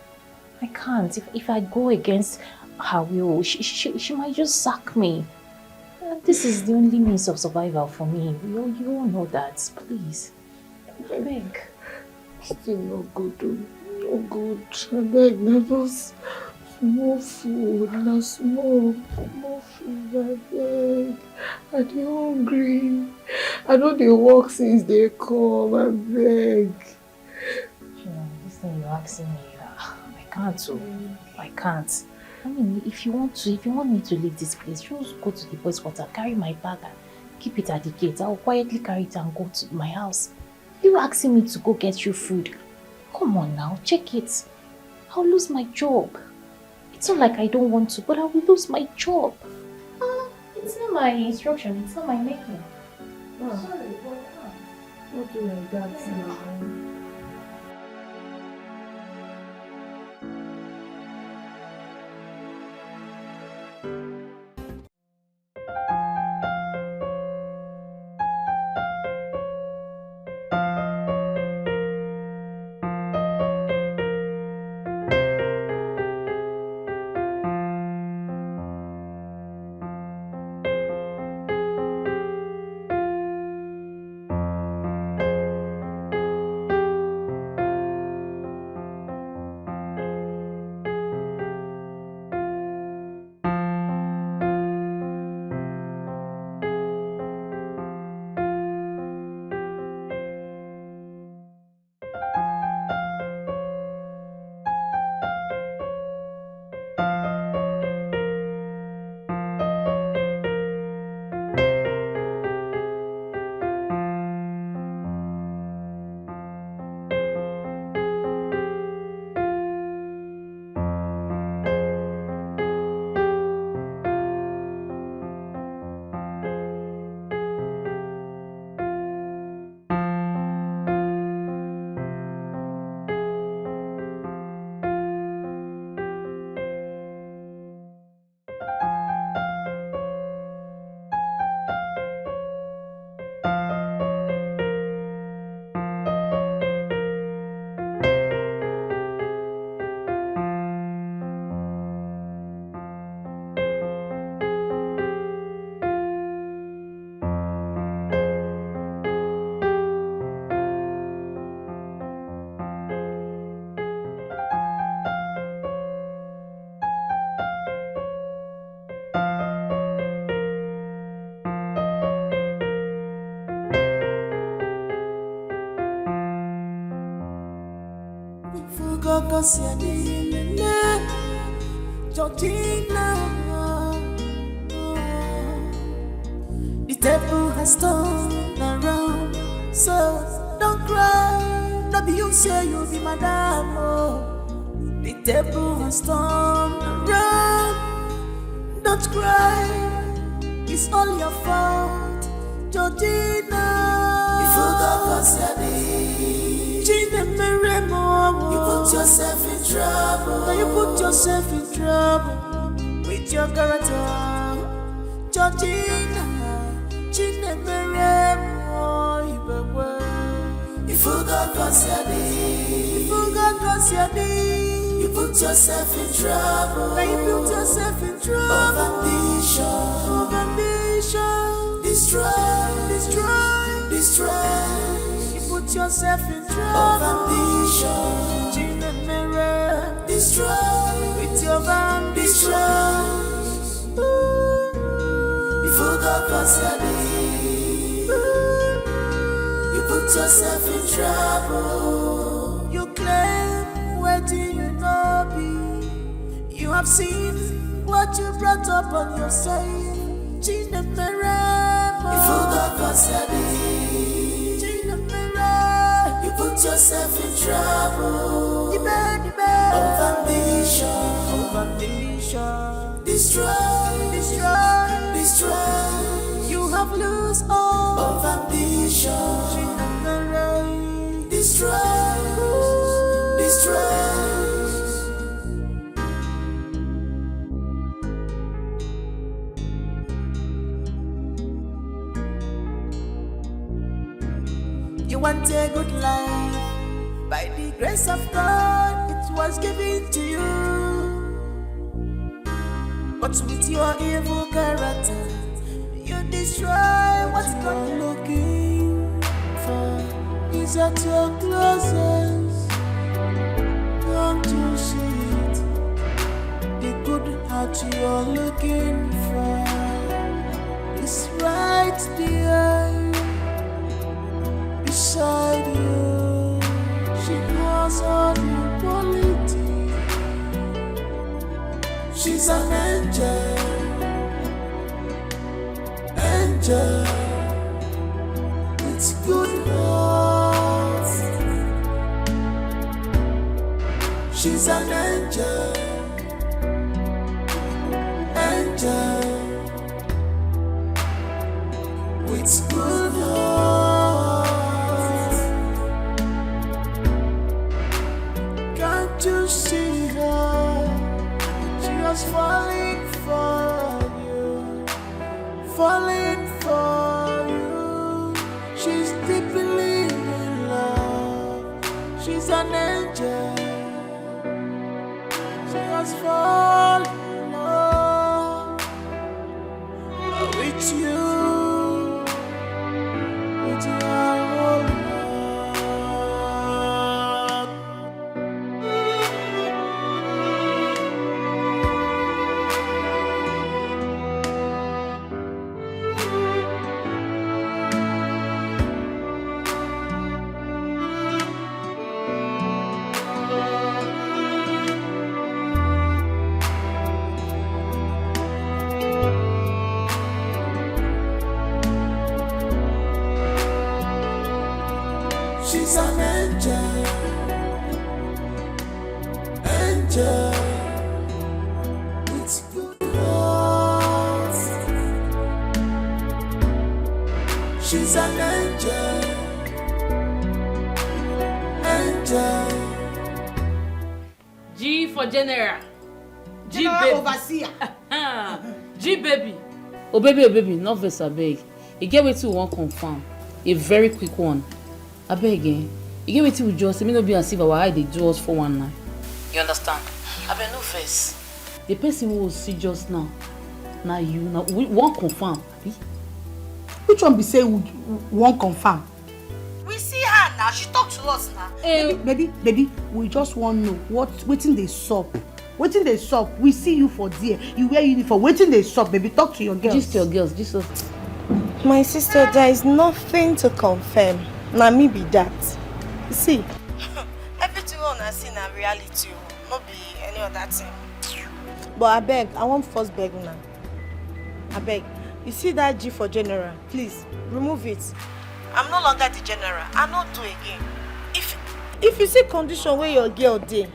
If I go against her will, she might just sack me. This is the only means of survival for me. You all know that. Please. I beg. Still no good. No good. I beg. Now just small food. Now small food. I beg. I dey hungry. I know they work since they come. I beg. This thing you're asking me, I can't. I mean, if you want me to leave this place, just go to the boys' quarter, carry my bag and keep it at the gate. I'll quietly carry it and go to my house. You're asking me to go get you food. Come on now, check it. I'll lose my job. It's not like I don't want to, but I will lose my job. It's not my instruction, it's not my making. Sorry, but don't do like that now. cause you're Georgina. The table has turned around, so don't cry. Don't be you say you'll be madam. Oh. The table has turned around. Don't cry. It's all your fault, Georgina. You forgot cause you're Gina. You put yourself in trouble. Now you put yourself in trouble with your character, Georgina. Gina. You forgot cause you're You forgot cause you're You put yourself in trouble. Now you put yourself in trouble. Of ambition. Destroy. You put yourself in trouble. Of ambition. Gina. Destroy. With your ambition. You forgot cause you're You put yourself in trouble. You claim where do you know be? You have seen what you brought up on yourself. Gina. You forgot cause Gina. You put yourself in trouble. Of ambition. Destroy. You have lost all of ambition. Destroy. You want a good life. By the grace of God, it was given to you. But with your evil character, you destroy what God looking for. Is at your closest. Don't you see it? The good heart you're looking for is right there beside you. She has all the quality. She's an angel with good heart. She's an angel with good heart. Can't you see her? She was falling for you. She's deeply in love. She's an angel. She was falling in love with you, with your whole heart. She's an angel with good heart. She's an angel. G for general. G General baby. overseer. G baby. Oh baby, not verse abeg. You get wetin we wan confirm. A very quick one. Abeg again. You get wetin we just me no be as if our eye dey do us 419. You understand? Abeg no vex. The person we will see just now. Now you now we wan confirm. Which one be say we won't confirm? We see her now. She talk to us now. Baby, we just want to know wetin dey sup. Wetin dey sup? We see you for there. You wear uniform. Wetin dey sup, baby? Talk to your girls. Just your girls. Just. My sister, there is nothing to confirm. Na me be that. You see, Everything know na see na reality, no be any other thing. But I beg, I want first beg una. I beg, you see that G for general, please remove it. I'm no longer the general. I no do again. If you see condition where your girl dey,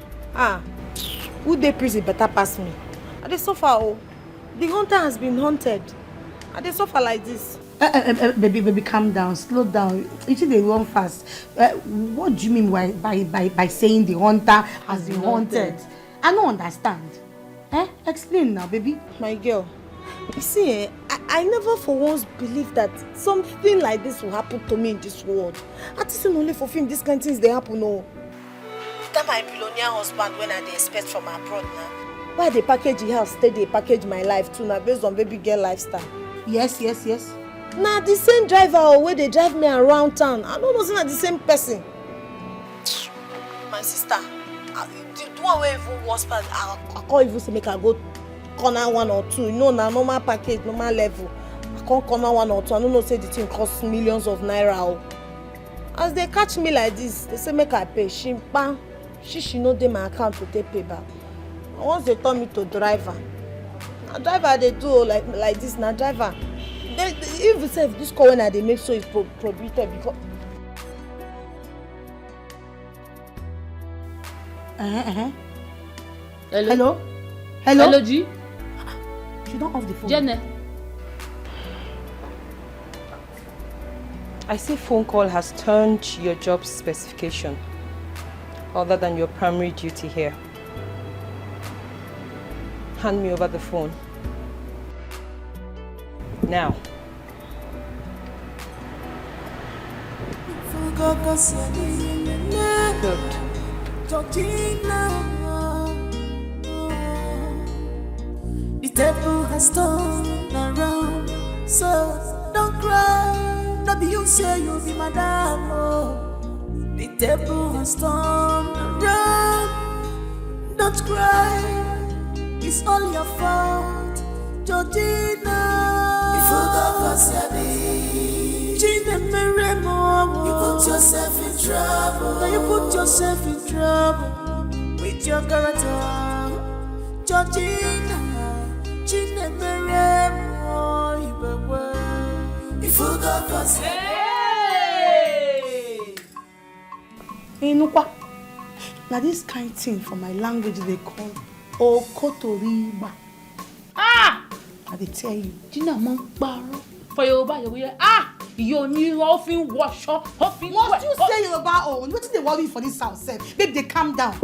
who dey prison better pass me. I dey suffer oh. The hunter has been hunted. I dey suffer like this. Baby, calm down, slow down. You see they run fast. What do you mean by saying the hunter has been haunted? I don't understand. Explain now, baby. My girl, you see, I never for once believed that something like this will happen to me in this world. I just only for film this kind of things they happen. No. That my billionaire husband when I dey expect from abroad now. Why they package the house, they package my life too now based on baby girl lifestyle. Yes. Now the same driver where they drive me around town. I don't know say na the same person. My sister, the one where even worse part, I can't even say make I go corner 1 or 2. You know, na normal package, normal level. I can't corner 1 or 2. I don't know say the thing costs millions of naira. As they catch me like this, they say make I pay. She know dey my account to take pay back. And once they turn me to driver, na driver they do like this. Na driver. Even say if this call when I dey make so is prohibited because. Hello. Hello, G. She don't off the phone. Jenna. I see phone call has turned your job specification other than your primary duty here. Hand me over the phone. Now. Good. The table has turned around, so don't cry. No be you say you'll be madam. Oh. The table has turned around, don't cry. It's all your fault, Georgina. You forgot Gina Meremo. You put yourself in trouble. Now you put yourself in trouble with your character, Georgina. Gina Meremo. You forgot Hey, Nukwa. Now this kind thing for my language they call Okotoriba. I tell you. Gina Monkbaro. For Yoruba, you will you need often wash up, often. Must you say Yoruba own? What did they worry for this house? Babe, they calm down.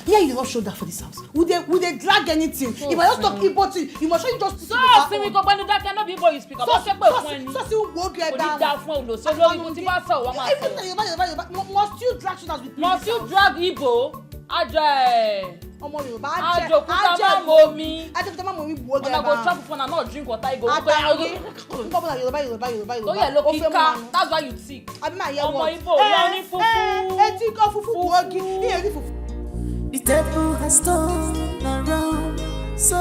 Yeah, you don't show that for this house. Would they drag anything? If I just talk Igbo thing, you must show you just. So, see me go when that cannot be boy you speak about. So, see who walk like that. So, must you drag shoulders with me? Must you drag Igbo? Ajay. Ọmọ Yorùbá Ajo kuta momi. Ajo kuta momi wo ge ba. Una go chop for na not drink water go. Yorùbá. Oh yeah, look kika. That's why you sick. Abi ma ye Ọmọ Igbo, you need fufu. Eti ko fufu wogi. Iye ni fufu. The table has turned around, so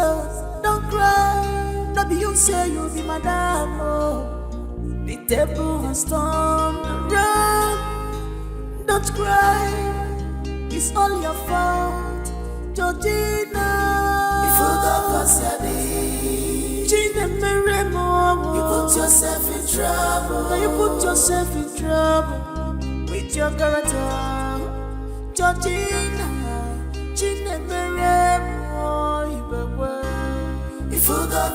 don't cry. No be you say you'll be madam. Oh. The table has turned around, don't cry. It's all your fault, Georgina. You forgot Gina Meremo. You put yourself in trouble. Now you put yourself in trouble with your character, Georgina. Gina Meremo. You forgot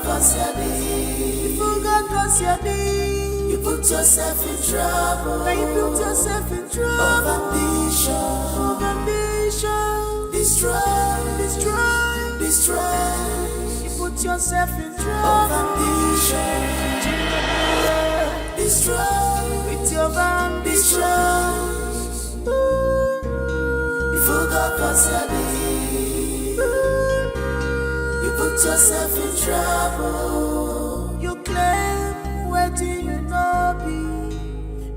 You put yourself in trouble. Now you put yourself in trouble. Of ambition. Destroy. You put yourself in trouble. Of ambition. Destroy. With your ambition. You forgot You put yourself in trouble. You claim where do you know be?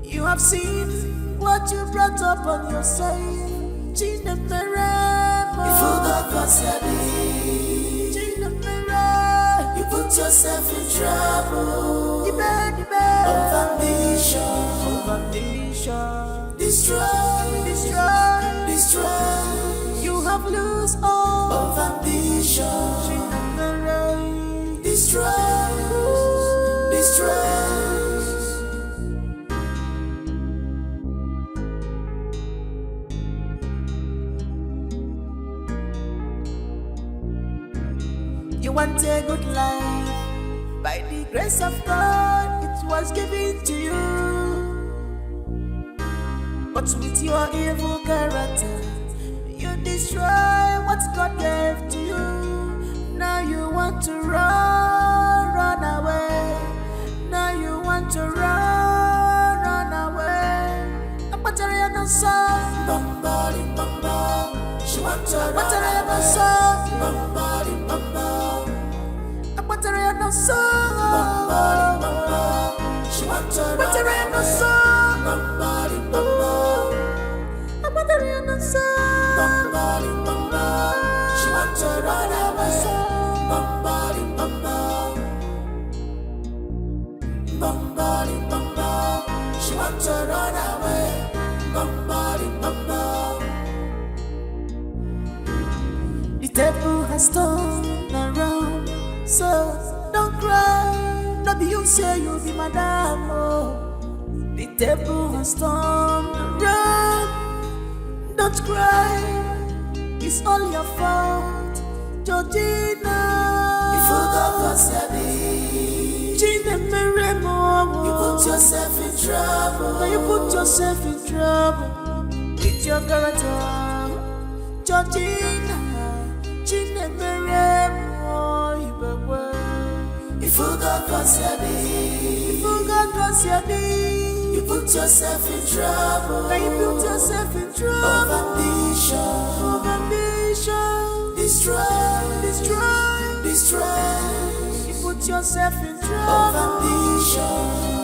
You have seen what you brought up on yourself. Gina Meremo. You forgot Gina Meremo. You put yourself in trouble. You bad. Of ambition. Destroy. destroy. You have lost all of ambition. Destroy, destroy. You want a good life, by the grace of God, it was given to you. But with your evil character, you destroy what God gave to you. Now you want to run away. Now you want to run away. A battery no son, bombarding, bombard. She want to run away. No son, bombarding, bombard. A battery no son, bombarding, bombard. She want to run away. No son, bombarding, bombard. A battery no son, bombarding, bombard. She want to run away. Bombarding, bombard. Bombarding, bombard. She want to run away. Bombarding, bombard. The table has turned around, so don't cry. No be you say you be madam. Oh. The table has turned around. Don't cry. It's all your fault, Georgina. You forgot yourself. Gina, you put yourself in trouble. You put yourself in trouble with your character, Georgina. Gina, you forgot yourself. You forgot yourself. You put yourself in trouble. You put yourself in trouble. Of ambition. Of ambition. Destroy, destroy, destroy. You put yourself in trouble. Of ambition.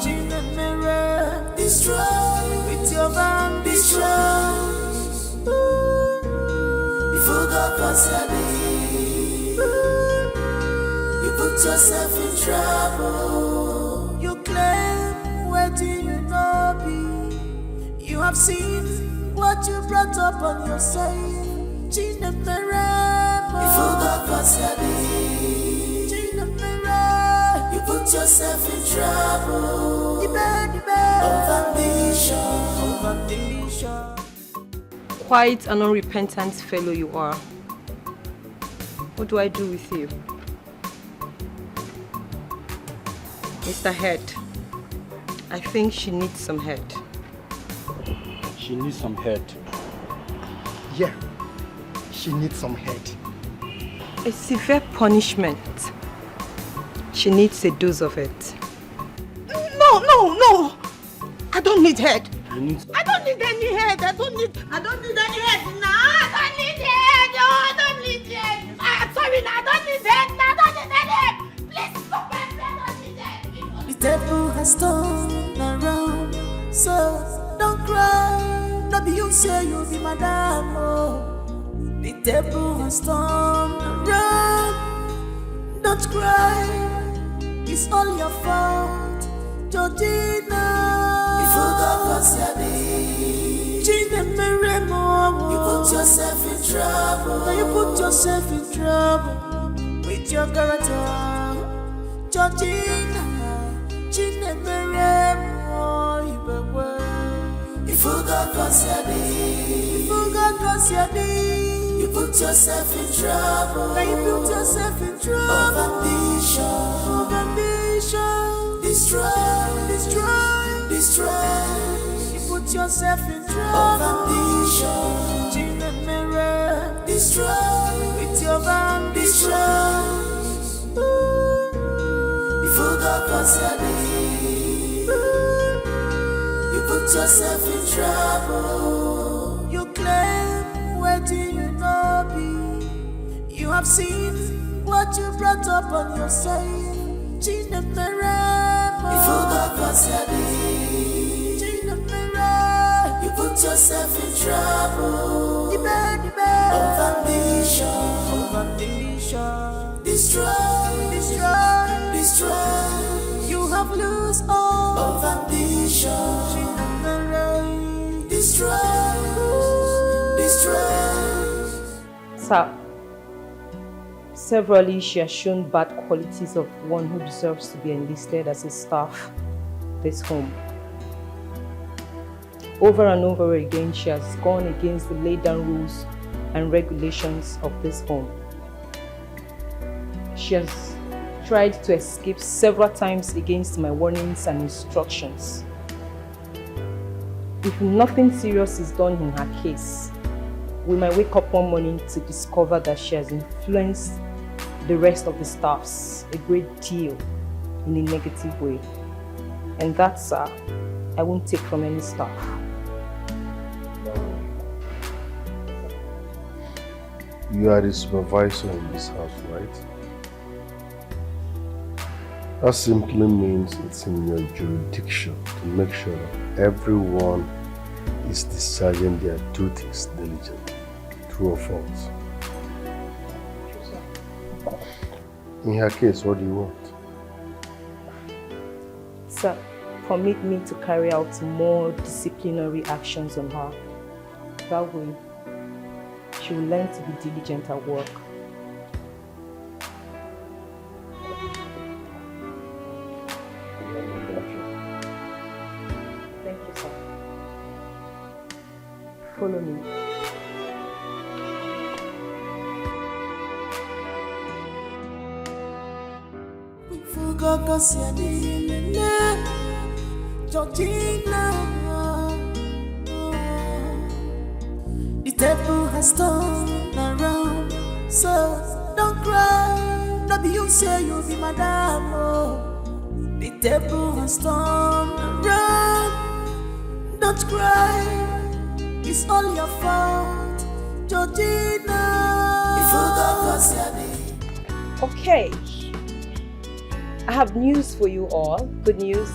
Gina, destroy with your ambition. You forgot yourself. You put yourself in trouble. You claim where do you know be? You have seen what you brought up on yourself. Gina, you forgot yourself. Gina, you put yourself in trouble. Of ambition. Of ambition. Quite an unrepentant fellow you are. What do I do with you? Mr. Head, I think she needs some head. She needs some head. Yeah, she needs some head. A severe punishment. She needs a dose of it. No. I don't need head. You need... I don't need any head. I don't need any head. No, I don't need head. No, I don't need head. I'm sorry, no, I don't need head. No, I don't need any head. Please stop it. I don't need head. The table has turned around, so don't cry. No be you say you be madam. Oh. The table has turned around. Don't cry. It's all your fault, Georgina. You forgot yourself. Gina, you put yourself in trouble. You put yourself in trouble with your character, Georgina. Gina, you forgot yourself. You forgot yourself. You put yourself in trouble. You put yourself in trouble. Of ambition. Of ambition. Destroy, destroy, destroy. You put yourself in trouble. Of ambition. Gina, destroy with your ambition. You forgot yourself. You put yourself in trouble. You claim where do you know be? You have seen what you brought up on yourself. Gina, you forgot yourself. Gina, you put yourself in trouble. Of ambition. Of ambition. Destroy, destroy, destroy. You have lost all of ambition. Destroy, destroy. Sir, severally she has shown bad qualities of one who deserves to be enlisted as a staff this home. Over and over again, she has gone against the laid down rules and regulations of this home. She has tried to escape several times against my warnings and instructions. If nothing serious is done in her case, we might wake up one morning to discover that she has influenced the rest of the staffs a great deal in a negative way. And that, sir, I won't take from any staff. You are the supervisor in this house, right? That simply means it's in your jurisdiction to make sure that everyone is discharging their duties diligently. True or false? In her case, what do you want? Sir, permit me to carry out more disciplinary actions on her. That way, she will learn to be diligent at work. Thank you, sir. Follow me. Georgina, the table has turned around, so don't cry. No be you say you be madam. Oh. The table has turned around. Don't cry. It's all your fault, Georgina. Okay. I have news for you all. Good news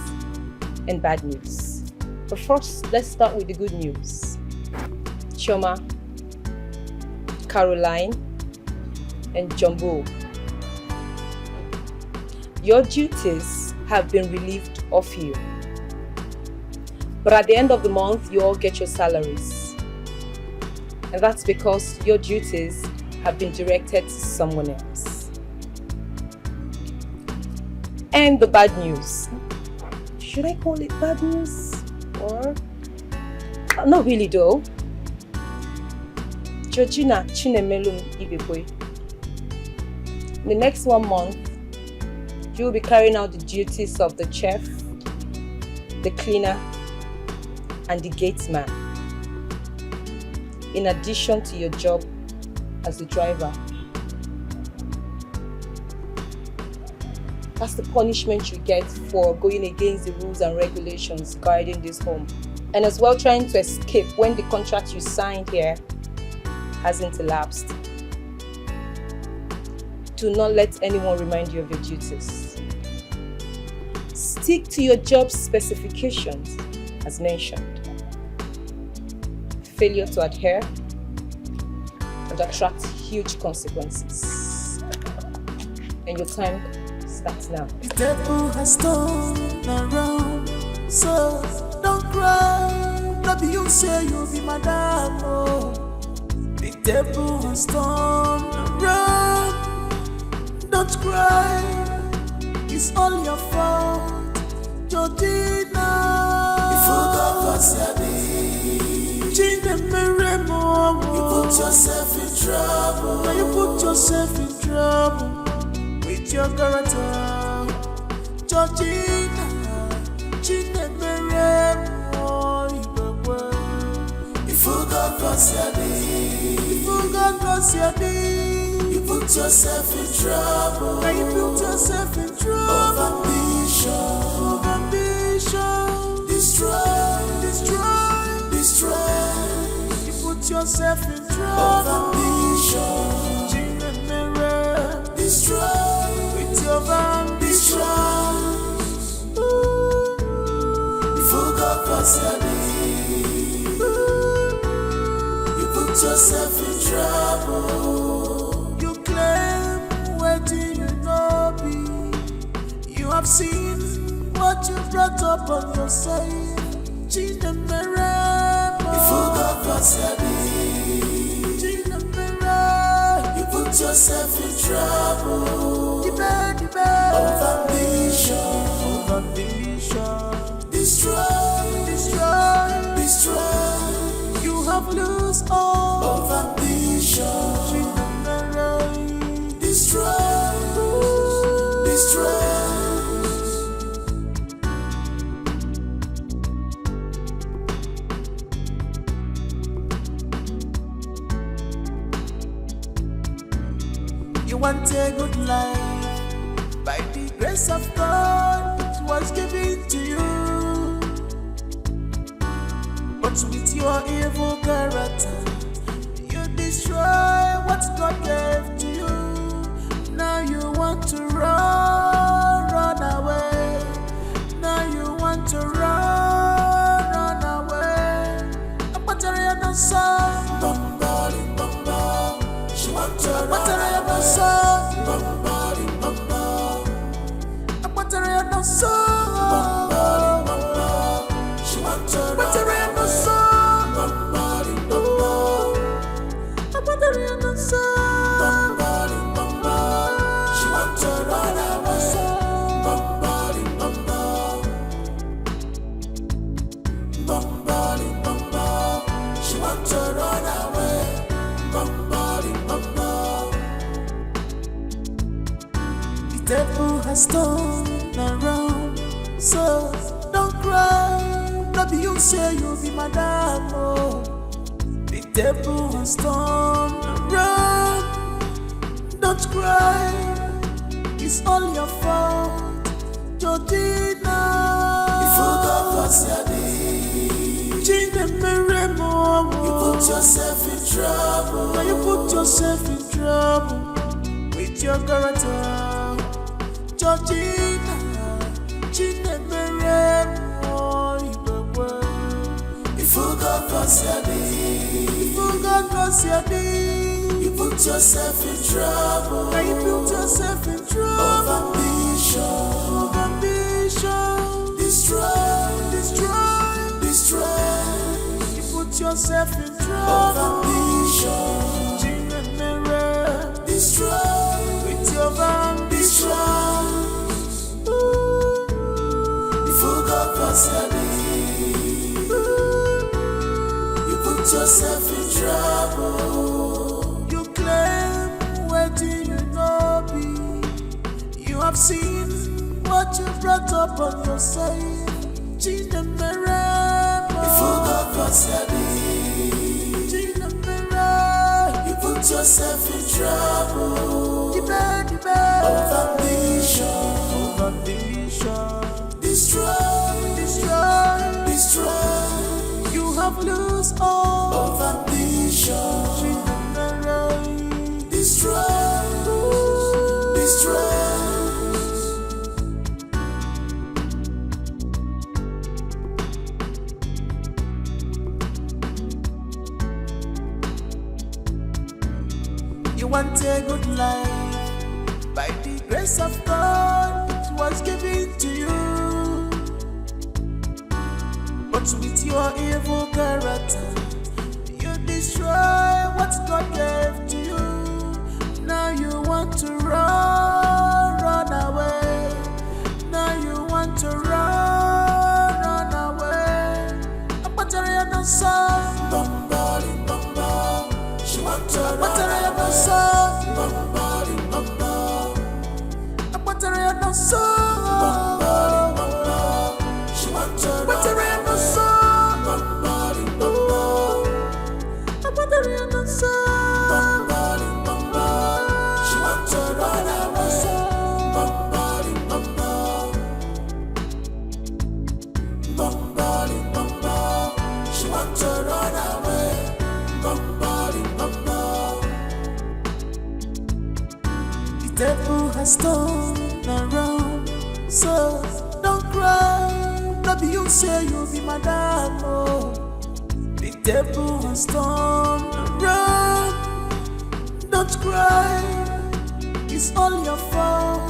and bad news. But first, let's start with the good news. Choma, Caroline, and Jumbo, your duties have been relieved of you. But at the end of the month, you all get your salaries. And that's because your duties have been directed to someone else. And the bad news. Should I call it bad news? Or not really though. Georgina Chinemelum Ibekwe. In the next 1 month, you will be carrying out the duties of the chef, the cleaner, and the gatesman. In addition to your job as the driver. That's the punishment you get for going against the rules and regulations guarding this home. And as well trying to escape when the contract you signed here hasn't elapsed. Do not let anyone remind you of your duties. Stick to your job specifications as mentioned. Failure to adhere would attract huge consequences. And your time starts now. The table has turned around, so don't cry. No be you say you be madam. Oh. The table has turned around. Don't cry. It's all your fault, Georgina. Gina, you put yourself in trouble. Now you put yourself in trouble with your character, Georgina. Gina, you forgot you put yourself in trouble. Now you put yourself in trouble. Of ambition, destroy. You put yourself in trouble. Of ambition, destroy with your ambition. You forgot what's your name. You put yourself in trouble. You claim what you know be. You have seen what you brought up on your side. You forgot what's your name. yourself in trouble. Overambition. Destroy. You have lost all. Overambition. Destroy. You want a good life, by the grace of God, it was given to you. But with your evil character, you destroy what God gave to you. Now you want to run away. Now you want to run away. A battery no song, bombarding. She want to run away. Bombarding. A battery no song, bombarding. She want to run away. Bombarding. A battery no song, bombarding. She want to run away. Bombarding. She want to run away. Bombarding. The devil has turned around, so don't cry. No be you say you be madam, oh. The devil has turned around. Don't cry, it's all your fault, Georgina. If you got what's your name, Gina Meremo, you put yourself in trouble. Now you put yourself in trouble with your character, Georgina. Gina Meremo, if you got what's your name, you put yourself in trouble. Now you put yourself in trouble. Overambition. Destroy. You put yourself in trouble. Overambition. Gina Mirror. Destroy. With your ambition. If you got what's your name, you put yourself in trouble. You claim what you know be. You have seen what you brought up on your side. Gina Mirror. If you got what's your name, Gina Mirror. You put yourself in trouble. Overambition. Destroy. You have lost all. Overambition. Destroy. You want a good life, by the grace of God, it was given to you. But with your evil character, you destroy what God gave to you. Now you want to run away. Now you want to run away. A battery no song, bombarding. She want to run away. Bombarding. A battery no song, bombarding. She want to run away. Devil has turned around, so don't cry. No be you say you be madam, oh. The devil has turned around. Don't cry, it's all your fault,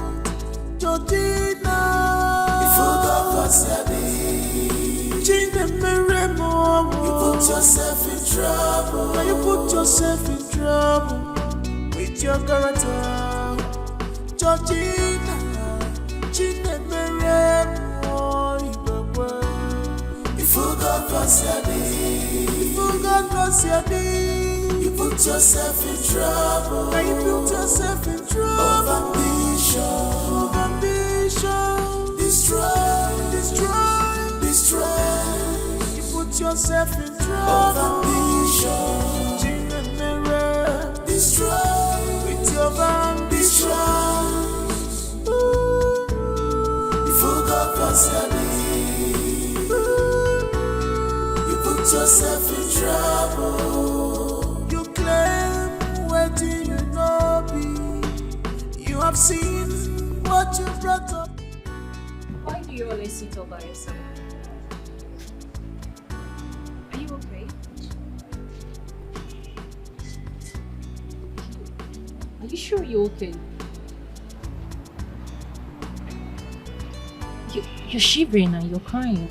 Georgina. If you got what's your name, Gina Meremo, you put yourself in trouble. Now you put yourself in trouble with with your character. Georgina, Gina, you forgot what's your name. You forgot what's your name. You put yourself in trouble. Now you put yourself in trouble. Of ambition. Destroy. You put yourself in trouble. Of ambition. Destroy with your ambition. You forgot what's your name. You put yourself in trouble. You claim where do you know be. You have seen what you brought up. Why do you always sit all by yourself? Are you okay? Are you sure you're okay? You're shivering and you're crying.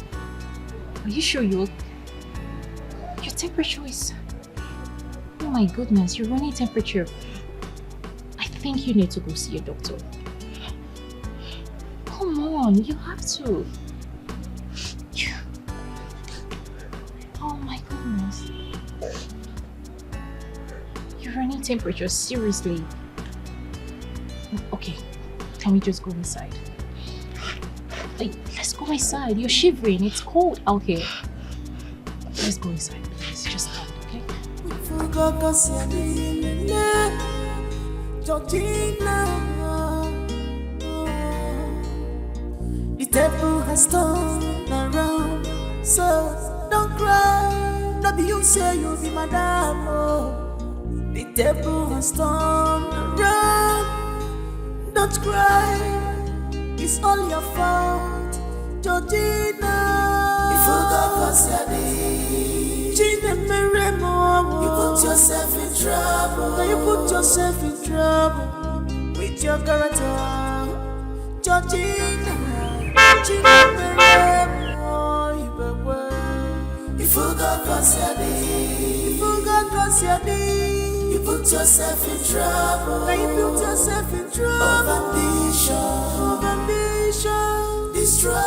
Are you sure your temperature is... Oh my goodness, your running temperature. I think you need to go see a doctor. Come on, you have to. Oh my goodness. Your running temperature, seriously. Okay, can we just go inside? Let's go inside. You're shivering. It's cold out here. Let's go inside, please. Just come, okay? Georgina, the table has turned around, so don't cry. Don't be you say you'll be madam. Oh. The table has turned around. Don't cry. It's all your fault, Georgina. You forgot what's your name. Gina Meremo. You put yourself in trouble. Now you put yourself in trouble with your character, Georgina. Gina Meremo. You forgot what's your name. You forgot what's your name. You put yourself in trouble. Now you put yourself in trouble. Of ambition. Destroy.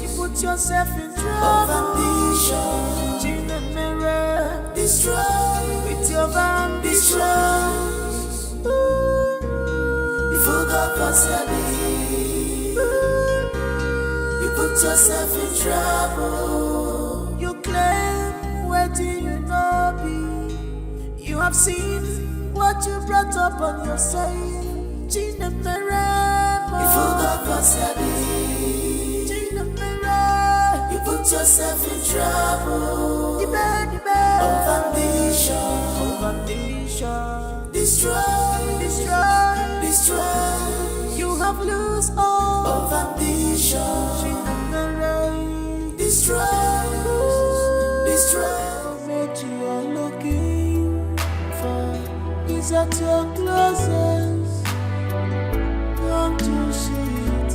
You put yourself in trouble. Of ambition. Gina Mirror. Destroy. With your ambition. You forgot what's your name. You put yourself in trouble. You claim where do you know be. You have seen what you brought up on your side. Gina Meremo. You forgot what's your name. Gina Meremo. You put yourself in trouble. Of ambition. Destroy. You have lost all. Of ambition. Gina Meremo. Destroy. What you are looking for is at your closest. Don't you see it?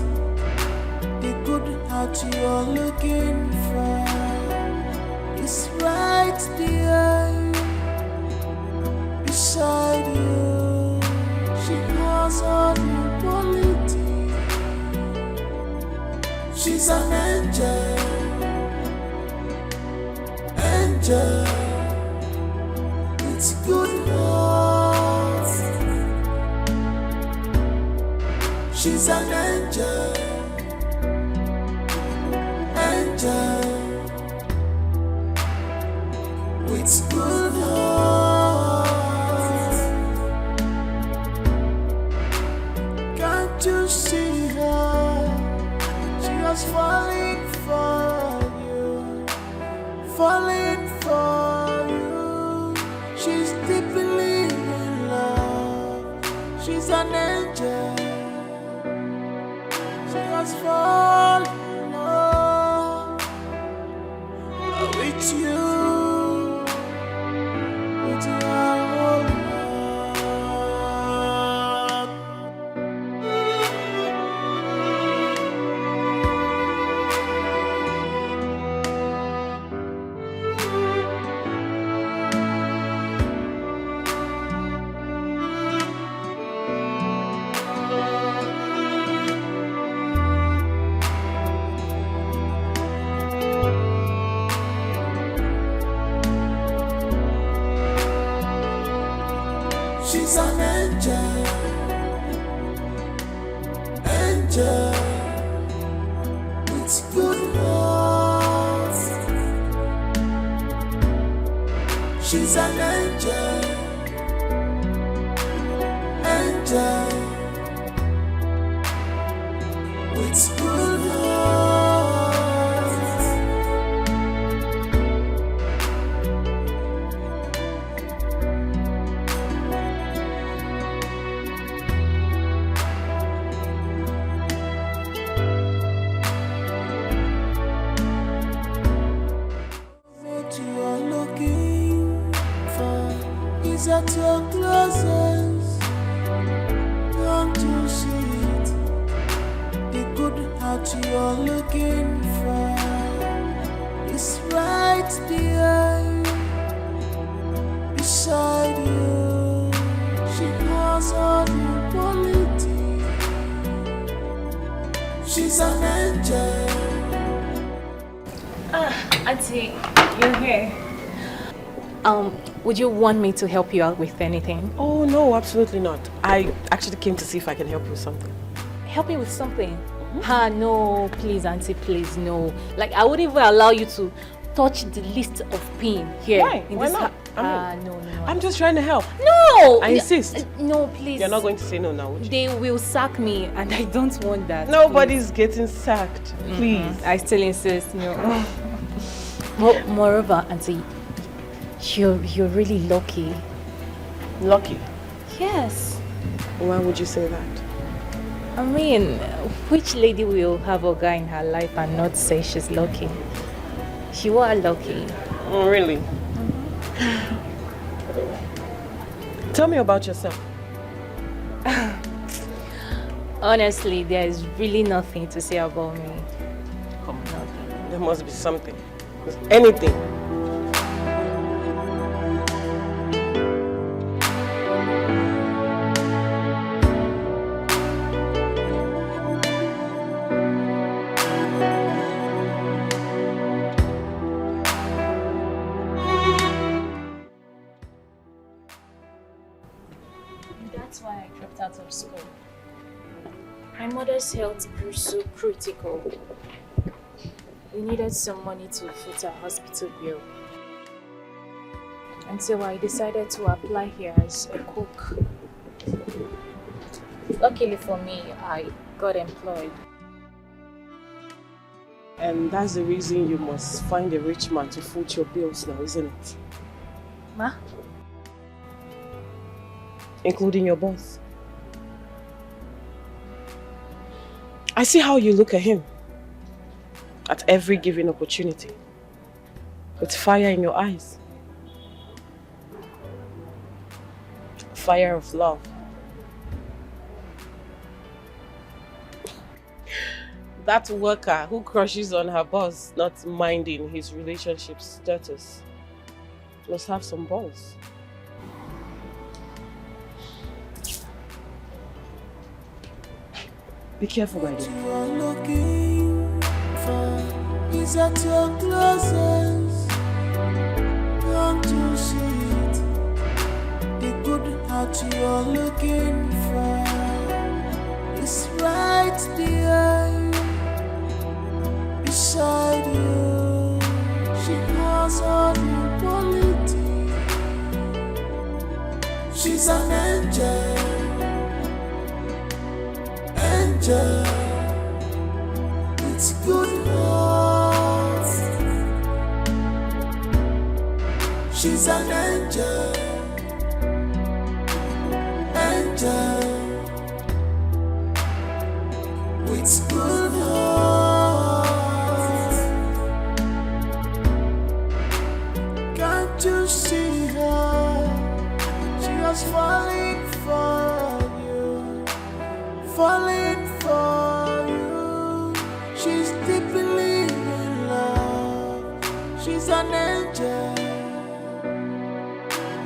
The good heart you are looking for is right there beside you. She has all the quality. She's an angel. It's good heart. She's an angel with good heart. Can't you see her? She was falling for you. She's deeply in love. She's an angel. She has fallen in love with you. With your whole heart. She's an angel, angel with good heart. What you are looking for is at your closest. Don't you see it? The good heart you're looking for is right there beside you. She has all the quality. She's an angel. Auntie, you're here. Would you want me to help you out with anything? Oh, no, absolutely not. I actually came to see if I can help you with something. Help me with something? No, please, Auntie, please, no. Like, I wouldn't even allow you to touch the least of pain here. Why? In Why this not? No. I'm just trying to help. No! I insist. No, please. You're not going to say no now, would you? They will sack me, and I don't want that. Nobody's getting sacked. Please. I still insist, no. Well, moreover, Auntie, you're really lucky. Lucky? Yes. Why would you say that? I mean, which lady will have a guy in her life and not say she's lucky? You are lucky. Oh, really? Tell me about yourself. Honestly, there is really nothing to say about me. Come on. There must be something. Anything. That's why I dropped out of school. My mother's health grew so critical. We needed some money to foot our hospital bill. And so I decided to apply here as a cook. Luckily for me, I got employed. And that's the reason you must find a rich man to foot your bills now, isn't it? Ma? Including your boss. I see how you look at him. At every given opportunity. With fire in your eyes. Fire of love. That worker who crushes on her boss, not minding his relationship status, must have some balls. Be careful, my dear. What you are looking for is at your closest. Don't you see it? The good heart you're looking for is right there beside you. She has all the quality. She's an angel. Angel, it's good heart. She's an angel, angel, with good heart. Can't you see her? She was falling for you, falling for you. She's deeply in love. She's an angel.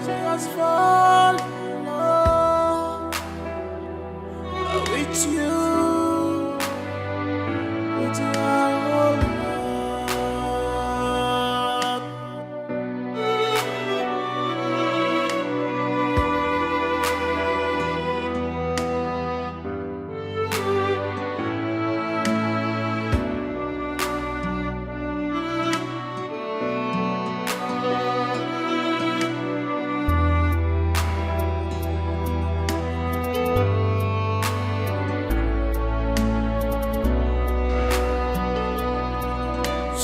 She has fallen in love with you, with your whole heart.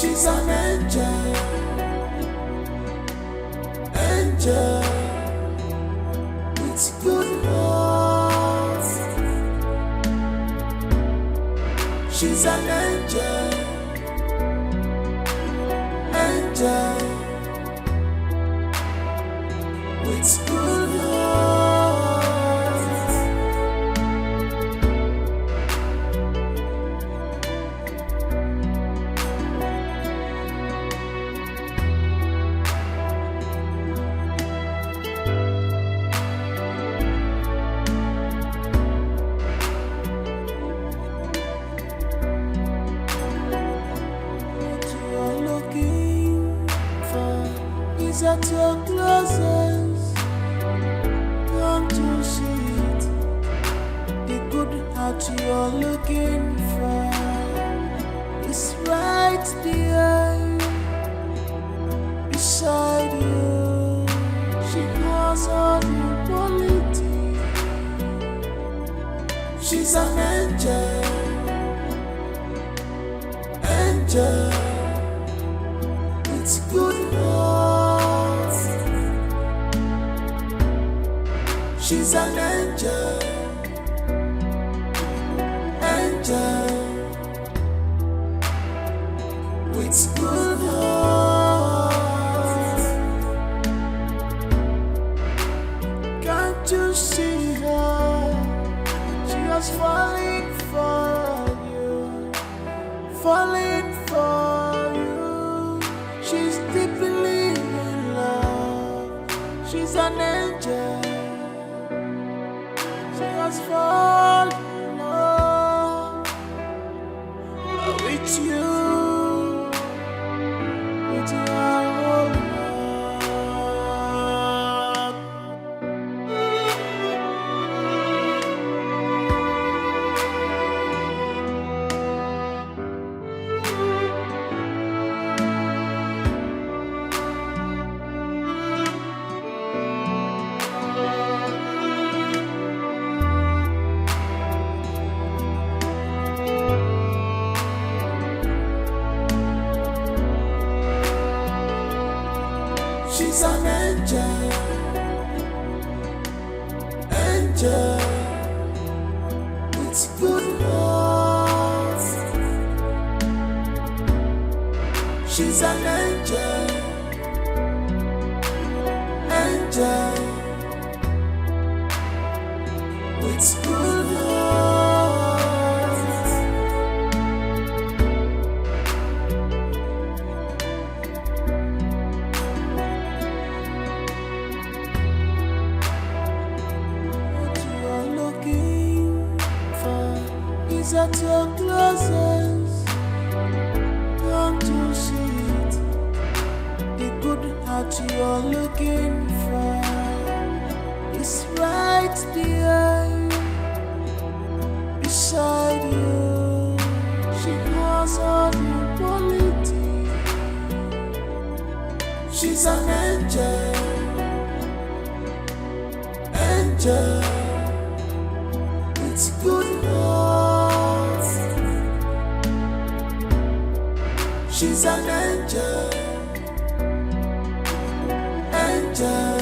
She's an angel, angel with good heart. She's an angel, angel with good heart. At your closest, come to see it. The good heart you're looking for is right there beside you. She has all the quality. She's an angel, angel with good heart. She's an angel, angel with good heart. Can't you see her? She was falling for you, falling for you. She's deeply in love. She's an angel. Fall in love with you, with your whole heart. She's an angel, angel with good heart. She's an angel, angel with good heart. At your closest, come to see it. The good heart you're looking for is right there beside you. She has all the quality. She's an angel, angel with good heart. She's an angel, angel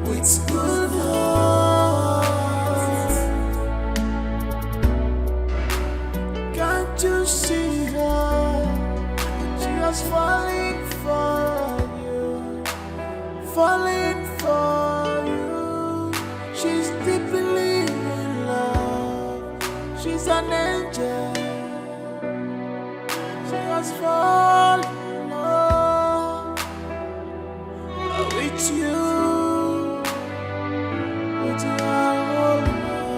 with good heart. Can't you see her? She was falling for you, falling for you. She's deeply in love. She's an angel. Fall in love with you, with your whole heart.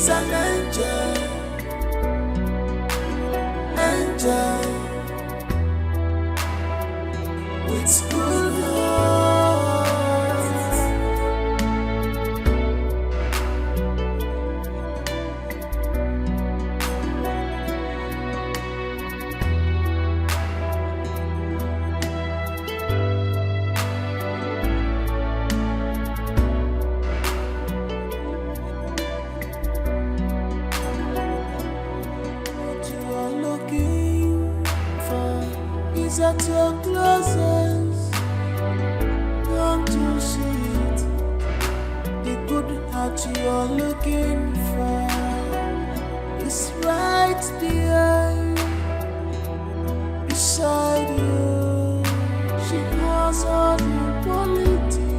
She's an angel, angel with good heart. What you are looking for is at your closest. Don't you see it? The good heart you're looking for is right there beside you. She has all the quality.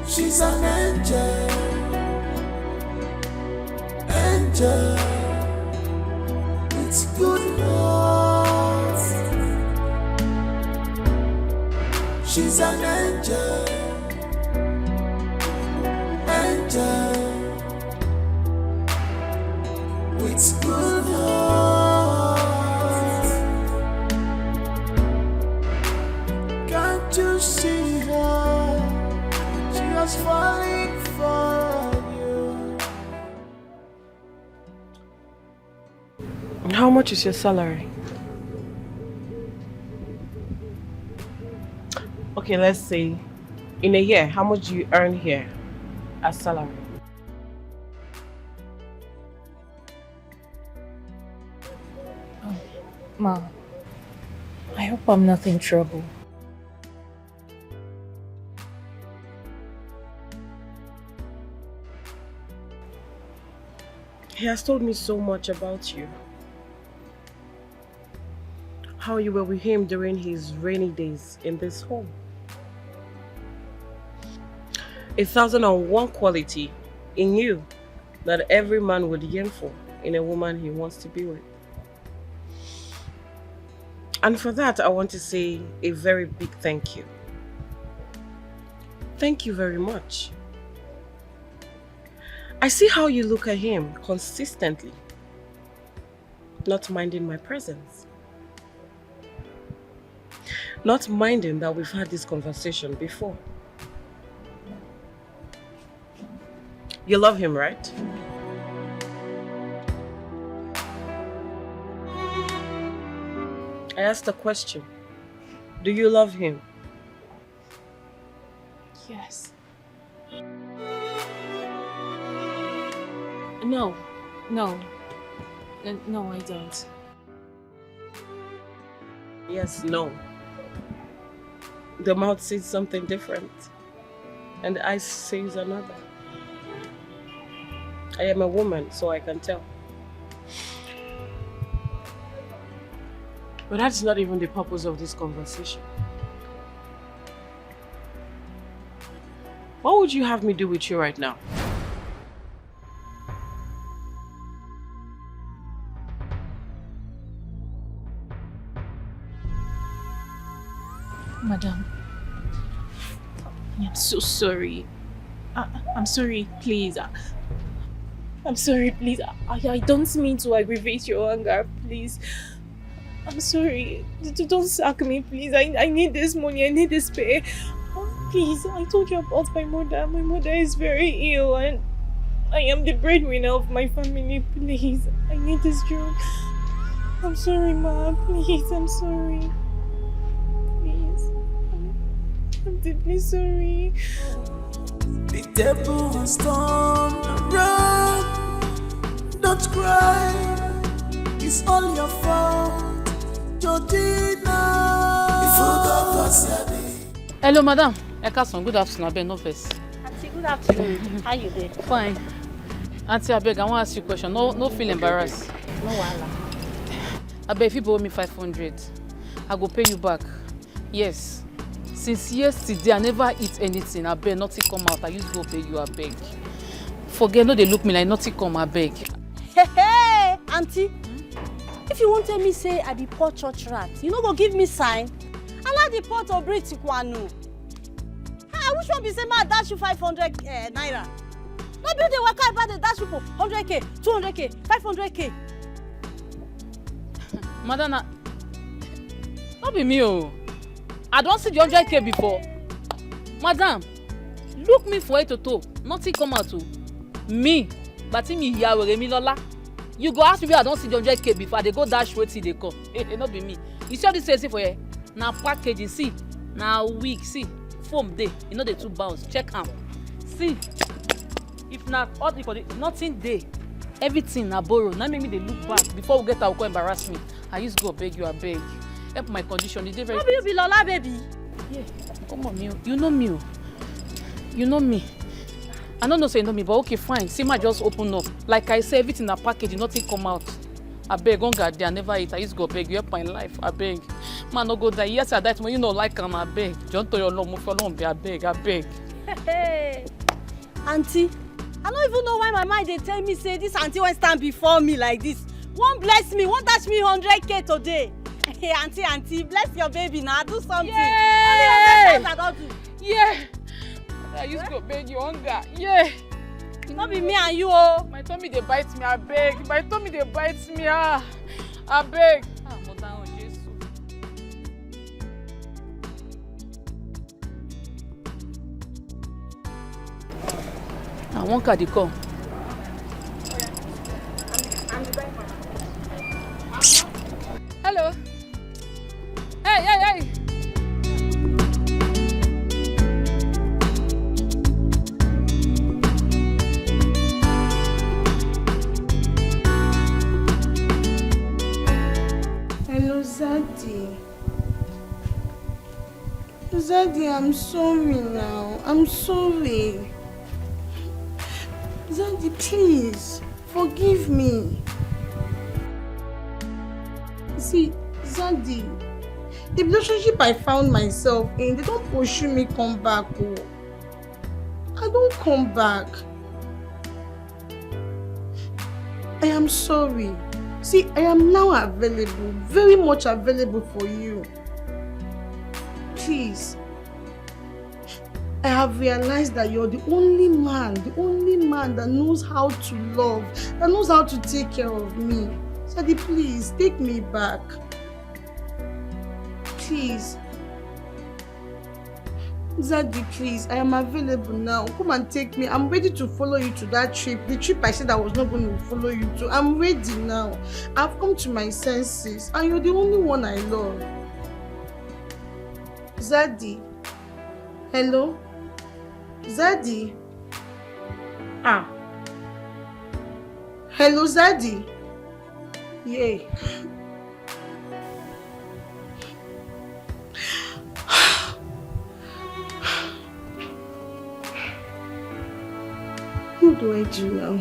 She's an angel, angel with good heart. She's an angel, angel with good heart. Can't you see her? She was falling for you. How much is your salary? Okay, let's say in a year, how much do you earn here as salary? Ma, I hope I'm not in trouble. He has told me so much about you. How you were with him during his rainy days in this home. 1,001 quality in you that every man would yearn for in a woman he wants to be with. And for that, I want to say a very big thank you. Thank you very much. I see how you look at him consistently, not minding my presence. Not minding that we've had this conversation before. You love him, right? I asked a question. Do you love him? Yes. No, I don't. Yes, no. The mouth says something different, and the eyes says another. I am a woman, so I can tell. But that's not even the purpose of this conversation. What would you have me do with you right now? Madam, I'm so sorry. I'm sorry, please. I'm sorry, please. I don't mean to aggravate your anger, please. I'm sorry. Don't sack me, please. I need this money. I need this pay. Please, I told you about my mother. My mother is very ill and I am the breadwinner of my family. Please, I need this job. I'm sorry, Ma. Please, I'm sorry. Please. I'm deeply sorry. The table has turned around. Don't cry, it's all your fault, Georgina. Hello, madam. Ekason, good afternoon. Abeg, no vex. Auntie, good afternoon. How you doing? Fine. Auntie, abeg, I want to ask you a question. No feel embarrassed. No wahala. Abeg, if you borrow me 500, I go pay you back. Yes. Since yesterday, I never eat anything. Abeg, nothing come out. I used to go pay you. Abeg. Forget, no, they look me like nothing come. Abeg. Hey, auntie. If you wan tell me say I be poor church rat, you no go give me sign. Allow the pot to breathe Tikwanu. I wish one be say ma dash you 500 naira. No be dey waka about the dash people 100k, 200k, 500k. Madam, no be me oh. I don't see the 100k before. Madam, look me for head to toe. Nothing come out to me. But me here with me Lola. You go ask me I don't see the 100k before. They go dash wait till they come. Not be me. You see all this say for here. Now packaging, see. Now week, see. Foam day. You know the 2 bounce. Check am. See. If not, all the nothing day. Everything na borrow. Now make me they look back. Before we get out, go embarrass me. I used to go beg you, I beg. Help my condition. It's very. No, you be Lola, baby. Yeah. Come on, me. You know me. You know me. I don't know say you know me, but okay, fine. See, my just open up. Like I say, everything in a package, nothing come out. I beg, on God, I never eat. I used to go beg. You help my life. I beg. Man, no go die. Yes, I died when you know like him. I beg. Don't tell your love, move along. I beg. I beg. Hey, auntie. I don't even know why my mind they tell me say this auntie won't stand before me like this. Won't bless me, won't dash me 100k today. Hey, auntie, bless your baby now. Do something. Yeah. Only 100 I don't do. Yeah. I used to go beg you hunger. Yeah. Not be me and you, oh. My tummy they bite me, I beg. My tummy they bite me, I beg. Mother, oh Jesus. I want card to come. Hello. Hey. Hello, Zaddy. Zaddy, I'm sorry now. I'm sorry. Zaddy, please, forgive me. See, Zaddy, the relationship I found myself in, they don't pursue me come back. Oh. I don't come back. I am sorry. See, I am now available, very much available for you. Please. I have realized that you're the only man that knows how to love, that knows how to take care of me. Sadie, please, take me back. Please. Zaddy, please, I am available now. Come and take me. I'm ready to follow you to that trip. The trip I said I was not going to follow you to. I'm ready now. I've come to my senses and you're the only one I love. Zaddy. Hello? Zaddy? Hello, Zaddy? Yay. What do I do now?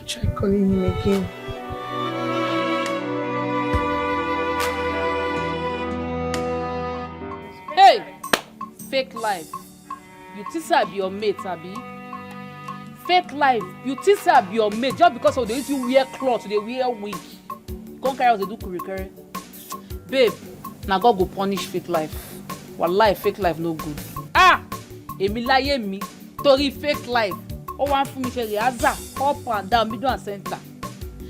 Try calling him again. Hey! Fake life. You think I be your mate, Abi? Fake life. You think I be your mate just because of the way you wear clothes, they wear wig. Come carry us, they do curry. Babe, now God go punish fake life. Wallahi, fake life no good. Èmi láyé mi. Tori fake life. Oh, one for me share Aza, up and down, middle and center.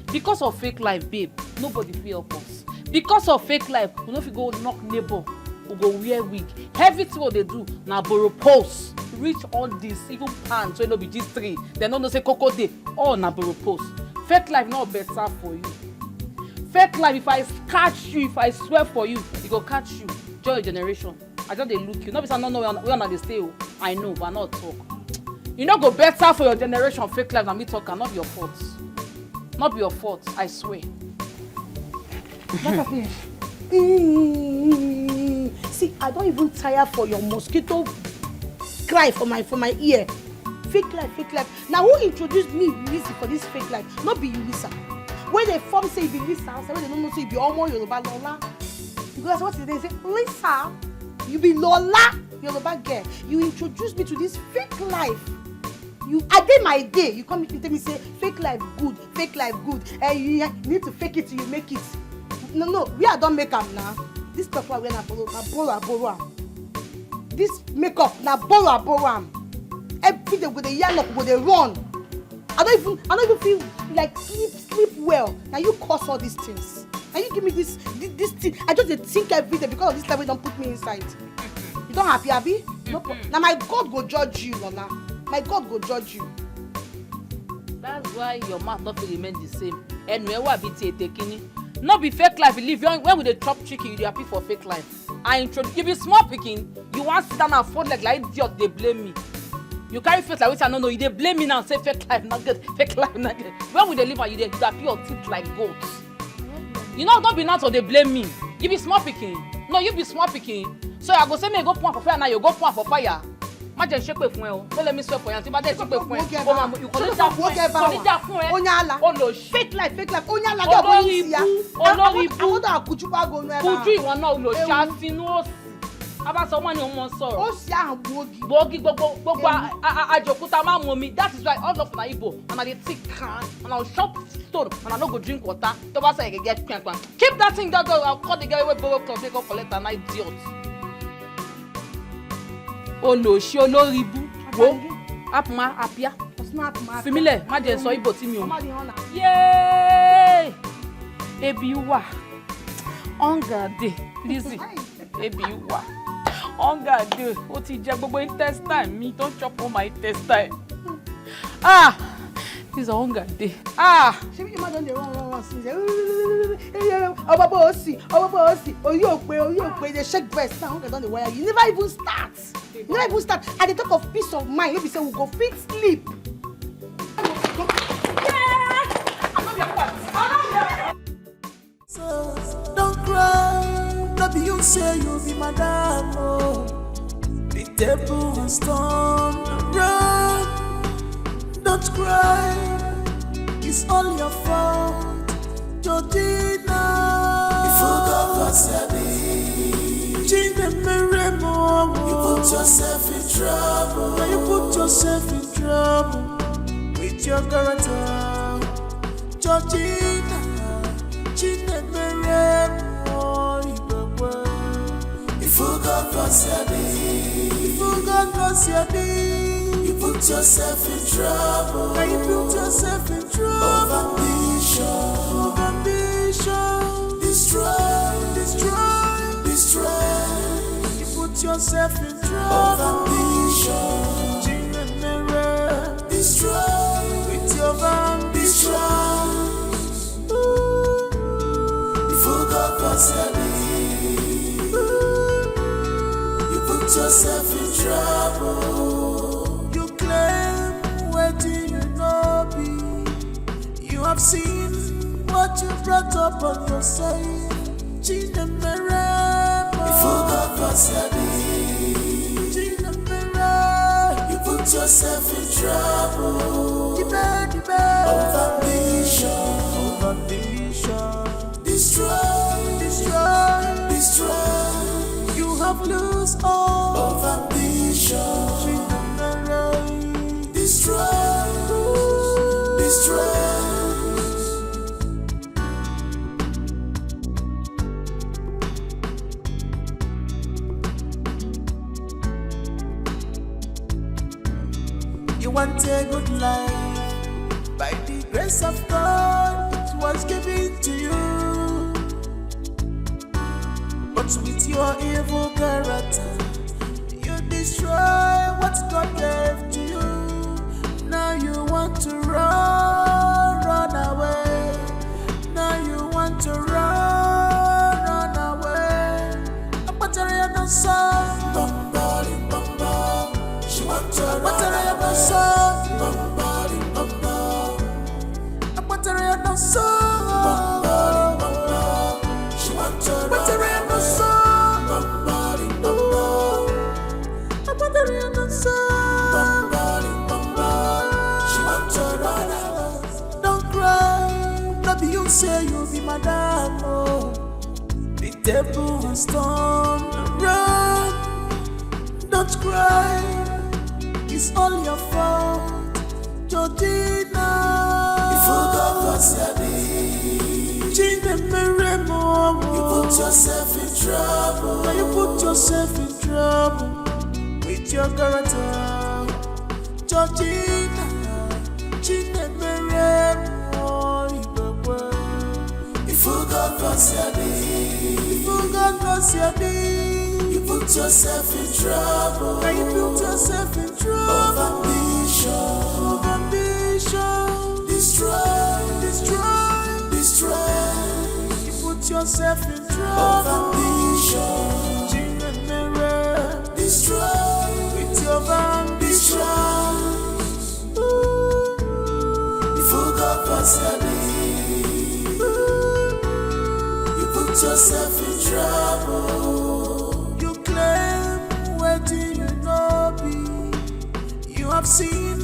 Because of fake life, babe, nobody feel help us. Because of fake life, we no fit go knock neighbor, we go wear wig. Everything what they do, na borrow post. Reach all this, even pants, so no be G3. They no say Coco Day, all na borrow post. Fake life not better for you. Fake life, if I catch you, if I swear for you, it go catch you. Join your generation. I just they look you. No be say I don't know where na dey stay. I know, but I not talk. You no go better for your generation fake life than me talk, not be your fault. Not be your fault, I swear. See, I don't even tire for your mosquito cry for my ear. Fake life. Now who introduced me, Lisa, for this fake life? Not be you, Lisa. When they form say you be Lisa, when they don't know say you be Omo Yoruba Lola. Because what they say, Lisa, you be Lola Yoruba girl. You introduced me to this fake life. I did my day. You come and tell me say fake life good. And you need to fake it till you make it. No. We are don't make am now. This stuff when I borrow am. This makeup na borrow am. every day with a yarn up, with a run. I don't even feel like sleep well. Now you cause all these things. Now you give me this thing. I just think every day because of this level don't put me inside. You don't happy, Abby? No. Now my God go judge you, Lola. My God go judge you. That's why your mouth not remain the same. And where be taking not be fake life. You live when we dey chop chicken, you dey happy for fake life. I introduce you be small picking. You want sit down and fold like idiot. They blame me. You carry face like which I don't know. You dey blame me now. Say fake life not good. Fake life not good. When we dey live and you happy your teeth like goats. You know don't be now so they blame me. You be small picking. No, you be small picking. So I go say me go point for fire now. You go point for fire. Imagine shake with fun. Don't let me swear for you. Imagine shake with fun. Oh mama, you call it that fun. Onyala. Oh no. Fake life. Onyala get go easy. Olórí ibu. I want to akuchupa go no. Kuju ìwọ náà lo ṣàfínú òsì. Aba so man o mo sọ̀rọ̀. Ó ṣe an bogi. Bogi gbogbo ajokuta ma mu mi. That is why all of na Igbo and I dey thick can and I will chop stone and I no go drink water. To ba say get kwan. Keep that thing that go. I'll call the guy wey borrow cloth make go collect an idiot. Olóṣì olórí ibu wo apma apia fimile má jẹ́ sọ Igbo tí mi o yay ebi wà hunger dey listen ebi wà hunger dey ó ti jẹ gbogbo intestine mi don chop all my intestine this hunger dey ṣé bí má don dey run since ọbọbọ òsì orí òpè dey shake breast now hunger don dey wire you never even start. I dey talk of peace of mind. No be say we go fit sleep. So don't cry. No be you say you be madam. Oh, the table has turned around. Don't cry. It's all your fault, Georgina. You forgot Gina, you put yourself in trouble. Now you put yourself in trouble with your character, Georgina. Gina, you forgot you put yourself in trouble. Now you put yourself in trouble. Of ambition, destroy. You put yourself in trouble. Of ambition, destroy with your ambition. You forgot you put yourself in trouble. You claim where do you know be? You have seen what you brought up on yourself. Gina you forgot Gina you put yourself in trouble. Of ambition, destroy. You have lost all of ambition. Gina destroy. You want a good life, by the grace of God, it was given to you. But with your evil character, you destroy what God gave to you. Now you want to run away. Now you want to run away. She wants to run Don't cry, no be you say you be madam. Oh, the table has turned around. Don't cry, it's all your fault, Georgina. You forgot Gina you put yourself in trouble. Now you put yourself in trouble with your character, Georgina, Gina Mere, if you got lost your day, you put yourself in trouble. Now you put yourself in trouble. Of ambition, destroy. You put yourself in trouble. Of ambition, Gina Mere, destroy with your ambition. You forgot what's happening. You put yourself in trouble. You claim what you know be. You have seen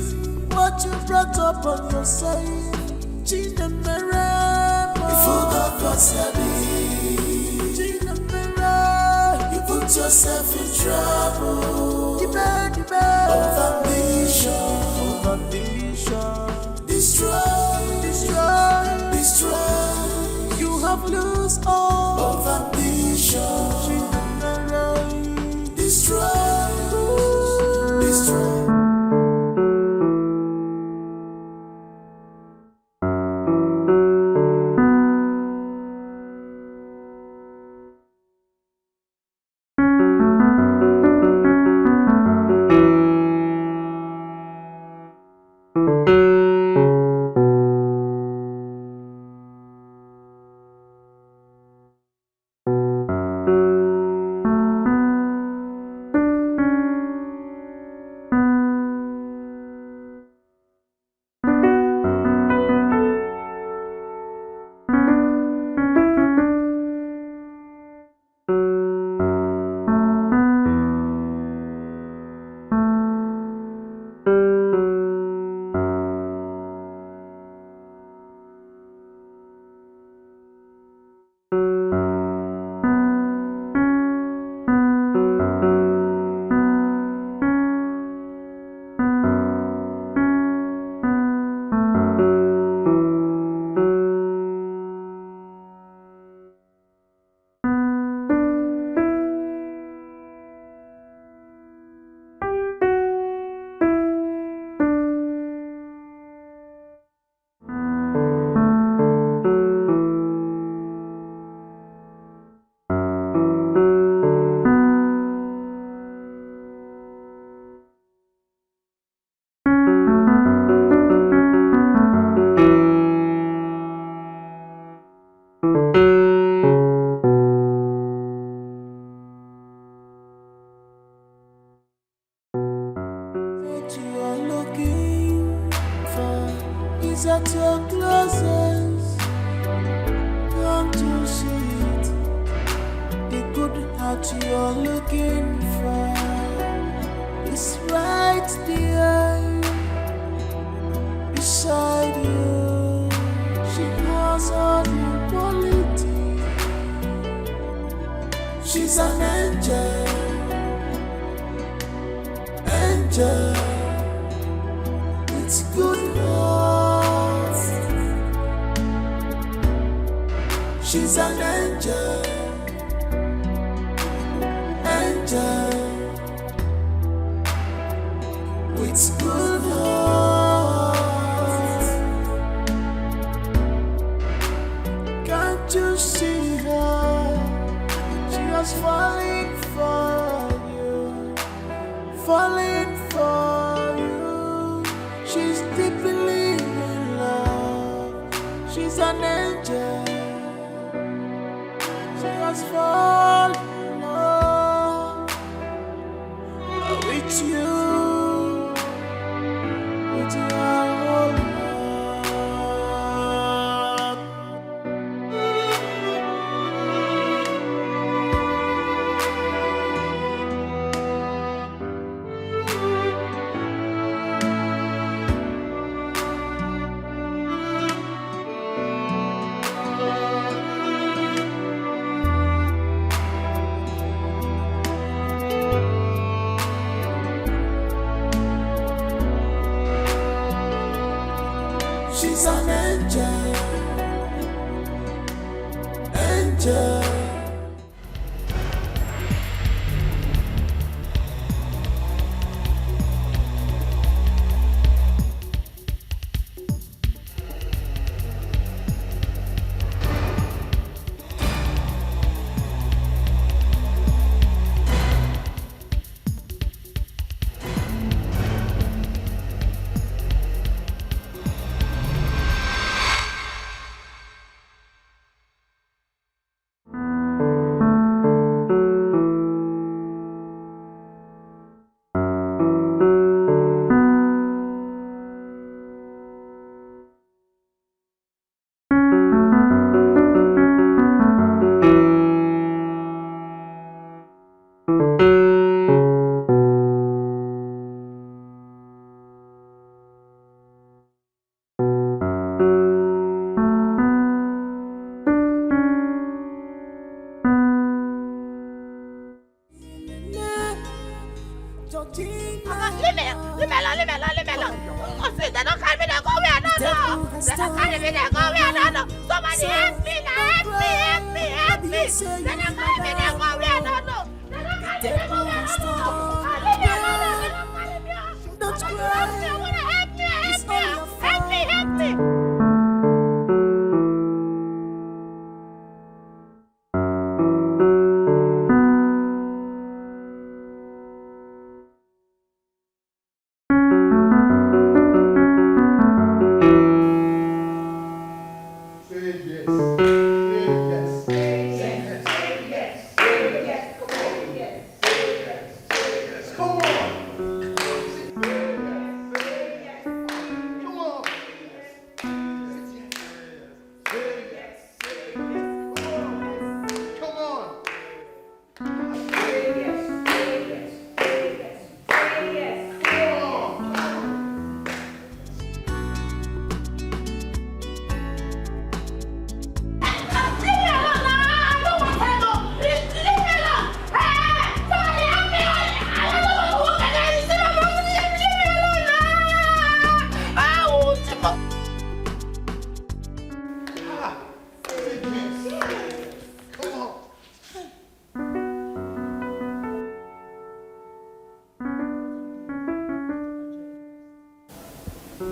what you brought up on your side. Gina Mere, you forgot what's happening. Gina Mere, you put yourself in trouble. The bed. Of ambition. Destroy. You have lost all of ambition. Destroy. At your closest, come to see it. The good heart you're looking for is right there beside you. She has all the quality. She's an angel with good heart. She's an angel with good heart. Can't you see her? She was falling for you. She's deeply in love. She's an angel. She was falling in love with you. With your whole heart. Then I carry me, they go where I don't know. Somebody help me, help me. Then I carry me, they go where I don't know. Then I carry me, they go where I don't know. Don't cry. Help me.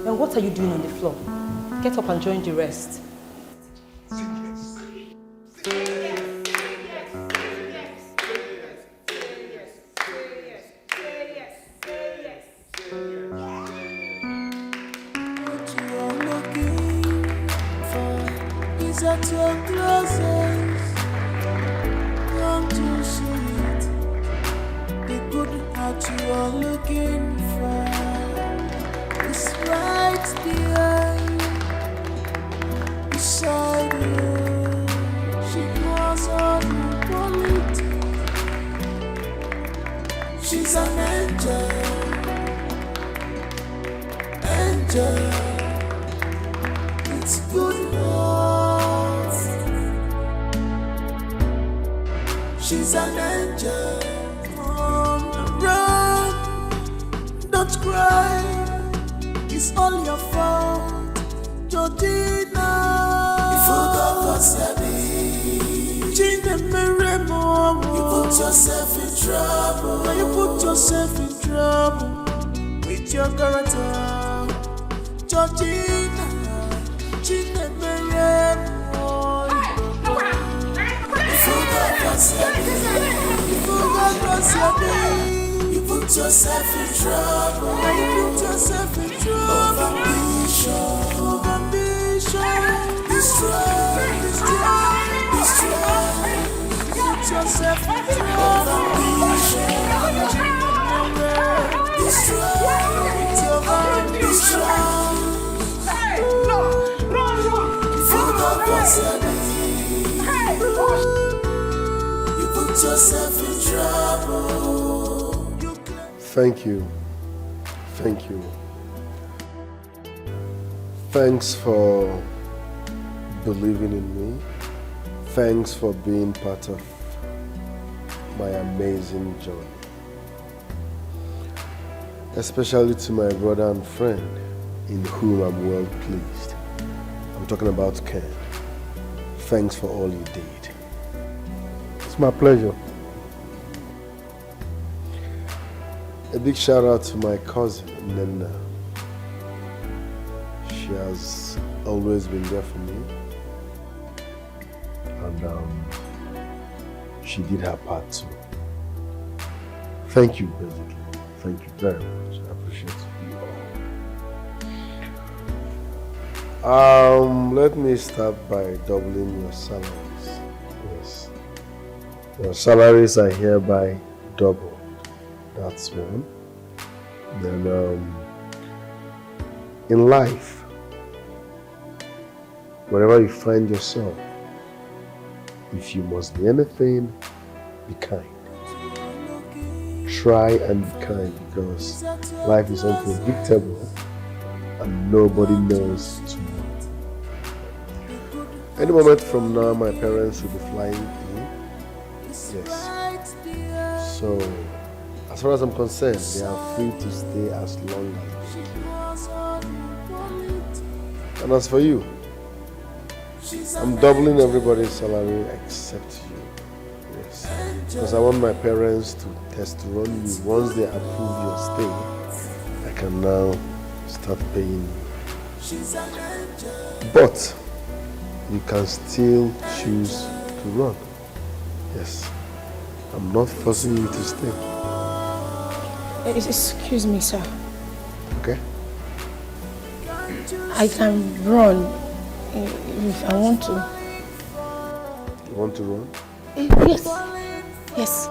Then what are you doing on the floor? Get up and join the rest. At your closest, come to see it. The good heart you are looking for is right there beside you. She knows all your quality. She's an angel. It's good love. She's an angel. Run, don't cry. It's all your fault, Georgina. If you got wasabi, Gina, you put yourself in trouble. Now you put yourself in trouble with your character, Georgina. Gina, you put yourself in trouble. Now you put yourself in trouble. Ambition. Destroy. Put yourself in trouble. Ambition. Destroy. You put yourself in trouble. Thank you. Thanks for believing in me. Thanks for being part of my amazing journey. Especially to my brother and friend, in whom I'm well pleased. I'm talking about Ken. Thanks for all you did. It's my pleasure. A big shout out to my cousin, Nena. She has always been there for me. And she did her part too. Thank you, basically. Thank you very much. I appreciate you all. Let me start by doubling your salaries. Yes. Your salaries are hereby doubled. That's one. Then in life, wherever you find yourself, if you must be anything, be kind. Try and be kind, because life is unpredictable and nobody knows tomorrow. Any moment from now, my parents will be flying in. Yes. So, as far as I'm concerned, they are free to stay as long as they can. And as for you, I'm doubling everybody's salary except you. Yes. Because I want my parents to test run you. Once they approve your stay, I can now start paying you. But you can still choose to run. Yes. I'm not forcing you to stay. Excuse me, sir. Okay? I can run if I want to. You want to run? Yes. Yes.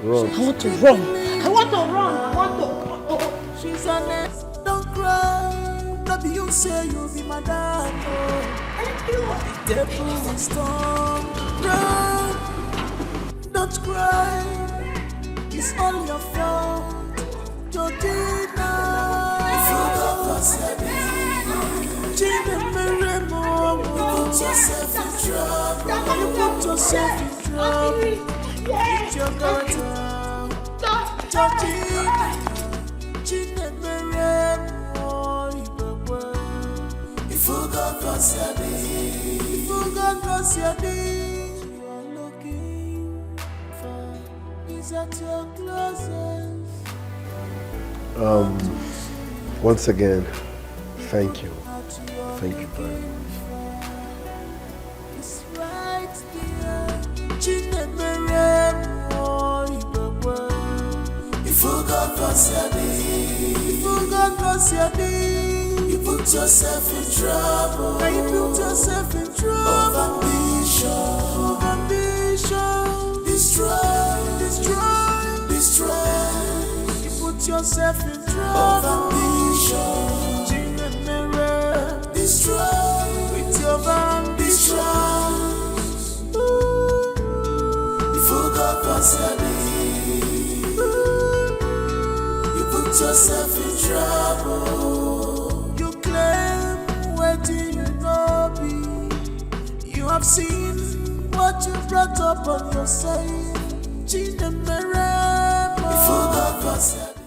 Run. I want to run. I want to run. I want to. She's honest, don't cry. No be you say you be my dad. Thank you. The devil is strong. Run. Don't cry. It's all your fault. Georgina. If you don't forsake me, Gina, you put yourself in trouble. You put yourself in trouble. It's your daughter. Georgina. Gina, if you don't forsake me, if you don't forsake me, you are looking for is at your closet. Once again, thank you. Thank you very much. It's right there. Gina, if you don't forsake me, if you don't forsake me, you put yourself in trouble. You put yourself in trouble. Of ambition, destroy. You put yourself in trouble. Of ambition, destroy with your ambitions. If you got possibly, you put yourself in trouble. You claim where do you know be? You have seen what you brought up on yourself. Gina, if you got possibly.